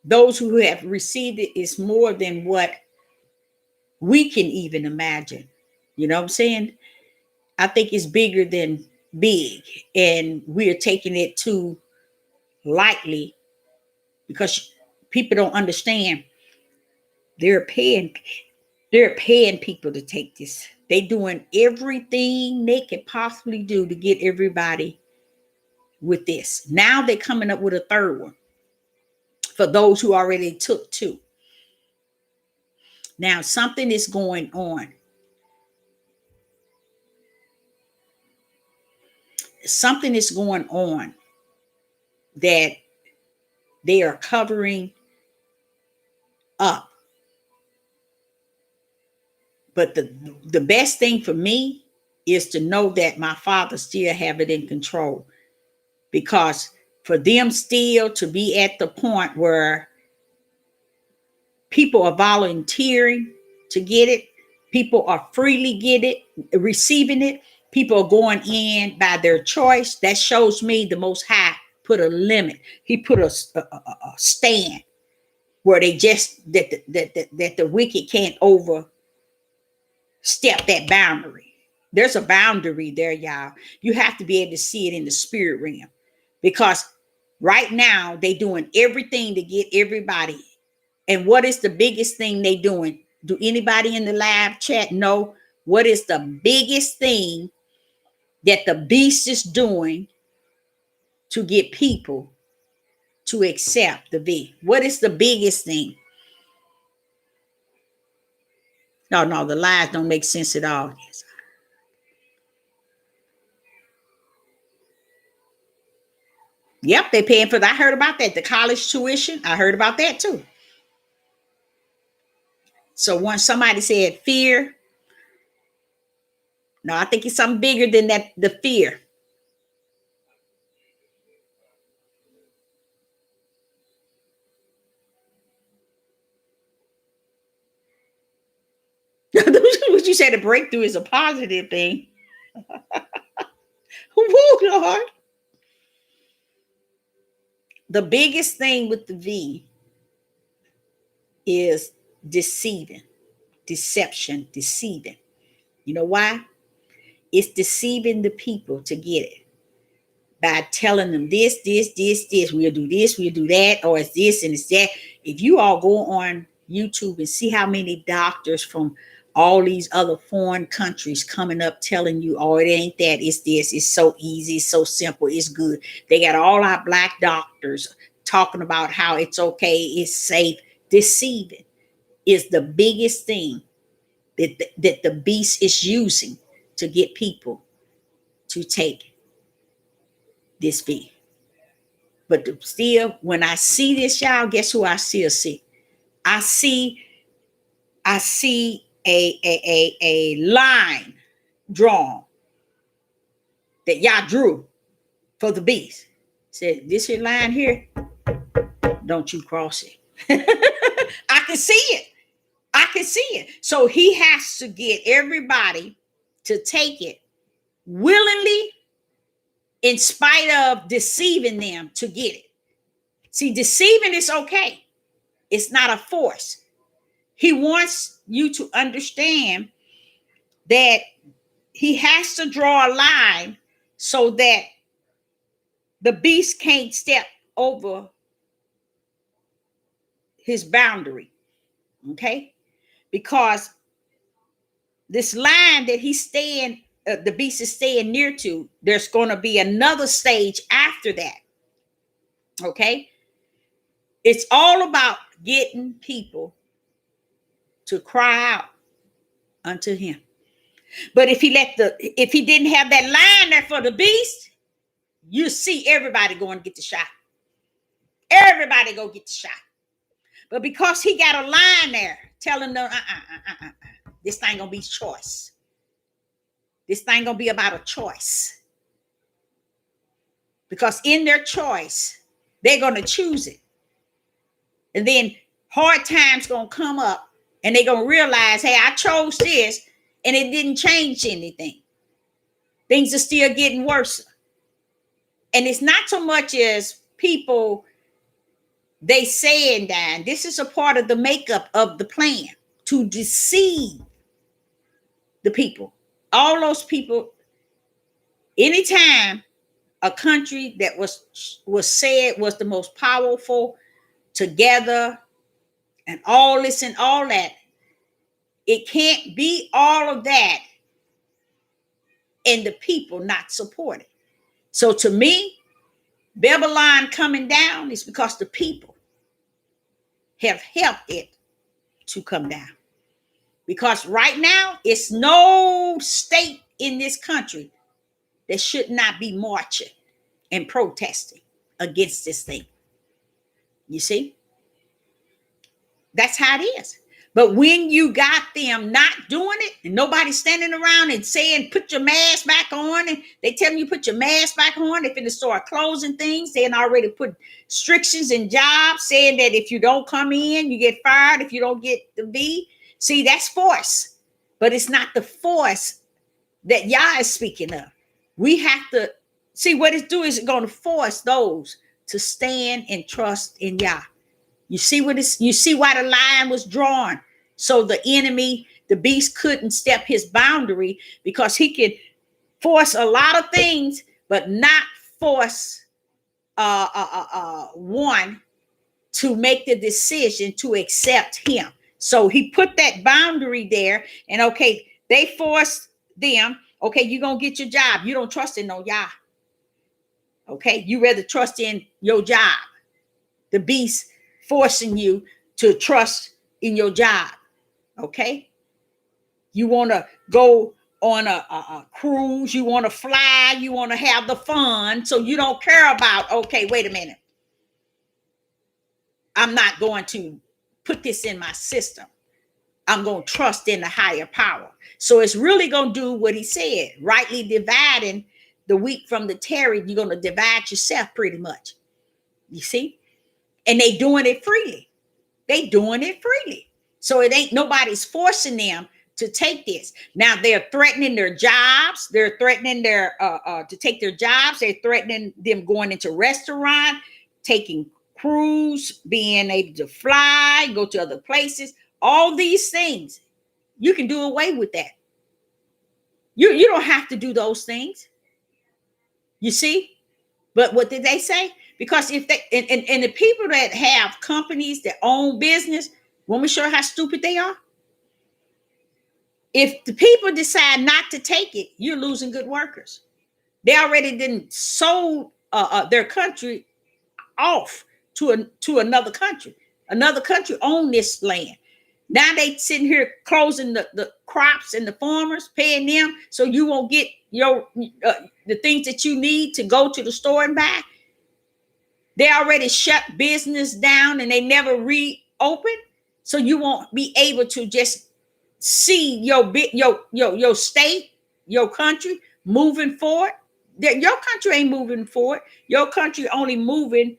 those who have received it, is more than what we can even imagine. You know what I'm saying? I think it's bigger than big, and we're taking it too lightly because people don't understand. They're paying people to take this. They're doing everything they can possibly do to get everybody with this. Now they're coming up with a third one for those who already took two. Now something is going on. Something is going on that they are covering up. But the best thing for me is to know that my father still have it in control, because for them still to be at the point where people are volunteering to get it, people are freely receiving it, people are going in by their choice, that shows me the Most High put a limit. He put a stand where they just that the wicked can't overstep that boundary. There's a boundary there, y'all. You have to be able to see it in the spirit realm, because right now they doing everything to get everybody. And what is the biggest thing they doing? Do anybody in the live chat know what is the biggest thing that the beast is doing to get people to accept the V? What is the biggest thing? No, the lies don't make sense at all. Yep, they paying for that. I heard about that. The college tuition, I heard about that too. So once somebody said fear, no, I think it's something bigger than that. The fear. What you said, a breakthrough is a positive thing. Woo, Lord. The biggest thing with the V is deceiving, deception, deceiving. You know why? It's deceiving the people to get it by telling them this. We'll do this, we'll do that, or it's this and it's that. If you all go on YouTube and see how many doctors from all these other foreign countries coming up telling you, oh, it ain't that, it's this, it's so easy, it's so simple, it's good. They got all our black doctors talking about how it's okay, it's safe. Deceiving is the biggest thing that the beast is using to get people to take this V. But still, when I see this, y'all, guess who I still see? I see a line drawn that y'all drew for the beast. Said, this here line here, don't you cross it. I can see it. I can see it. So he has to get everybody to take it willingly, in spite of deceiving them to get it. See, deceiving is okay. It's not a force. He wants you to understand that he has to draw a line so that the beast can't step over his boundary. Okay? Because this line that he's staying, the beast is staying near to, there's going to be another stage after that. Okay? It's all about getting people to cry out unto him. But if he didn't have that line there for the beast, you see everybody going to get the shot. Everybody go get the shot. But because he got a line there telling them, this thing gonna be choice. This thing gonna be about a choice. Because in their choice, they're gonna choose it. And then hard times gonna come up and they're gonna realize, hey, I chose this and it didn't change anything. Things are still getting worse. And it's not so much as people they saying that this is a part of the makeup of the plan to deceive the people. All those people, anytime a country that was said was the most powerful together and all this and all that, it can't be all of that and the people not supported. So to me, Babylon coming down is because the people have helped it to come down. Because right now, it's no state in this country that should not be marching and protesting against this thing. You see? That's how it is. But when you got them not doing it and nobody standing around and saying, put your mask back on, and they telling you put your mask back on, if they start closing things, they already put restrictions in jobs saying that if you don't come in, you get fired if you don't get the V. See, that's force. But it's not the force that Yah is speaking of. We have to see what it's doing is going to force those to stand and trust in Yah. You see you see why the line was drawn. So the enemy, the beast, couldn't step his boundary, because he can force a lot of things, but not force one to make the decision to accept him. So he put that boundary there, and okay, they forced them. Okay, you're gonna get your job. You don't trust in no Yah. Okay, you rather trust in your job. The beast forcing you to trust in your job. Okay, you want to go on a cruise, you want to fly, you want to have the fun, so you don't care about, okay, wait a minute, I'm not going to put this in my system. I'm going to trust in the higher power. So it's really going to do what he said, rightly dividing the wheat from the tare. You're going to divide yourself pretty much. You see? And they doing it freely. They doing it freely. So it ain't nobody's forcing them to take this. Now they're threatening their jobs. They're threatening their to take their jobs. They're threatening them going into restaurant, taking cruise, being able to fly, go to other places. All these things, you can do away with that. You don't have to do those things. You see? But what did they say? Because if they and the people that have companies that own business, want me to show you how stupid they are? If the people decide not to take it, you're losing good workers. They already didn't sold their country off to another country. Another country owned this land. Now they sitting here closing the crops and the farmers, paying them so you won't get your the things that you need to go to the store and buy. They already shut business down and they never reopen, so you won't be able to just see your state, your country moving forward. Your country ain't moving forward. Your country only moving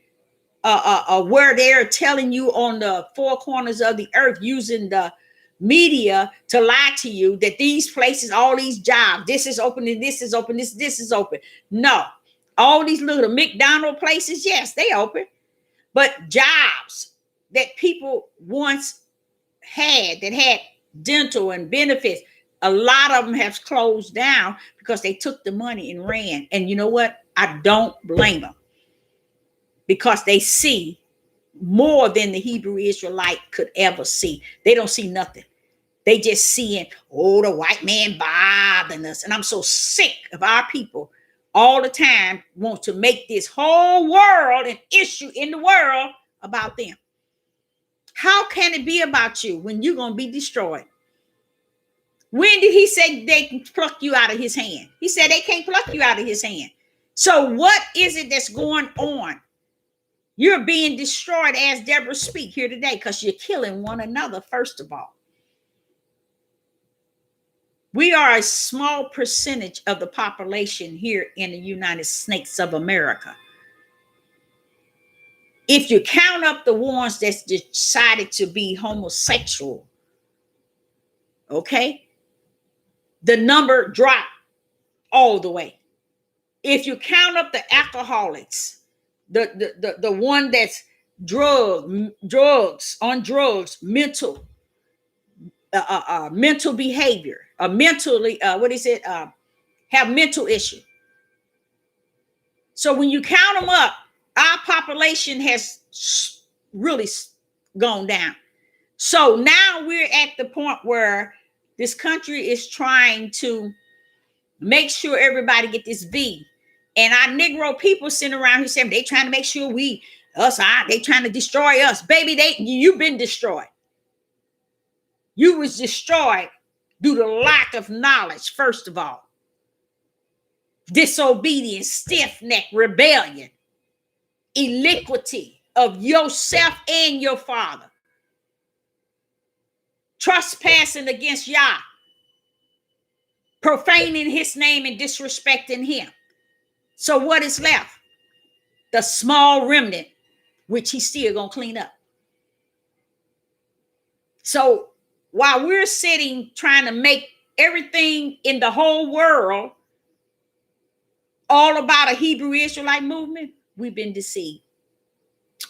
where they're telling you on the four corners of the earth, using the media to lie to you that these places, all these jobs, this is open and this is open, this is open. No, all these little McDonald's places, yes, they open, but jobs that people once had that had dental and benefits, a lot of them have closed down because they took the money and ran. And you know what? I don't blame them, because they see more than the Hebrew Israelite could ever see. They don't see nothing. They just seeing, oh, the white man bothering us. And I'm so sick of our people all the time want to make this whole world an issue in the world about them. How can it be about you when you're going to be destroyed? When did he say they can pluck you out of his hand? He said they can't pluck you out of his hand. So what is it that's going on? You're being destroyed as Deborah speak here today because you're killing one another, first of all. We are a small percentage of the population here in the United States of America. If you count up the ones that's decided to be homosexual, okay, the number dropped all the way. If you count up the alcoholics, the one that's drugs, mental mental behavior, mentally have mental issue. So when you count them up, our population has really gone down. So now we're at the point where this country is trying to make sure everybody get this V. And our Negro people sitting around here saying they trying to make sure they trying to destroy us. Baby, you've been destroyed. You was destroyed due to lack of knowledge, first of all. Disobedience, stiff-neck, rebellion, iniquity of yourself and your father. trespassing against Yah, profaning his name and disrespecting him. So what is left? The small remnant, which he's still going to clean up. So while we're sitting trying to make everything in the whole world all about a Hebrew Israelite movement, we've been deceived.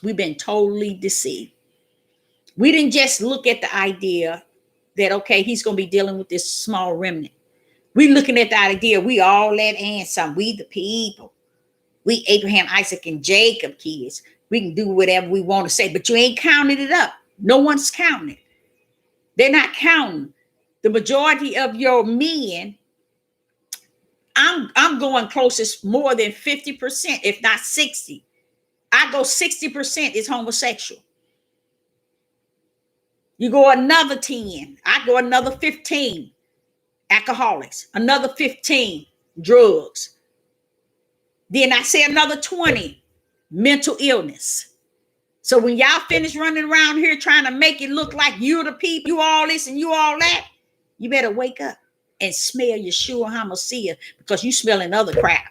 We've been totally deceived. We didn't just look at the idea that, okay, he's going to be dealing with this small remnant. We looking at the idea, we all that and some, we the people. We Abraham, Isaac, and Jacob kids. We can do whatever we want to say, but you ain't counted it up. No one's counting it. They're not counting. The majority of your men, I'm going closest more than 50%, if not 60. I go 60% is homosexual. You go another 10. I go another 15. Alcoholics. Another 15. Drugs. Then I say another 20. Mental illness. So when y'all finish running around here trying to make it look like you're the people, you all this and you all that, you better wake up and smell Yeshua HaMashiach, because you smelling other crap.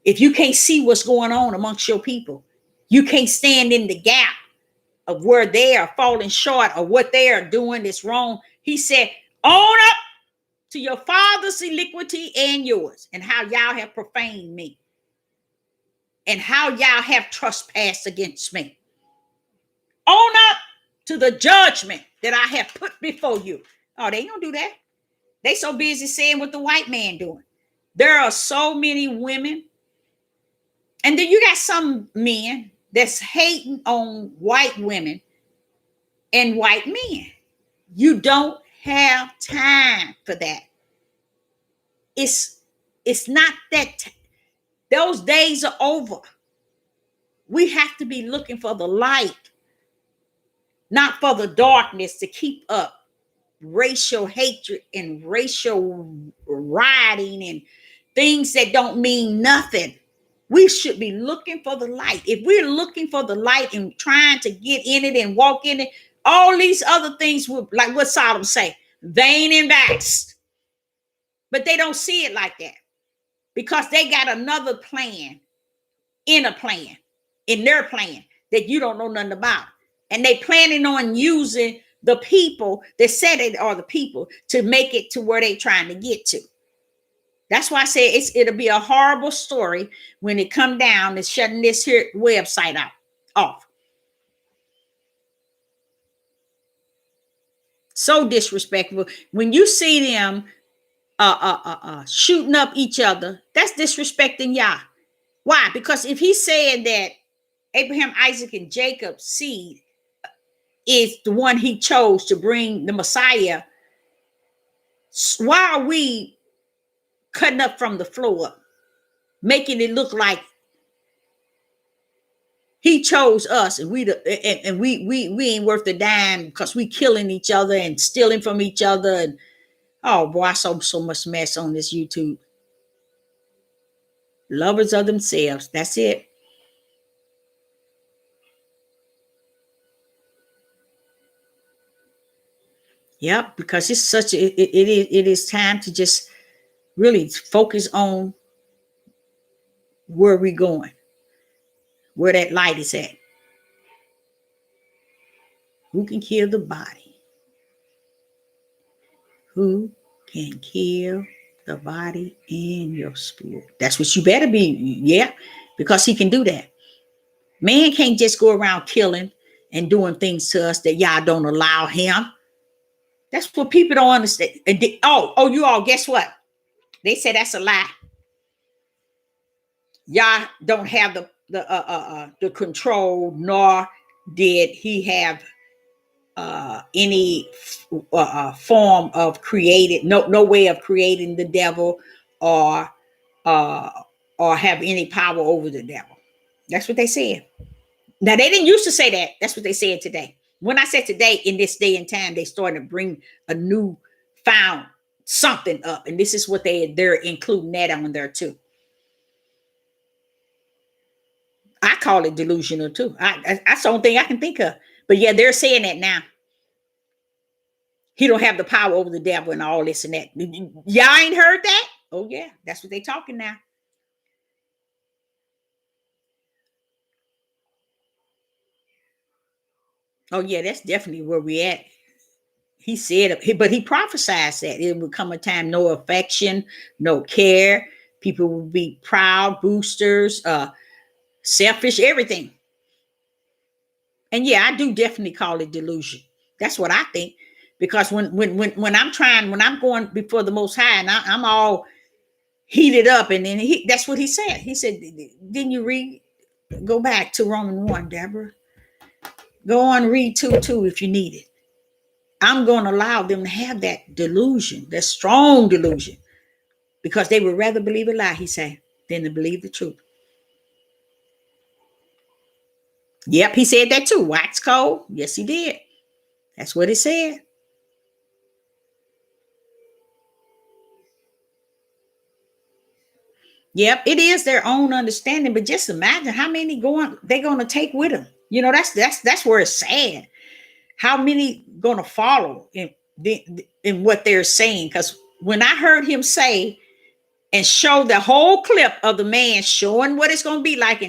If you can't see what's going on amongst your people, you can't stand in the gap of where they are falling short or what they are doing that's wrong. He said, own up to your father's iniquity and yours, and how y'all have profaned me, and how y'all have trespassed against me. Own up to the judgment that I have put before you. Oh, they don't do that. They so busy saying what the white man doing. There are so many women, and then you got some men that's hating on white women and white men. You don't have time for that. It's not that those days are over. We have to be looking for the light, not for the darkness, to keep up racial hatred and racial rioting and things that don't mean nothing. We should be looking for the light. If we're looking for the light and trying to get in it and walk in it, all these other things would, like what Sodom say, vain and vast. But they don't see it like that, because they got another plan in their plan that you don't know nothing about. And they planning on using the people that said it are the people to make it to where they trying to get to. That's why I say it'll be a horrible story when it come down to shutting this here website off. So disrespectful. When you see them shooting up each other, that's disrespecting Yah. Why? Because if he said that Abraham, Isaac, and Jacob's seed is the one he chose to bring the Messiah, why are we cutting up from the floor, making it look like he chose us and we ain't worth a dime because we killing each other and stealing from each other? And oh boy, I saw so much mess on this YouTube. Lovers of themselves. That's it. Yep, because it's such it is time to just really focus on where we're going, where that light is at. Who can kill the body? Who can kill the body and your spirit? That's what you better be. Yeah, because he can do that. Man can't just go around killing and doing things to us that y'all don't allow him. That's what people don't understand. Oh, you all, guess what? They say that's a lie. Y'all don't have the control, nor did he have any form of created, no way of creating the devil or have any power over the devil. That's what they said. Now, they didn't used to say that. That's what they said today. When I said today, in this day and time, they started to bring a new found something up. And this is what they're including that on there too. I call it delusional too. That's the only thing I can think of. But yeah, they're saying that now. He don't have the power over the devil and all this and that. Y'all ain't heard that? Oh yeah, that's what they talking now. Oh yeah, that's definitely where we at. He said, but he prophesied that it would come a time, no affection, no care. People will be proud, boosters, selfish, everything. And yeah, I do definitely call it delusion. That's what I think. Because when I'm going before the Most High, and I'm all heated up, and then that's what he said. He said, "Didn't you read? Go back to Romans 1, Deborah. Go on, read 2 if you need it. I'm going to allow them to have that delusion, that strong delusion, because they would rather believe a lie," he said, than to believe the truth. Yep, he said that too. Wax cold. Yes, he did. That's what it said. Yep, it is their own understanding, but just imagine how many they're going to take with them. You know, that's where it's sad. How many going to follow in what they're saying? Because when I heard him say and show the whole clip of the man showing what it's going to be like,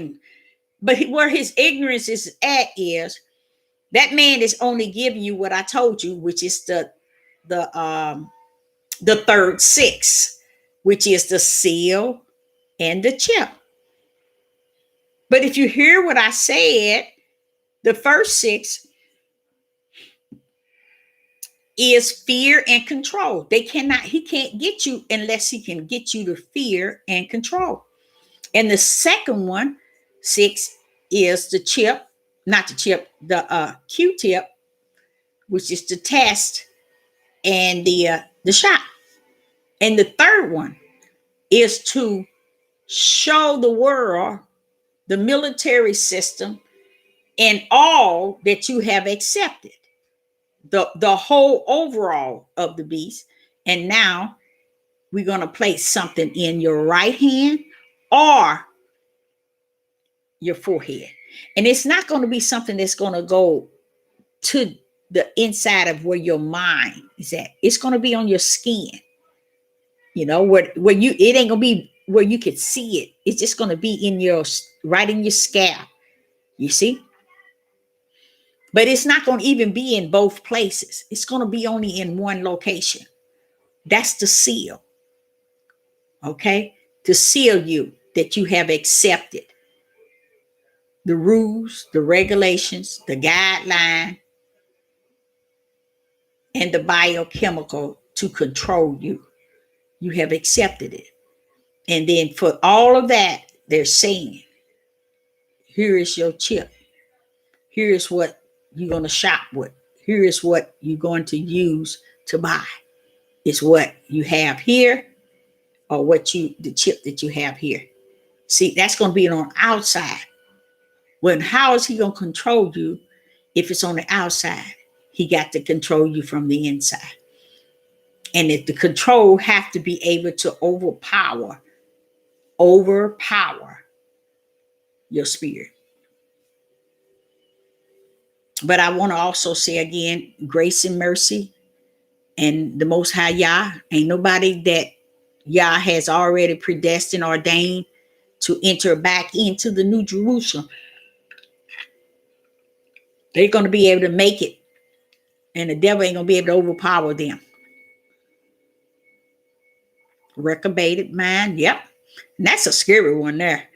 but where his ignorance is at is that man is only giving you what I told you, which is the the third six, which is the seal and the chip. But if you hear what I said, the first six is fear and control. He can't get you unless he can get you to fear and control. And the second one, six, is the chip, not the chip, the Q-tip, which is the test and the shot. And the third one is to show the world the military system and all that you have accepted, the whole overall of the beast. And now we're going to place something in your right hand or your forehead. And it's not going to be something that's going to go to the inside of where your mind is at. It's going to be on your skin. You know, where you, it ain't going to be where you could see it. It's just going to be right in your scalp. You see? But it's not going to even be in both places. It's going to be only in one location. That's the seal. Okay? To seal you that you have accepted the rules, the regulations, the guideline, and the biochemical to control you. You have accepted it. And then for all of that, they're saying, here is your chip. Here is what you're going to shop with. Here is what you're going to use to buy. It's what you have here or the chip that you have here. See, that's going to be on the outside. When how is he going to control you if it's on the outside? He got to control you from the inside. And if the control have to be able to overpower your spirit. But I want to also say again, grace and mercy and the Most High Yah. Ain't nobody that Yah has already predestined, ordained to enter back into the New Jerusalem. They're going to be able to make it. And the devil ain't going to be able to overpower them. Reprobated mind. Yep. And that's a scary one there.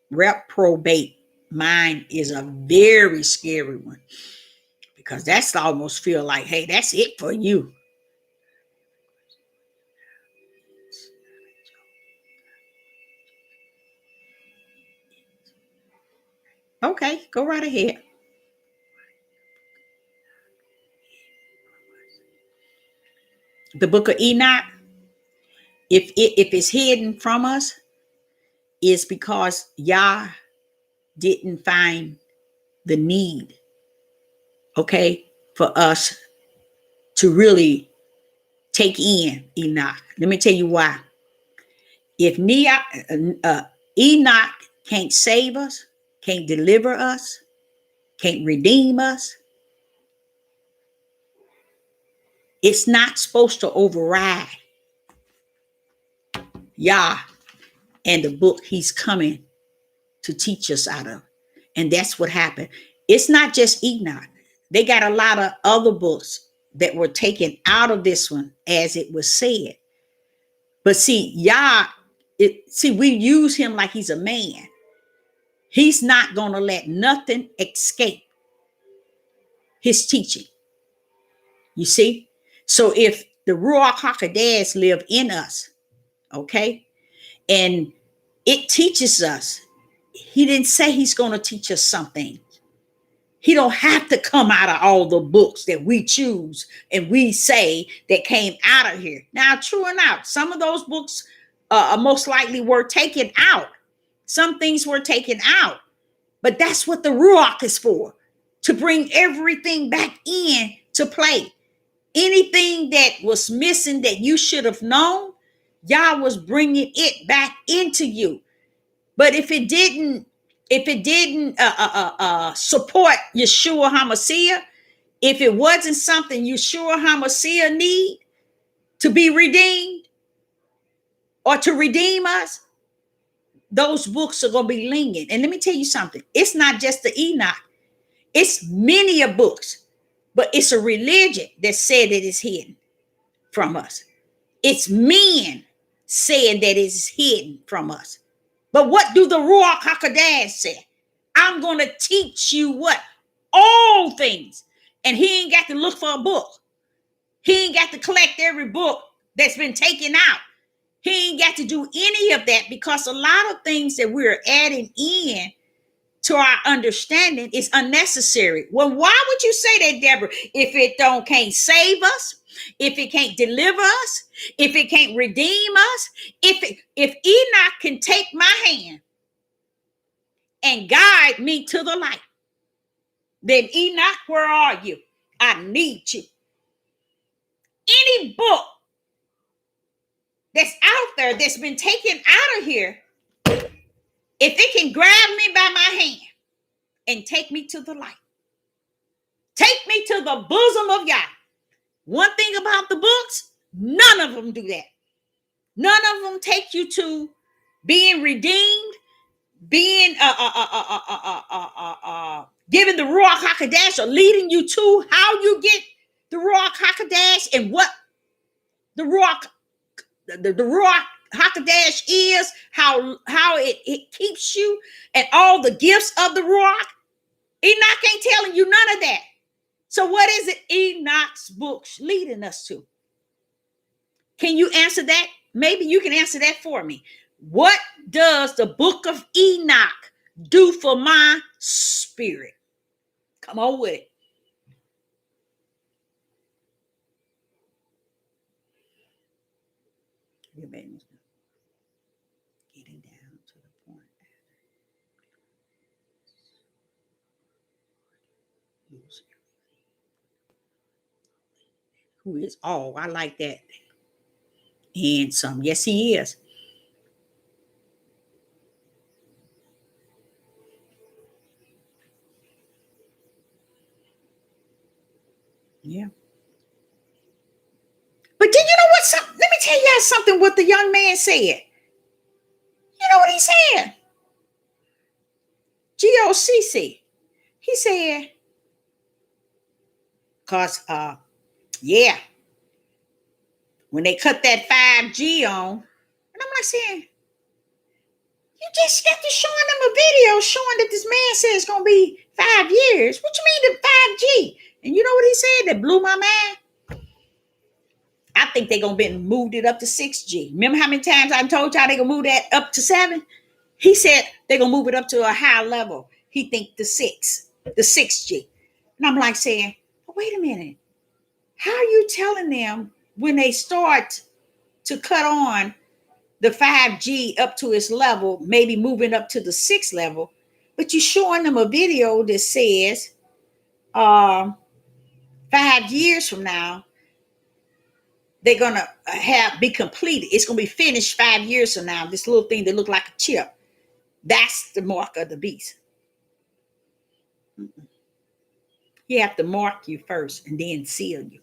Reprobate mind is a very scary one. Because that's almost feel like, hey, that's it for you. Okay, go right ahead. The book of Enoch, if it's hidden from us, is because Yah didn't find the need, okay, for us to really take in Enoch. Let me tell you why. If Enoch can't save us, can't deliver us, can't redeem us, It's not supposed to override Yah and the book he's coming to teach us out of. And that's what happened. It's not just Enoch. They got a lot of other books that were taken out of this one, as it was said. But see, Yah, we use him like he's a man. He's not going to let nothing escape his teaching. You see? So if the Ruach HaKodesh live in us, okay, and it teaches us, he didn't say he's going to teach us something. He don't have to come out of all the books that we choose and we say that came out of here. Now, true enough, some of those books most likely were taken out. Some things were taken out. But that's what the Ruach is for, to bring everything back in to play. Anything that was missing that you should have known, Yah was bringing it back into you. But if it didn't support Yeshua HaMashiach, if it wasn't something Yeshua HaMashiach need to be redeemed or to redeem us, those books are going to be lingering. And let me tell you something. It's not just the Enoch. It's many of books, but it's a religion that said that it's hidden from us. It's men saying that it's hidden from us. But what do the Ruach HaKodesh say? I'm going to teach you what? All things. And he ain't got to look for a book. He ain't got to collect every book that's been taken out. He ain't got to do any of that, because a lot of things that we're adding in to our understanding is unnecessary. Well, why would you say that, Deborah? If it can't save us, if it can't deliver us, if it can't redeem us, if Enoch can take my hand and guide me to the light, then Enoch, where are you? I need you. Any book that's out there that's been taken out of here, if it can grab me by my hand and take me to the light, take me to the bosom of Yah. One thing about the books, none of them do that. None of them take you to being redeemed, being given the Ruach HaKodesh, or leading you to how you get the Ruach HaKodesh and what the Ruach HaKodesh is, how it keeps you, and all the gifts of the Ruach. Enoch ain't telling you none of that. So what is it Enoch's books leading us to? Can you answer that? Maybe you can answer that for me. What does the book of Enoch do for my spirit? Come on with it. Getting down to the point. Who is all? I like that. And some. Yes, he is. Yeah. But then you know what? Let me tell you something what the young man said. You know what he said? GOCC. He said, because, yeah, when they cut that 5G on, and I'm like saying, you just got to showing them a video showing that this man said it's going to be 5 years. What you mean the 5G? And you know what he said that blew my mind? I think they're going to be moved it up to 6G. Remember how many times I told y'all they're going to move that up to 7? He said they're going to move it up to a high level. He think the 6G. And I'm like saying, oh, wait a minute. How are you telling them when they start to cut on the 5G up to its level, maybe moving up to the 6th level, but you're showing them a video that says 5 years from now, they're going to be completed. It's going to be finished 5 years from now, this little thing that looked like a chip. That's the mark of the beast. You have to mark you first and then seal you.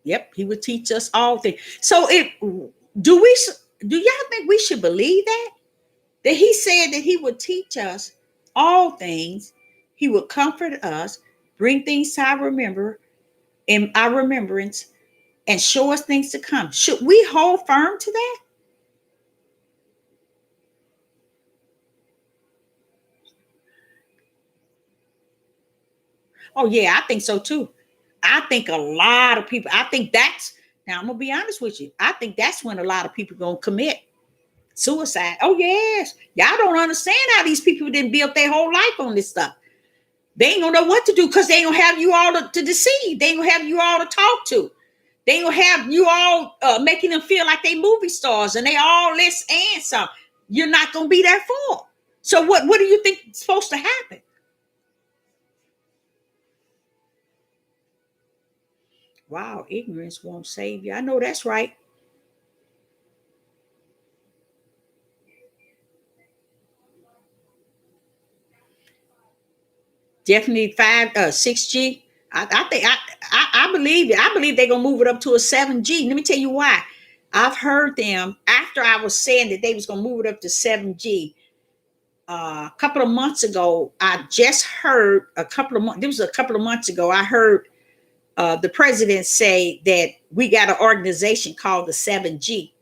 Yep, he would teach us all things. So it do we do y'all think we should believe that? That he said that he would teach us all things, he would comfort us, bring things to our remember in our remembrance, and show us things to come. Should we hold firm to that? Oh yeah, I think so too. I think a lot of people, I think that's now I'm gonna be honest with you. I think that's when a lot of people gonna commit suicide. Oh yes. Y'all don't understand how these people didn't build their whole life on this stuff. They ain't gonna know what to do because they ain't gonna have you all to deceive. They ain't gonna have you all to talk to. They ain't gonna have you all making them feel like they movie stars and they all this and some. You're not gonna be there for. So what do you think is supposed to happen? Wow, ignorance won't save you. I know that's right. Definitely 6G. I think I believe it. I believe they're gonna move it up to a 7G. Let me tell you why. I've heard them after I was saying that they was gonna move it up to 7G. A couple of months ago, I just heard a couple of months. This was a couple of months ago. I heard the president say that we got an organization called the 7G.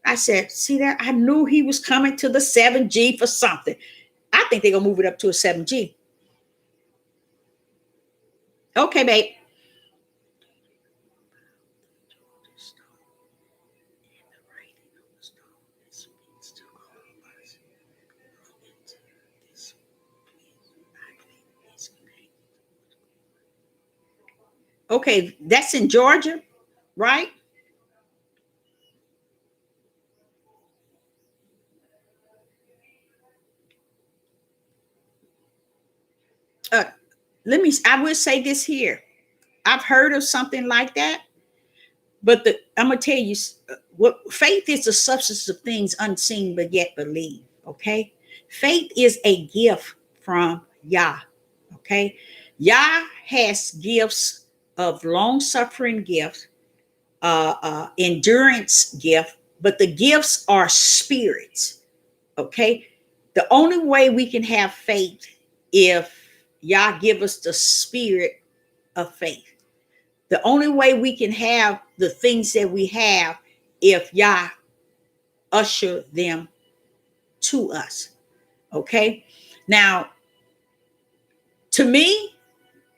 I said, see that? I knew he was coming to the 7G for something. I think they're gonna move it up to a 7G. Okay, babe. Okay, that's in Georgia, right? Uh, I will say this here. I've heard of something like that, but I'm gonna tell you what faith is: the substance of things unseen but yet believed. Okay, faith is a gift from Yah. Okay, Yah has gifts of long suffering gifts, endurance gift, but the gifts are spirits. Okay, the only way we can have faith if Yah give us the spirit of faith. The only way we can have the things that we have if Yah usher them to us. Okay. Now, to me,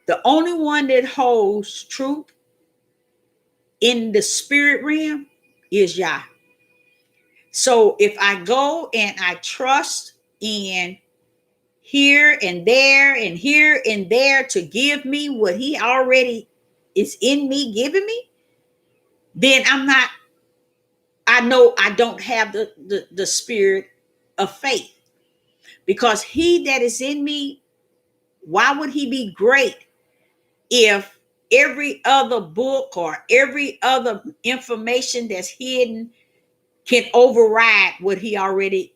the only one that holds truth in the spirit realm is Yah. So if I go and I trust in here and there and here and there to give me what he already is in me giving me, then I know I don't have the spirit of faith, because he that is in me, why would he be great if every other book or every other information that's hidden can override what he already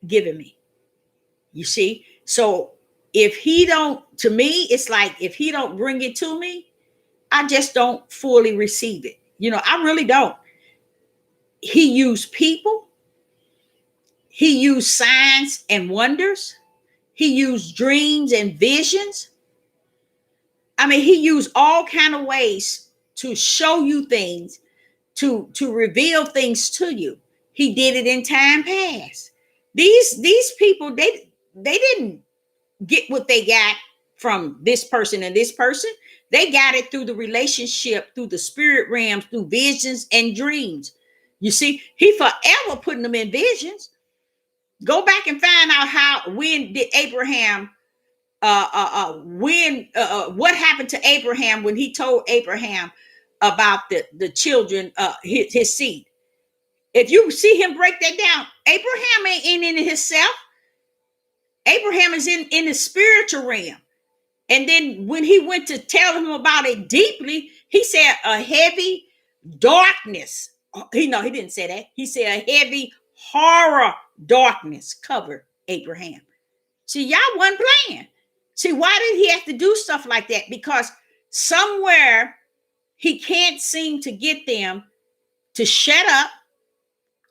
given me? You see? So if he don't, to me, it's like if he don't bring it to me, I just don't fully receive it. I really don't. He used people, he used signs and wonders, he used dreams and visions. I mean, he used all kind of ways to show you things, to reveal things to you. He did it in time past. These people, they didn't get what they got from this person and this person. They got it through the relationship, through the spirit realms, through visions and dreams. You see, he forever putting them in visions. Go back and find out when did Abraham, what happened to Abraham when he told Abraham about the children, his seed. If you see him break that down, Abraham ain't in himself. Abraham is in the spiritual realm. And then when he went to tell him about it deeply, he said a heavy darkness. He didn't say that. He said a heavy horror darkness covered Abraham. See, y'all wasn't playing. See, why did he have to do stuff like that? Because somewhere he can't seem to get them to shut up,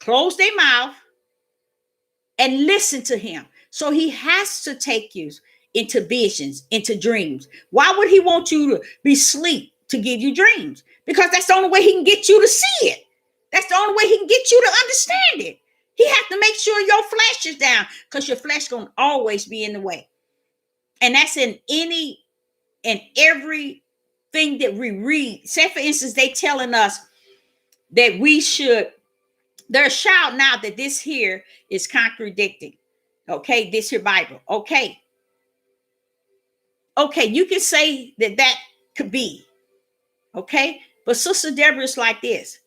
close their mouth, and listen to him. So he has to take you into visions, into dreams. Why would he want you to be asleep to give you dreams? Because that's the only way he can get you to see it. That's the only way he can get you to understand it. He has to make sure your flesh is down, because your flesh gonna always be in the way. And that's in any and every thing that we read. Say, for instance, they telling us that we should, they're shouting out that this here is contradicting. Okay, this here Bible. Okay, you can say that that could be. Okay, but Sister Deborah is like this.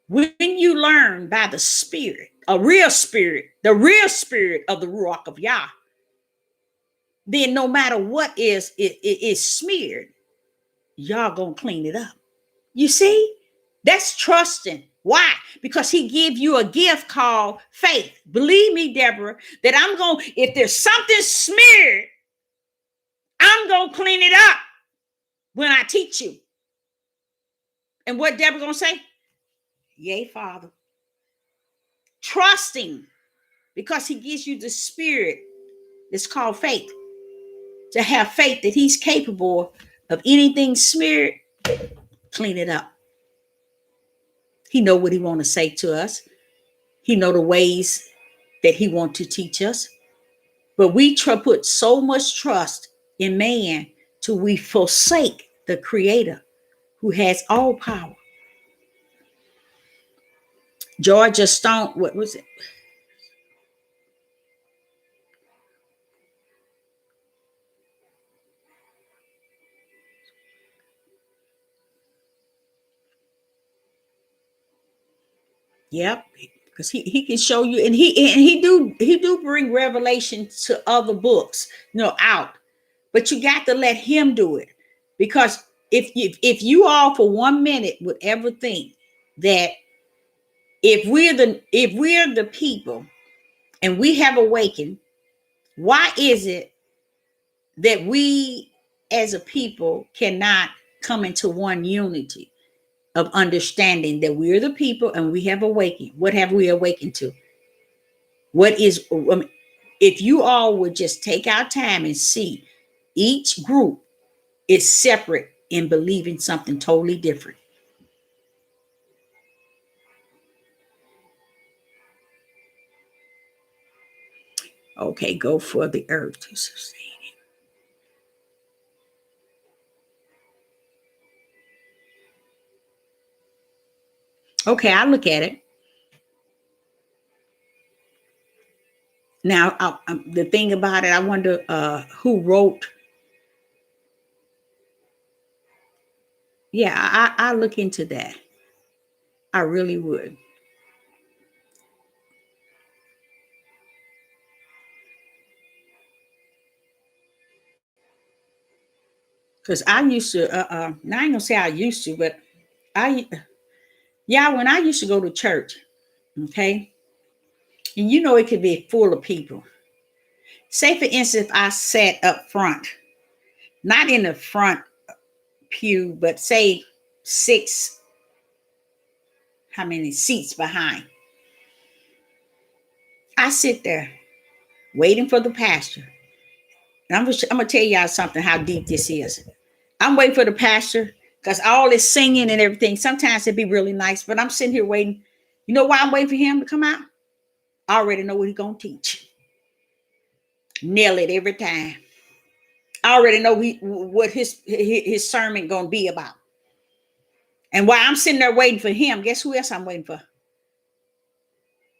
When you learn by the Spirit, a real Spirit, the real Spirit of the Ruach of Yah, then no matter what is smeared, y'all gonna clean it up. You see, that's trusting. Why? Because he give you a gift called faith. Believe me, Deborah, that I'm going, if there's something smeared, I'm going to clean it up when I teach you. And what Deborah going to say? Yay, Father. Trusting, because he gives you the spirit that's called faith. To have faith that he's capable of anything smeared, clean it up. He know what he want to say to us. He know the ways that he want to teach us. But we put so much trust in man till we forsake the Creator who has all power. Georgia Stone, what was it? Yep, because he can show you, and he do bring revelation to other books, out. But you got to let him do it, because if you all for 1 minute would ever think that if we're the people and we have awakened, why is it that we as a people cannot come into one unity of understanding that we're the people and we have awakened? What have we awakened to? What is, if you all would just take our time and see, each group is separate in believing something totally different. Okay, go for the earth to sustain it. Okay, I look at it. Now, the thing about it, I wonder who wrote. Yeah, I look into that. I really would. Because I used to, now I ain't gonna say I used to, but when I used to go to church, okay, and it could be full of people. Say, for instance, if I sat up front, not in the front pew, but say 6, how many seats behind. I sit there waiting for the pastor. And I'm gonna tell y'all something, how deep this is. I'm waiting for the pastor because all this singing and everything, sometimes it'd be really nice, but I'm sitting here waiting. You know why I'm waiting for him to come out? I already know what he's gonna teach. Nail it every time. I already know what his sermon gonna be about. And while I'm sitting there waiting for him, guess who else I'm waiting for?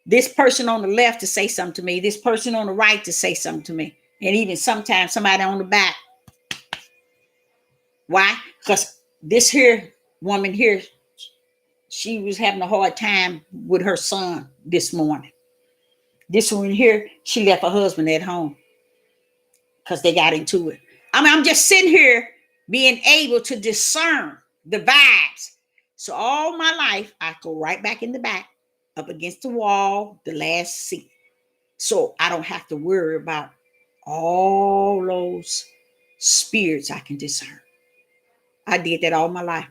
This person on the left to say something to me, this person on the right to say something to me, and even sometimes somebody on the back. Why? Because this here woman here, she was having a hard time with her son this morning. This one here, she left her husband at home because they got into it. I'm just sitting here being able to discern the vibes. So all my life, I go right back in the back, up against the wall, the last seat. So I don't have to worry about all those spirits I can discern. I did that all my life.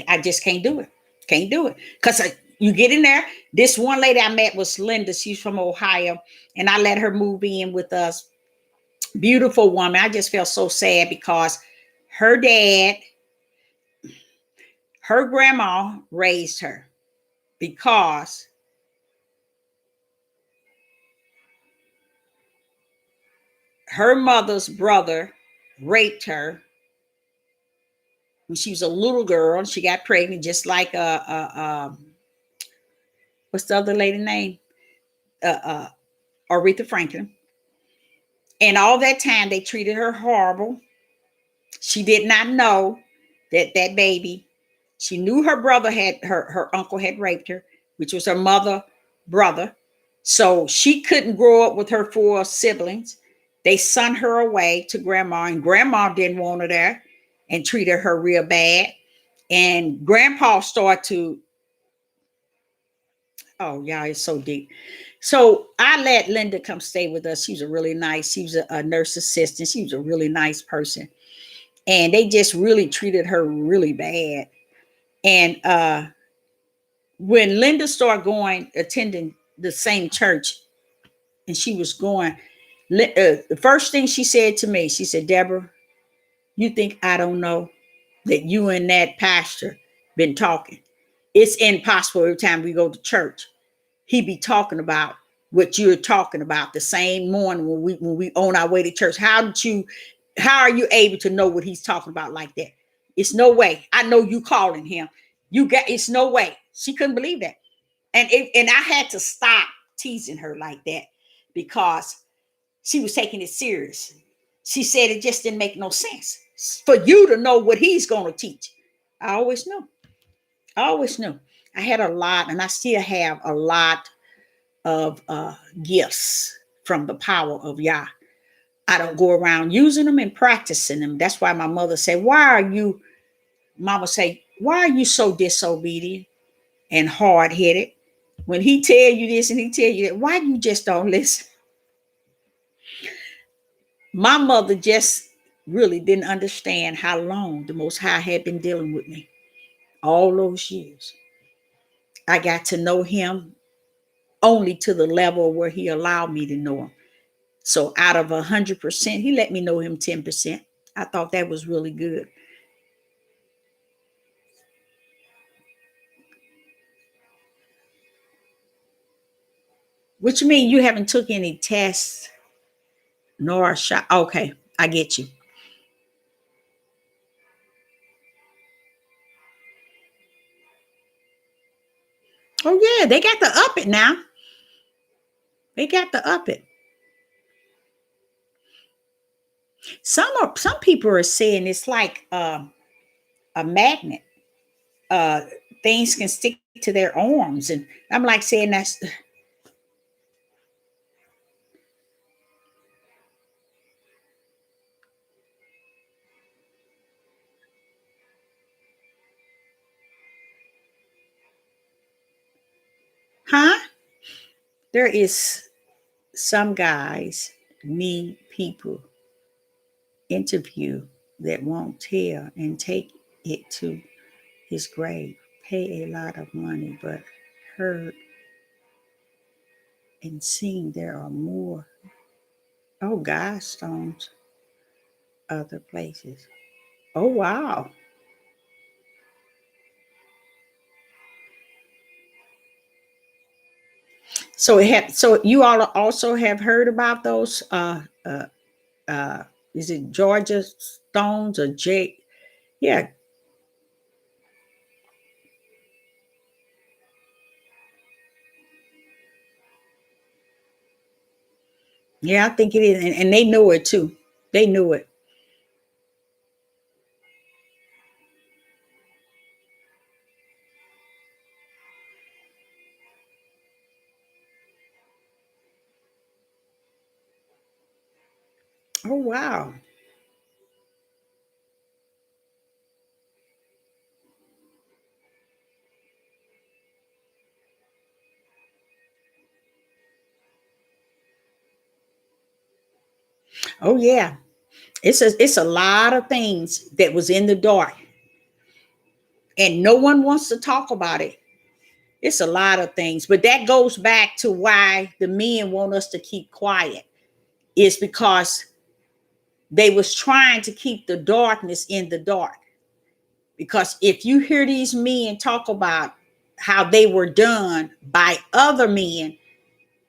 I just can't do it. Can't do it. Because you get in there. This one lady I met was Linda. She's from Ohio. And I let her move in with us. Beautiful woman. I just felt so sad because her dad, her grandma raised her because her mother's brother raped her when she was a little girl. She got pregnant, just like what's the other lady name? Aretha Franklin. And all that time they treated her horrible. She did not know that that baby. She knew her brother had her uncle had raped her, which was her mother brother. So she couldn't grow up with her four siblings. They sent her away to grandma, and grandma didn't want her there and treated her real bad. And grandpa started to, oh yeah, it's so deep. So I let Linda come stay with us. She was a really nice, she was a nurse assistant. She was a really nice person. And they just really treated her really bad. And when Linda started going, attending the same church, and she was going, the first thing she said to me, she said, Deborah, you think I don't know that you and that pastor been talking? It's impossible every time we go to church. He be talking about what you're talking about the same morning when we on our way to church. How are you able to know what he's talking about like that? It's no way. I know you calling him. It's no way. She couldn't believe that. And I had to stop teasing her like that because she was taking it serious. She said it just didn't make no sense for you to know what he's going to teach. I always knew. I always knew. I had a lot, and I still have a lot of gifts from the power of Yah. I don't go around using them and practicing them. That's why my mother said, Mama say, why are you so disobedient and hard-headed? When he tell you this and he tell you that, why you just don't listen? My mother just really didn't understand how long the Most High had been dealing with me all those years. I got to know him only to the level where he allowed me to know him. So out of 100%, he let me know him 10%. I thought that was really good. Which mean you haven't took any tests nor a shot. Okay, I get you. Oh yeah, they got to up it now. They got to up it. Some people are saying it's like a magnet. Uh, Things can stick to their arms, and I'm like saying that's, huh? There is some guys need people interview that won't tell and take it to his grave. Pay a lot of money, but heard and seen there are more. Oh, God stones other places. Oh wow. So you all also have heard about those uh is it Georgia Stones or Jake? Yeah, yeah, I think it is. And they know it too. They knew it. Oh wow. Oh yeah. It's a lot of things that was in the dark. and no one wants to talk about it. It's a lot of things, but that goes back to why the men want us to keep quiet. Is because they was trying to keep the darkness in the dark. Because if you hear these men talk about how they were done by other men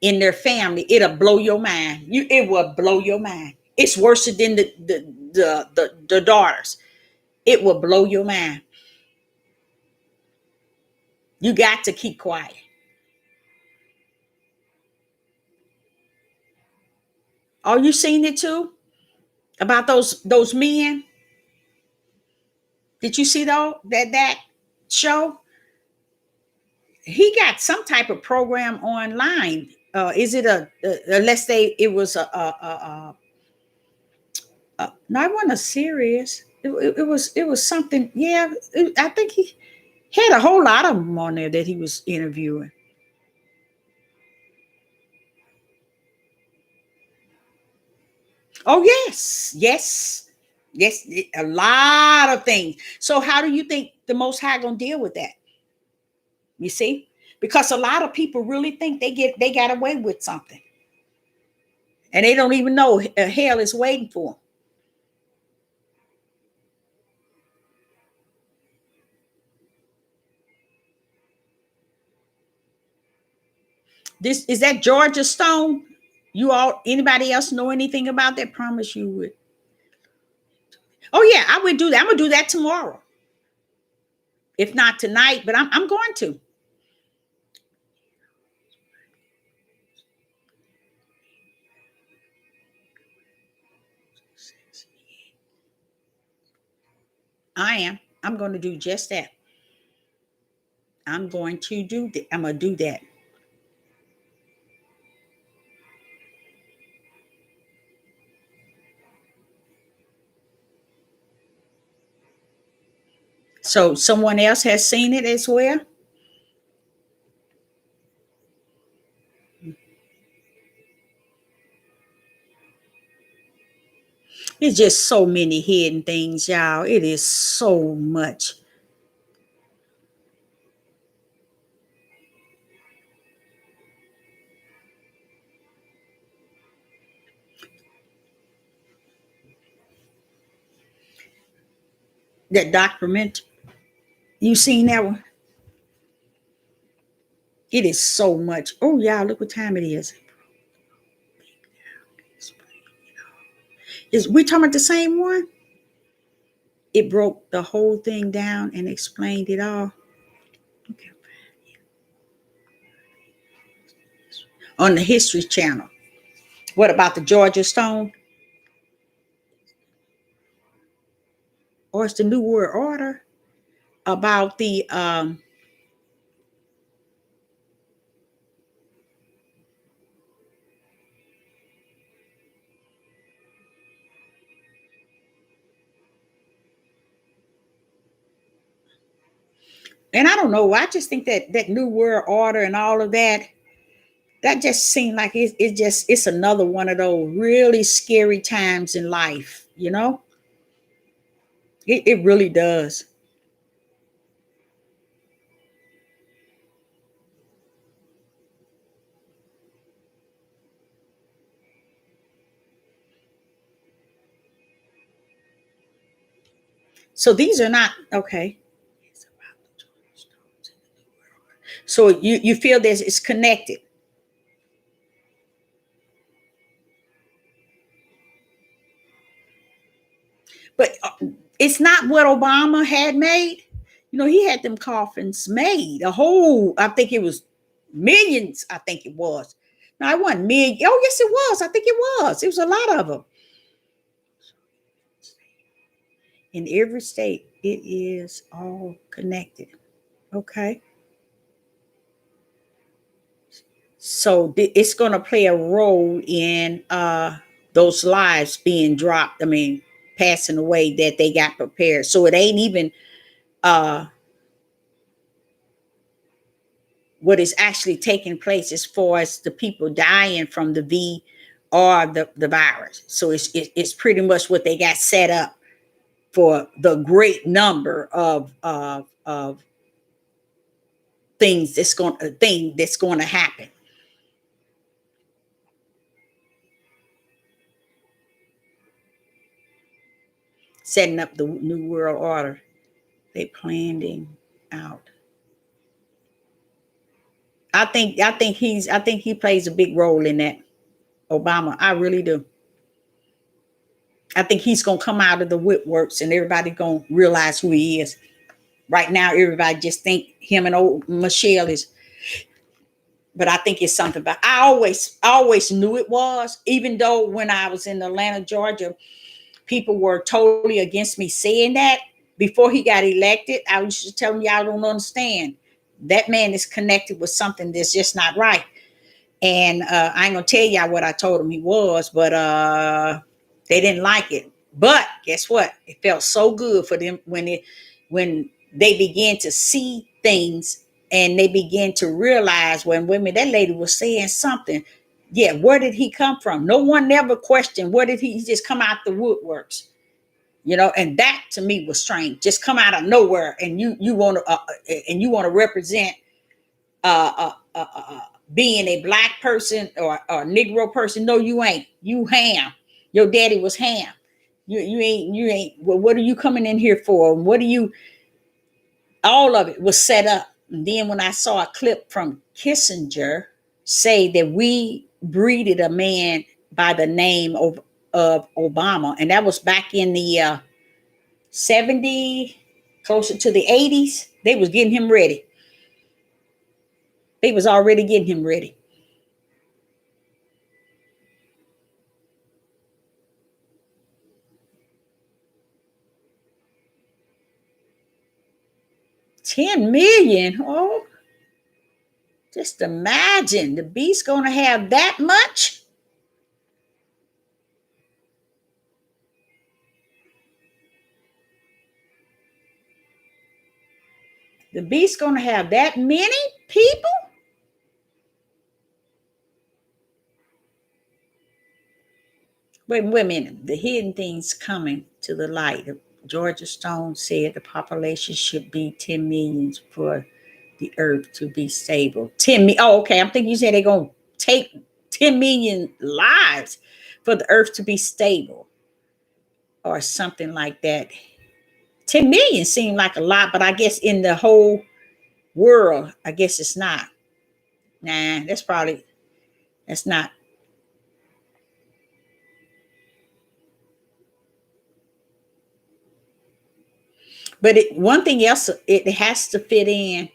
in their family, it'll blow your mind. It will blow your mind. It's worse than the daughters. It will blow your mind. You got to keep quiet. Are you seeing it too? About those men? Did you see though that show? He got some type of program online. Is it let's say it was no, it wasn't a serious. It was something. Yeah, I think he had a whole lot of them on there that he was interviewing. Oh yes, yes, yes, a lot of things. So how do you think the Most High gonna deal with that? You see, because a lot of people really think they got away with something, and they don't even know hell is waiting for them. This is that Georgia Stone. You all, anybody else know anything about that? Promise you would. Oh yeah, I would do that. I'm gonna do that tomorrow, if not tonight. But I'm going to. I am. I'm going to do just that. I'm going to do that. I'm gonna do that. So someone else has seen it as well. It's just so many hidden things, y'all. It is so much. That document, you seen that one? It is so much. Oh, y'all, look what time it is. Is we talking about the same one? It broke the whole thing down and explained it all. Okay. On the History Channel. What about the Georgia Stone? Or it's the New World Order? About the and I don't know. I just think that New World Order and all of that just seemed like it's another one of those really scary times in life. It really does. So these are not okay. So you feel this is connected, but it's not what Obama had made. He had them coffins made. A whole, I think it was millions. I think it was. No, it wasn't million. Oh, yes, it was. I think it was. It was a lot of them in every state. It is all connected. Okay. So it's going to play a role in those lives being dropped. I mean, passing away that they got prepared. So it ain't even uh, what is actually taking place as far as the people dying from the V or the virus. So it's pretty much what they got set up for the great number of of thing that's going to happen. Setting up the new world order. They planning out. I think he plays a big role in that. Obama. I really do. I think he's gonna come out of the woodworks and everybody gonna realize who he is. Right now, everybody just think him and old Michelle is, but I think it's something. But I always knew it was, even though when I was in Atlanta, Georgia, people were totally against me saying that. Before he got elected, I was just telling y'all don't understand. That man is connected with something that's just not right. And I ain't gonna tell y'all what I told him he was, but they didn't like it. But guess what? It felt so good for them when they began to see things and they began to realize when women that lady was saying something. Yeah, where did he come from? No one ever questioned where did he just come out the woodworks, and that to me was strange. Just come out of nowhere and you want to and you want to represent being a black person or a Negro person. No, you ain't. You ham. Your daddy was ham. You ain't. Well, what are you coming in here for? What do you? All of it was set up. And then when I saw a clip from Kissinger say that we breeded a man by the name of Obama, and that was back in the 70s, closer to the 80s. They was getting him ready. They was already getting him ready. $10 million. Oh, just imagine the beast gonna have that much. The beast gonna have that many people. Wait a minute. The hidden things coming to the light. Georgia Stone said the population should be 10 million for the earth to be stable. 10 million. Oh, okay. I'm thinking you said they're going to take 10 million lives for the earth to be stable or something like that. 10 million seemed like a lot, but I guess in the whole world, I guess it's not. Nah, that's not. But one thing else, it has to fit in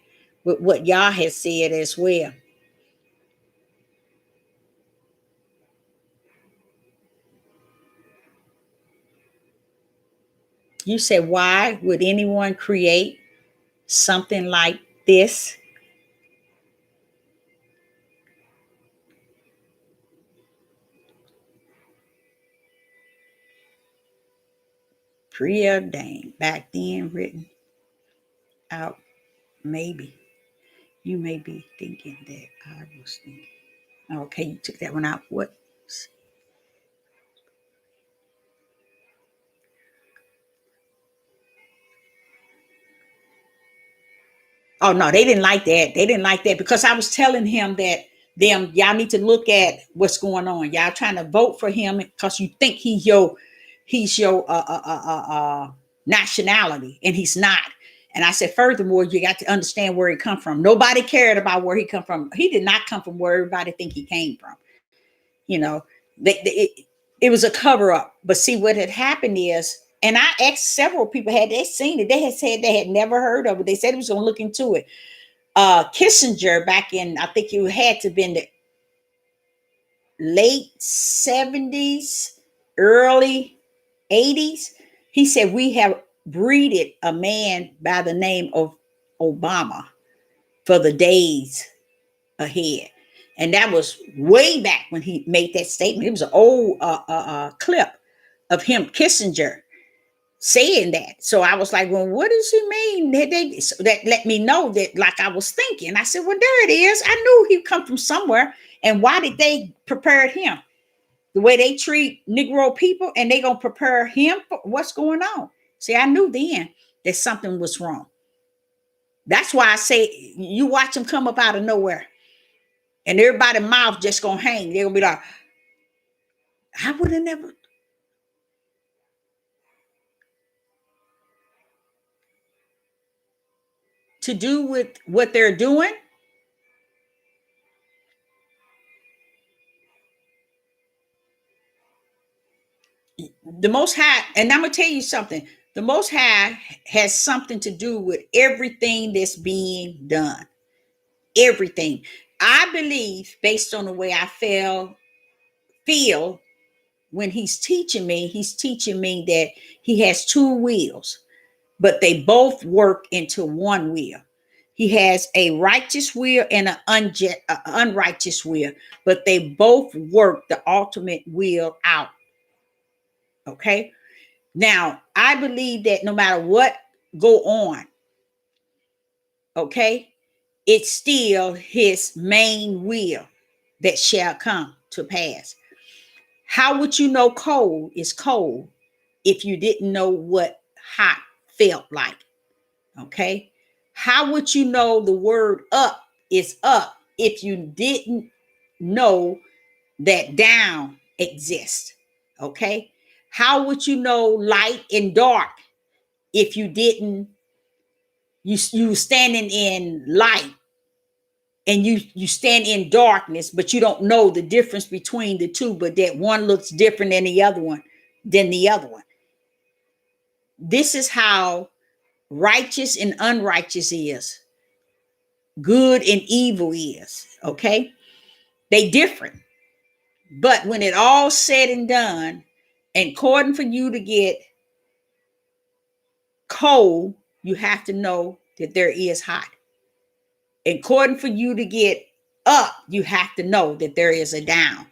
with what y'all has said as well. You said, why would anyone create something like this? Preordained. Back then, written out, maybe. You may be thinking that I was thinking. Okay, you took that one out. What? Oh no, they didn't like that. They didn't like that because I was telling him that y'all need to look at what's going on. Y'all trying to vote for him because you think he's your nationality, and he's not. And I said, furthermore, you got to understand where he come from. Nobody cared about where he come from. He did not come from where everybody think he came from. You know, it was a cover up. But see, what had happened is, and I asked several people, had they seen it? They had said they had never heard of it. They said it was going to look into it. Kissinger back in, I think it had to have been the late 70s, early 80s. He said, we have breeded a man by the name of Obama for the days ahead. And that was way back when he made that statement. It was an old clip of him, Kissinger, saying that. So I was like, well, what does he mean? So that let me know that, like I was thinking. I said, well, there it is. I knew he'd come from somewhere. And why did they prepare him? The way they treat Negro people, and they gonna prepare him for what's going on. See, I knew then that something was wrong. That's why I say you watch them come up out of nowhere, and everybody's mouth just gonna hang. They're gonna be like, I would have never. To do with what they're doing, the Most High, and I'm gonna tell you something. The Most High has something to do with everything that's being done. Everything. I believe, based on the way I feel when he's teaching me that he has two wheels, but they both work into one wheel. He has a righteous will and an unrighteous will, but they both work the ultimate will out. Okay. Now, I believe that no matter what go on, okay, it's still his main will that shall come to pass. How would you know cold is cold if you didn't know what hot felt like? Okay. How would you know the word up is up if you didn't know that down exists? Okay. How would you know light and dark if you didn't, you standing in light and you stand in darkness, but you don't know the difference between the two, but that one looks different than the other one. This is how righteous and unrighteous is, good and evil is. Okay, they different, but when it all said and done, and according for you to get cold, you have to know that there is hot. According for you to get up, you have to know that there is a down.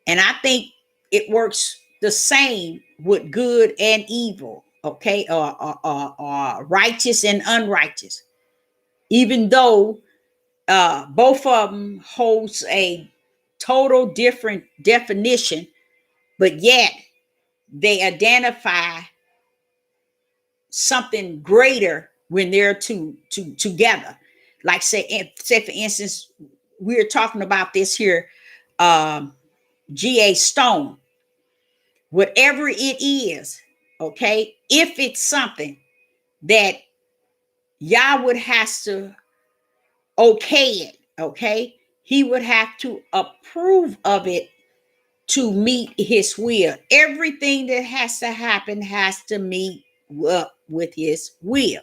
And I think it works the same with good and evil, okay, or righteous and unrighteous. Even though both of them holds a total different definition, but yet they identify something greater when they're together. Like say for instance, we're talking about this here, um, G.A. Stone, whatever it is, okay, if it's something that Yah would has to okay it, okay, he would have to approve of it to meet his will. Everything that has to happen has to meet up with his will.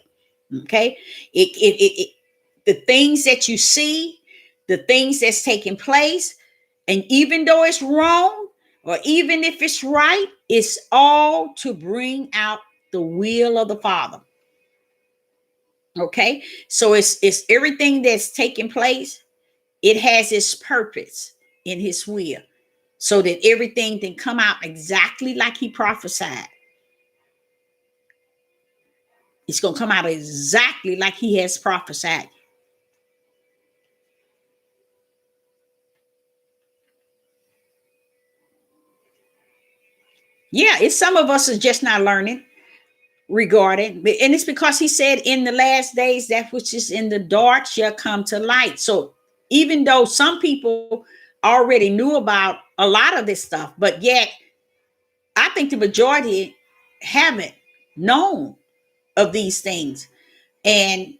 Okay. It the things that you see, the things that's taking place, and even though it's wrong, or even if it's right, it's all to bring out the will of the Father. Okay. So it's everything that's taking place, it has its purpose in his will, so that everything can come out exactly like he prophesied. It's going to come out exactly like he has prophesied. Yeah, it's some of us are just not learning regarding, and it's because he said in the last days that which is in the dark shall come to light. So even though some people already knew about a lot of this stuff, but yet I think the majority haven't known of these things. And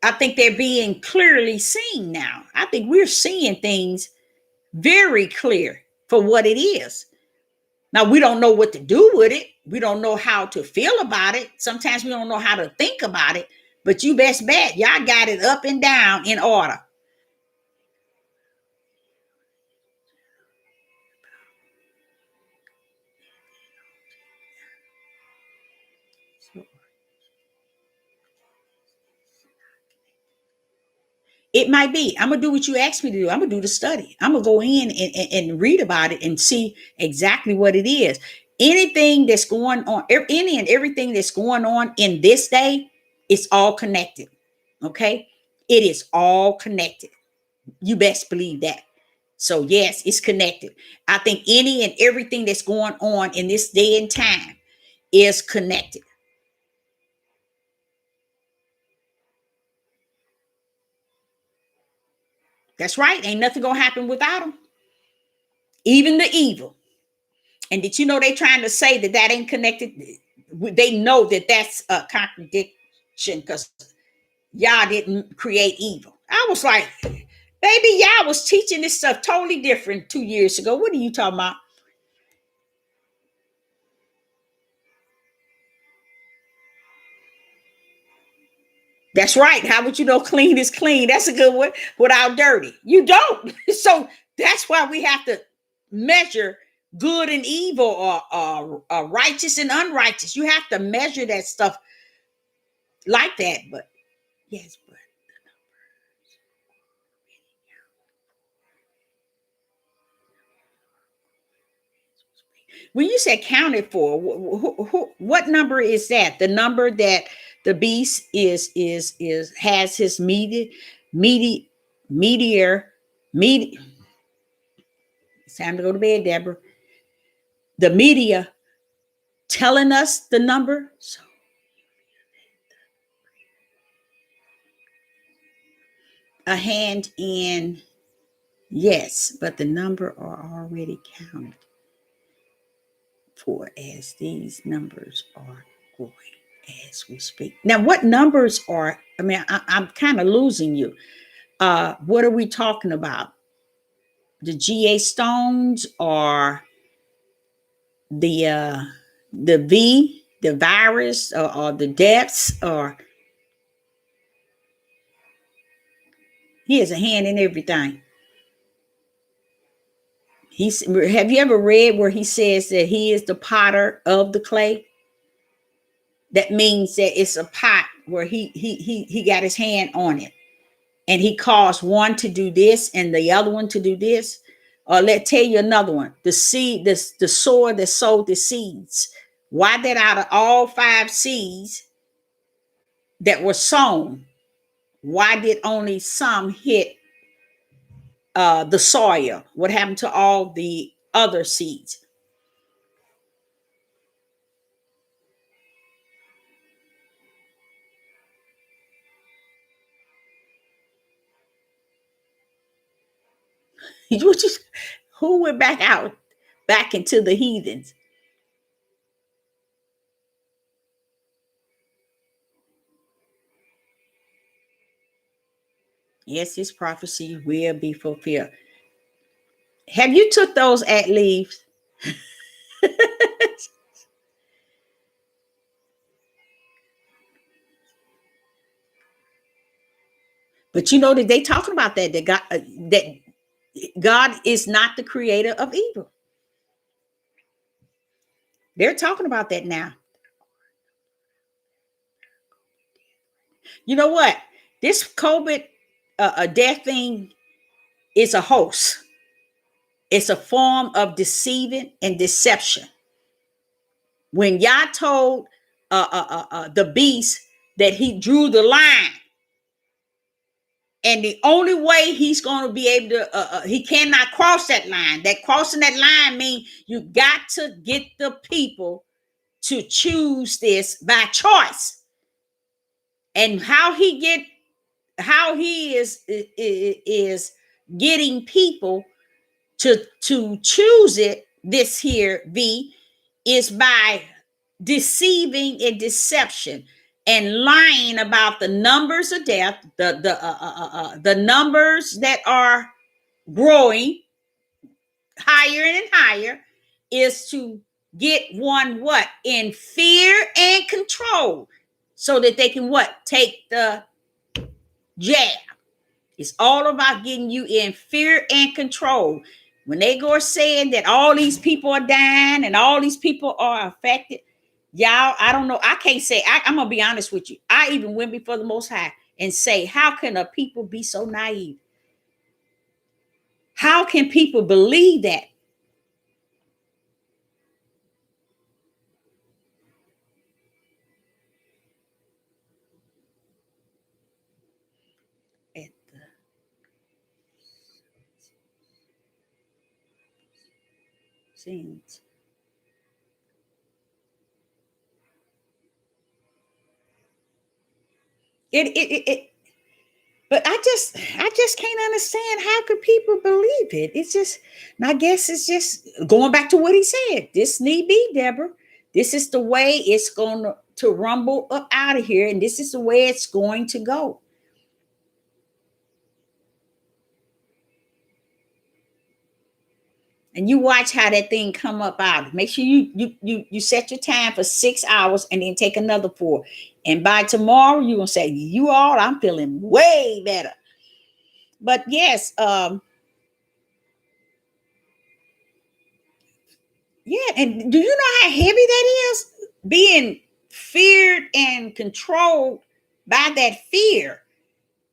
I think they're being clearly seen now. I think we're seeing things very clear for what it is. Now, we don't know what to do with it. We don't know how to feel about it. Sometimes we don't know how to think about it. But you best bet, y'all got it up and down in order. It might be. I'm gonna do what you asked me to do. I'm gonna do the study. I'm gonna go in and read about it and see exactly what it is. Anything that's going on, any and everything that's going on in this day, it's all connected. Okay, it is all connected. You best believe that. So yes, it's connected. I think any and everything that's going on in this day and time is connected. That's right. Ain't nothing gonna happen without them. Even the evil. And did you know they trying to say that that ain't connected? They know that that's a contradiction because Yah didn't create evil. I was like, baby, Yah was teaching this stuff totally different 2 years ago. What are you talking about? That's right. How would you know clean is clean? That's a good one. Without dirty, you don't. So that's why we have to measure good and evil, or righteous and unrighteous. You have to measure that stuff like that. But yes, but when you say counted for, what number is that? The number that the beast is has his media meteor media. It's time to go to bed, Deborah. The media telling us the number. So a hand in, yes, but the number are already counted for as these numbers are growing as we speak. Now, what numbers are, I mean, I'm kind of losing you. What are we talking about? The GA stones or the V, the virus, or the deaths, or he has a hand in everything. Have you ever read where he says that he is the potter of the clay? That means that it's a pot where he got his hand on it, and he caused one to do this and the other one to do this. Or let's tell you another one. The seed, the sower that sowed the seeds. Why did out of all 5 seeds that were sown, why did only some hit the soil? What happened to all the other seeds? You just, who went back out, back into the heathens? Yes, his prophecy will be fulfilled. Have you took those at leaves? But you know that they talking about that God is not the creator of evil. They're talking about that now. You know what? This COVID death thing is a hoax. It's a form of deceiving and deception. When Yah told the beast that he drew the line, and the only way he's going to be able to, he cannot cross that line. That crossing that line means you got to get the people to choose this by choice. And how he is getting people to choose it, this here V, is by deceiving and deception and lying about the numbers of death, the numbers that are growing higher and higher, is to get one what, in fear and control, so that they can what, take the jab. It's all about getting you in fear and control. When they go saying that all these people are dying and all these people are affected, y'all, I don't know. I can't say, I'm going to be honest with you. I even went before the Most High and say, how can a people be so naive? How can people believe that? At the scenes. It But I just can't understand how could people believe it. It's just, and I guess it's just going back to what he said. This need be, Deborah. This is the way it's going to rumble up out of here, and this is the way it's going to go. And you watch how that thing come up out. Make sure you set your time for 6 hours and then take another 4. And by tomorrow, you're gonna say, you all, I'm feeling way better. But yes, yeah, and do you know how heavy that is? Being feared and controlled by that fear.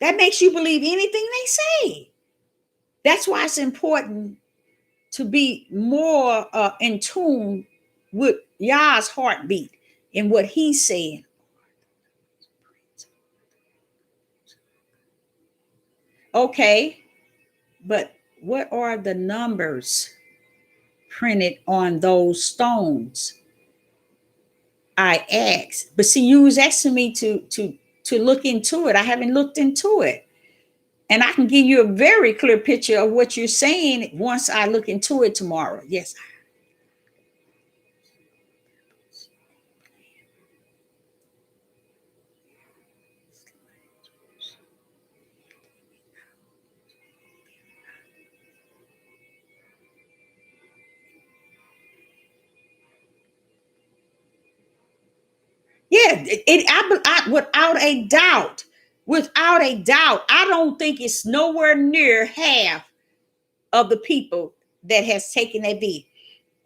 That makes you believe anything they say. That's why it's important to be more in tune with Yah's heartbeat and what he's saying. Okay, but what are the numbers printed on those stones? I asked. But see, you was asking me to look into it. I haven't looked into it. And I can give you a very clear picture of what you're saying once I look into it tomorrow. Yes. Yeah, without a doubt, I don't think it's nowhere near half of the people that has taken that bid.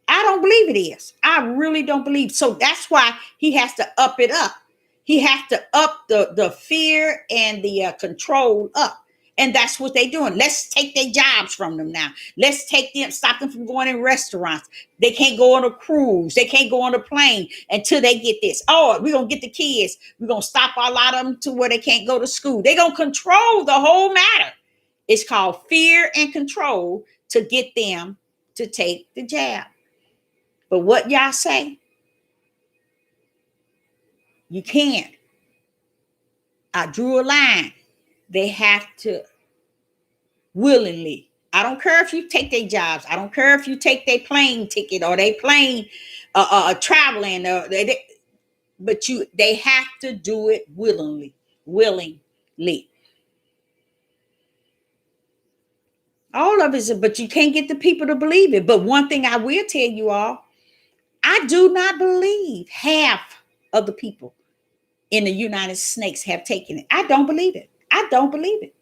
I don't believe it is. I really don't believe. So that's why he has to up it up. He has to up the fear and the control up. And that's what they're doing. Let's take their jobs from them now. Let's take them, stop them from going in restaurants. They can't go on a cruise. They can't go on a plane until they get this. Oh, we're going to get the kids. We're going to stop a lot of them to where they can't go to school. They're going to control the whole matter. It's called fear and control to get them to take the jab. But what y'all say? You can't. I drew a line. They have to willingly. I don't care if you take their jobs. I don't care if you take their plane ticket or they plane traveling. But they have to do it willingly. Willingly. All of it, but you can't get the people to believe it. But one thing I will tell you all, I do not believe half of the people in the United States have taken it. I don't believe it. I don't believe it.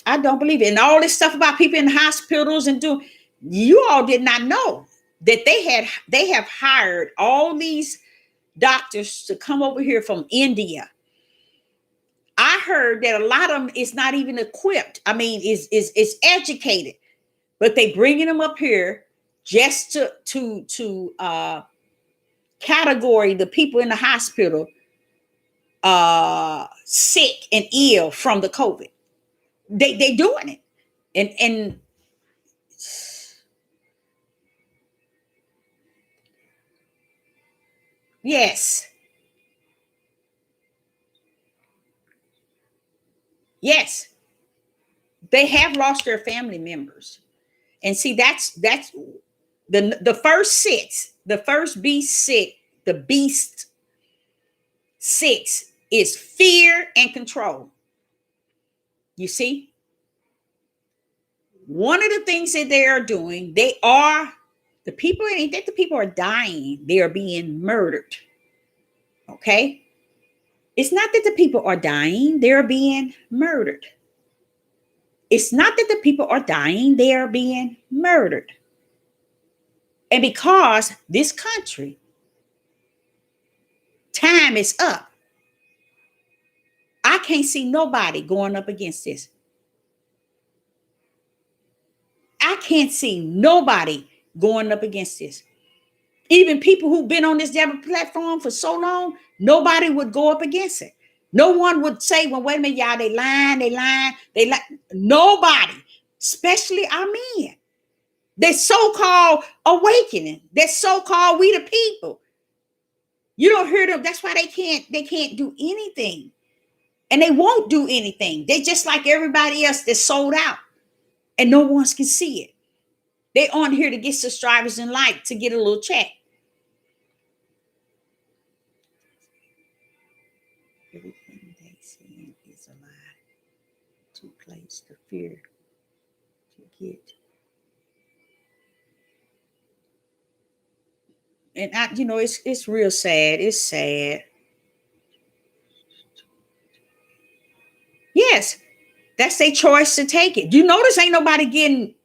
I don't believe it. And all this stuff about people in hospitals and doing, you all did not know that they have hired all these doctors to come over here from India. I heard that a lot of them is not even equipped. I mean, is educated, but they bringing them up here just to category the people in the hospital sick and ill from the COVID. They doing it. And yes, yes, they have lost their family members. And see, that's the first six, the first beast six, the beast six is fear and control. You see, one of the things that they are doing, the people ain't that the people are dying, they are being murdered. Okay. It's not that the people are dying, they're being murdered. It's not that the people are dying, they are being murdered. And because this country, time is up, I can't see nobody going up against this. I can't see nobody going up against this. Even people who've been on this devil platform for so long, nobody would go up against it. No one would say, well, wait a minute, y'all, they lying, they lying, they lie. Nobody, especially our men. They're so-called awakening. They're so-called we the people. You don't hear them. That's why they can't do anything. and they won't do anything. They just like everybody else that's sold out, and no one can see it. They aren't here to get subscribers and like to get a little check. Everything they say is a lie. To place the fear to get. And it's real sad. It's sad. Yes, that's their choice to take it. You notice ain't nobody getting.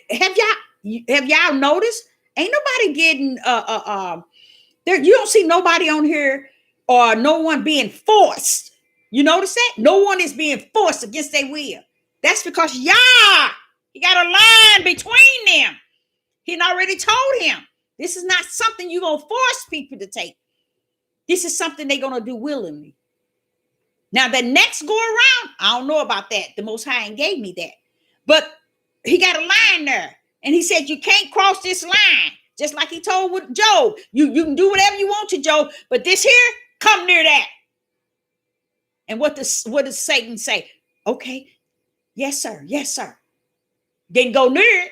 Have y'all noticed? Ain't nobody getting there. You don't see nobody on here or no one being forced. You notice that? No one is being forced against their will. That's because Yah, he got a line between them. He already told him. This is not something you're going to force people to take. This is something they're going to do willingly. Now, the next go around, I don't know about that. The Most High ain't gave me that. But he got a line there. And he said, you can't cross this line. Just like he told with Job. You can do whatever you want to, Job. But this here, come near that. And what does Satan say? Okay, yes, sir. Yes, sir. Didn't go near it.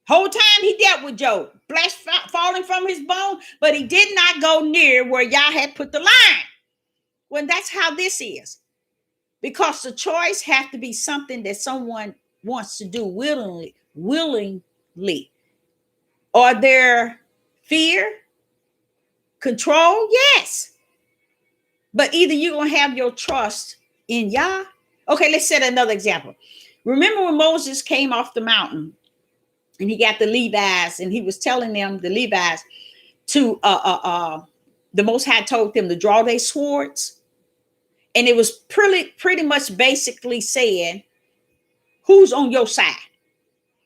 Whole time he dealt with Job. Flesh falling from his bone. But he did not go near where Yah had put the line. Well, that's how this is. Because the choice has to be something that someone wants to do willingly. Are there fear? Control? Yes. But either you're going to have your trust in Yah. Okay, let's set another example. Remember when Moses came off the mountain and he got the Levites and he was telling them, the Levites, to the Most High told them to draw their swords. And it was pretty much basically saying, who's on your side?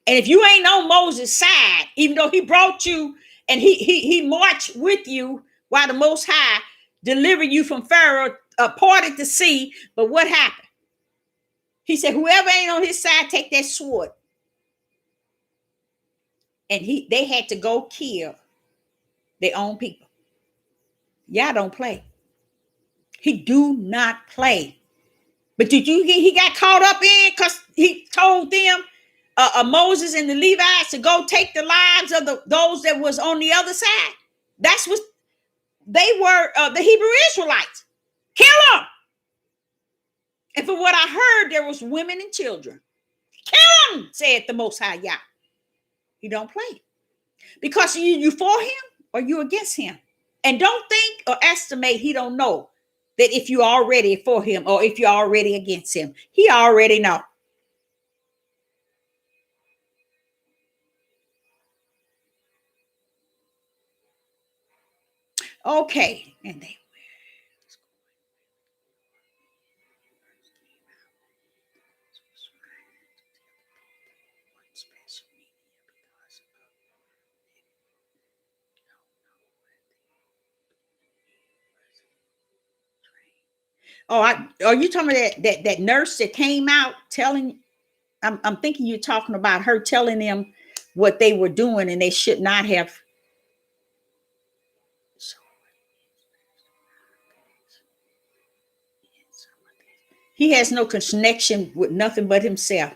And if you ain't on Moses' side, even though he brought you and he marched with you while the Most High delivered you from Pharaoh, parted the sea, but what happened? He said, whoever ain't on his side, take that sword. And they had to go kill their own people. Y'all don't play. He do not play. But did you he got caught up in because he told them, Moses and the Levites, to go take the lives of those that was on the other side? That's what they were, the Hebrew Israelites. Kill them. And from what I heard, there was women and children. Kill them, said the Most High Yah. He don't play. Because you for him or you against him. And don't think or estimate he don't know that if you're already for him or if you're already against him. He already know. Okay. And they Oh, are you talking about that nurse that came out telling? I'm thinking you're talking about her telling them what they were doing and they should not have. He has no connection with nothing but himself.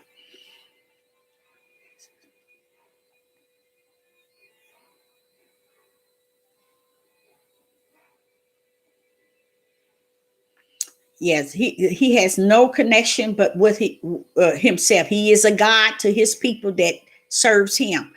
Yes, he has no connection but with himself. He is a God to his people that serves him.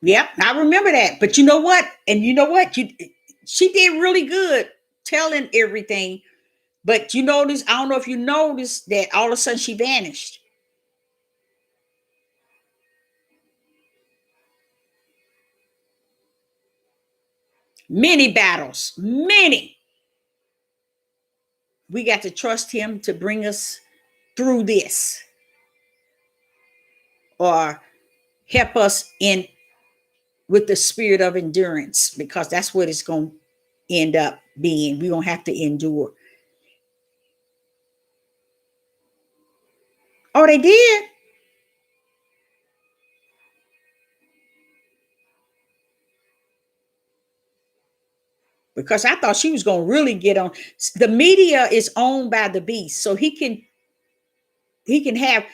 Yep, I remember that. But you know what? And you know what? She did really good telling everything. But you notice, I don't know if you noticed that all of a sudden she vanished. Many battles, many. We got to trust him to bring us through this or help us in with the spirit of endurance, because that's what it's going to end up being. We don't have to endure. Oh, they did? Because I thought she was going to really get on. The media is owned by the beast, so he can have.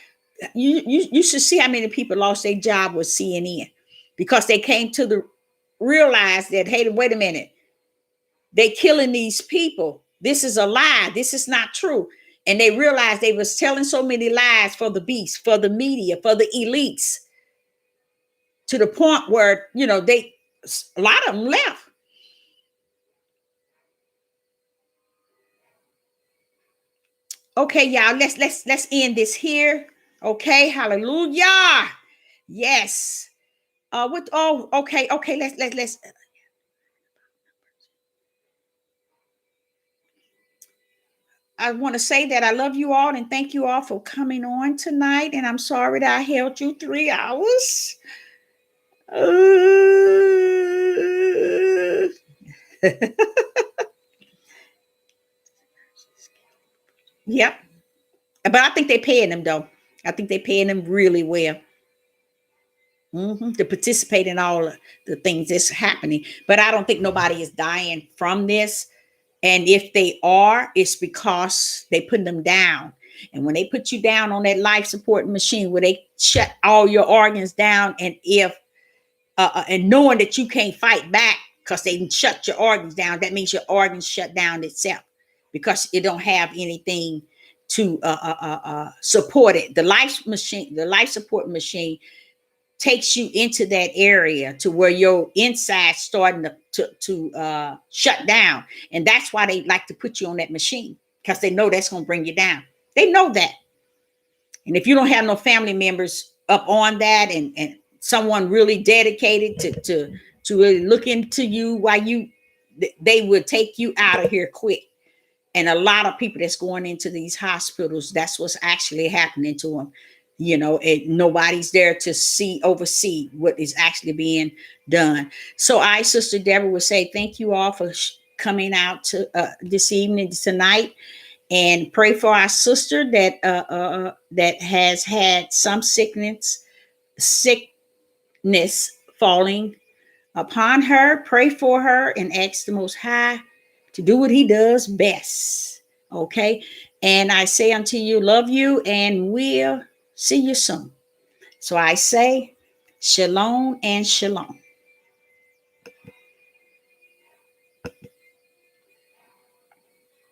You should see how many people lost their job with CNN because they came to the realize that, hey, wait a minute, they killing these people. This is a lie. This is not true. And they realized they was telling so many lies for the beast, for the media, for the elites, to the point where, a lot of them left. Okay, y'all, let's end this here. Okay, hallelujah. Yes. What? Oh, okay, okay. Let's. I want to say that I love you all and thank you all for coming on tonight. And I'm sorry that I held you 3 hours. Yep. But I think they're paying them though. I think they're paying them really well. To participate in all the things that's happening. But I don't think nobody is dying from this. And if they are, it's because they put them down. And when they put you down on that life support machine where they shut all your organs down, and if and knowing that you can't fight back because they shut your organs down, that means your organs shut down itself because it don't have anything to support it. The life support machine takes you into that area to where your inside's starting to shut down. And that's why they like to put you on that machine, because they know that's going to bring you down. They know that. And if you don't have no family members up on that, and someone really dedicated to really look into you while they would take you out of here quick. And a lot of people that's going into these hospitals, that's what's actually happening to them. And nobody's there to oversee what is actually being done. So I, Sister Deborah, would say thank you all for coming out to this evening, tonight, and pray for our sister that has had some sickness falling upon her. Pray for her and ask the Most High to do what he does best. Okay. And I say unto you, love you, and we'll see you soon. So I say, shalom and shalom.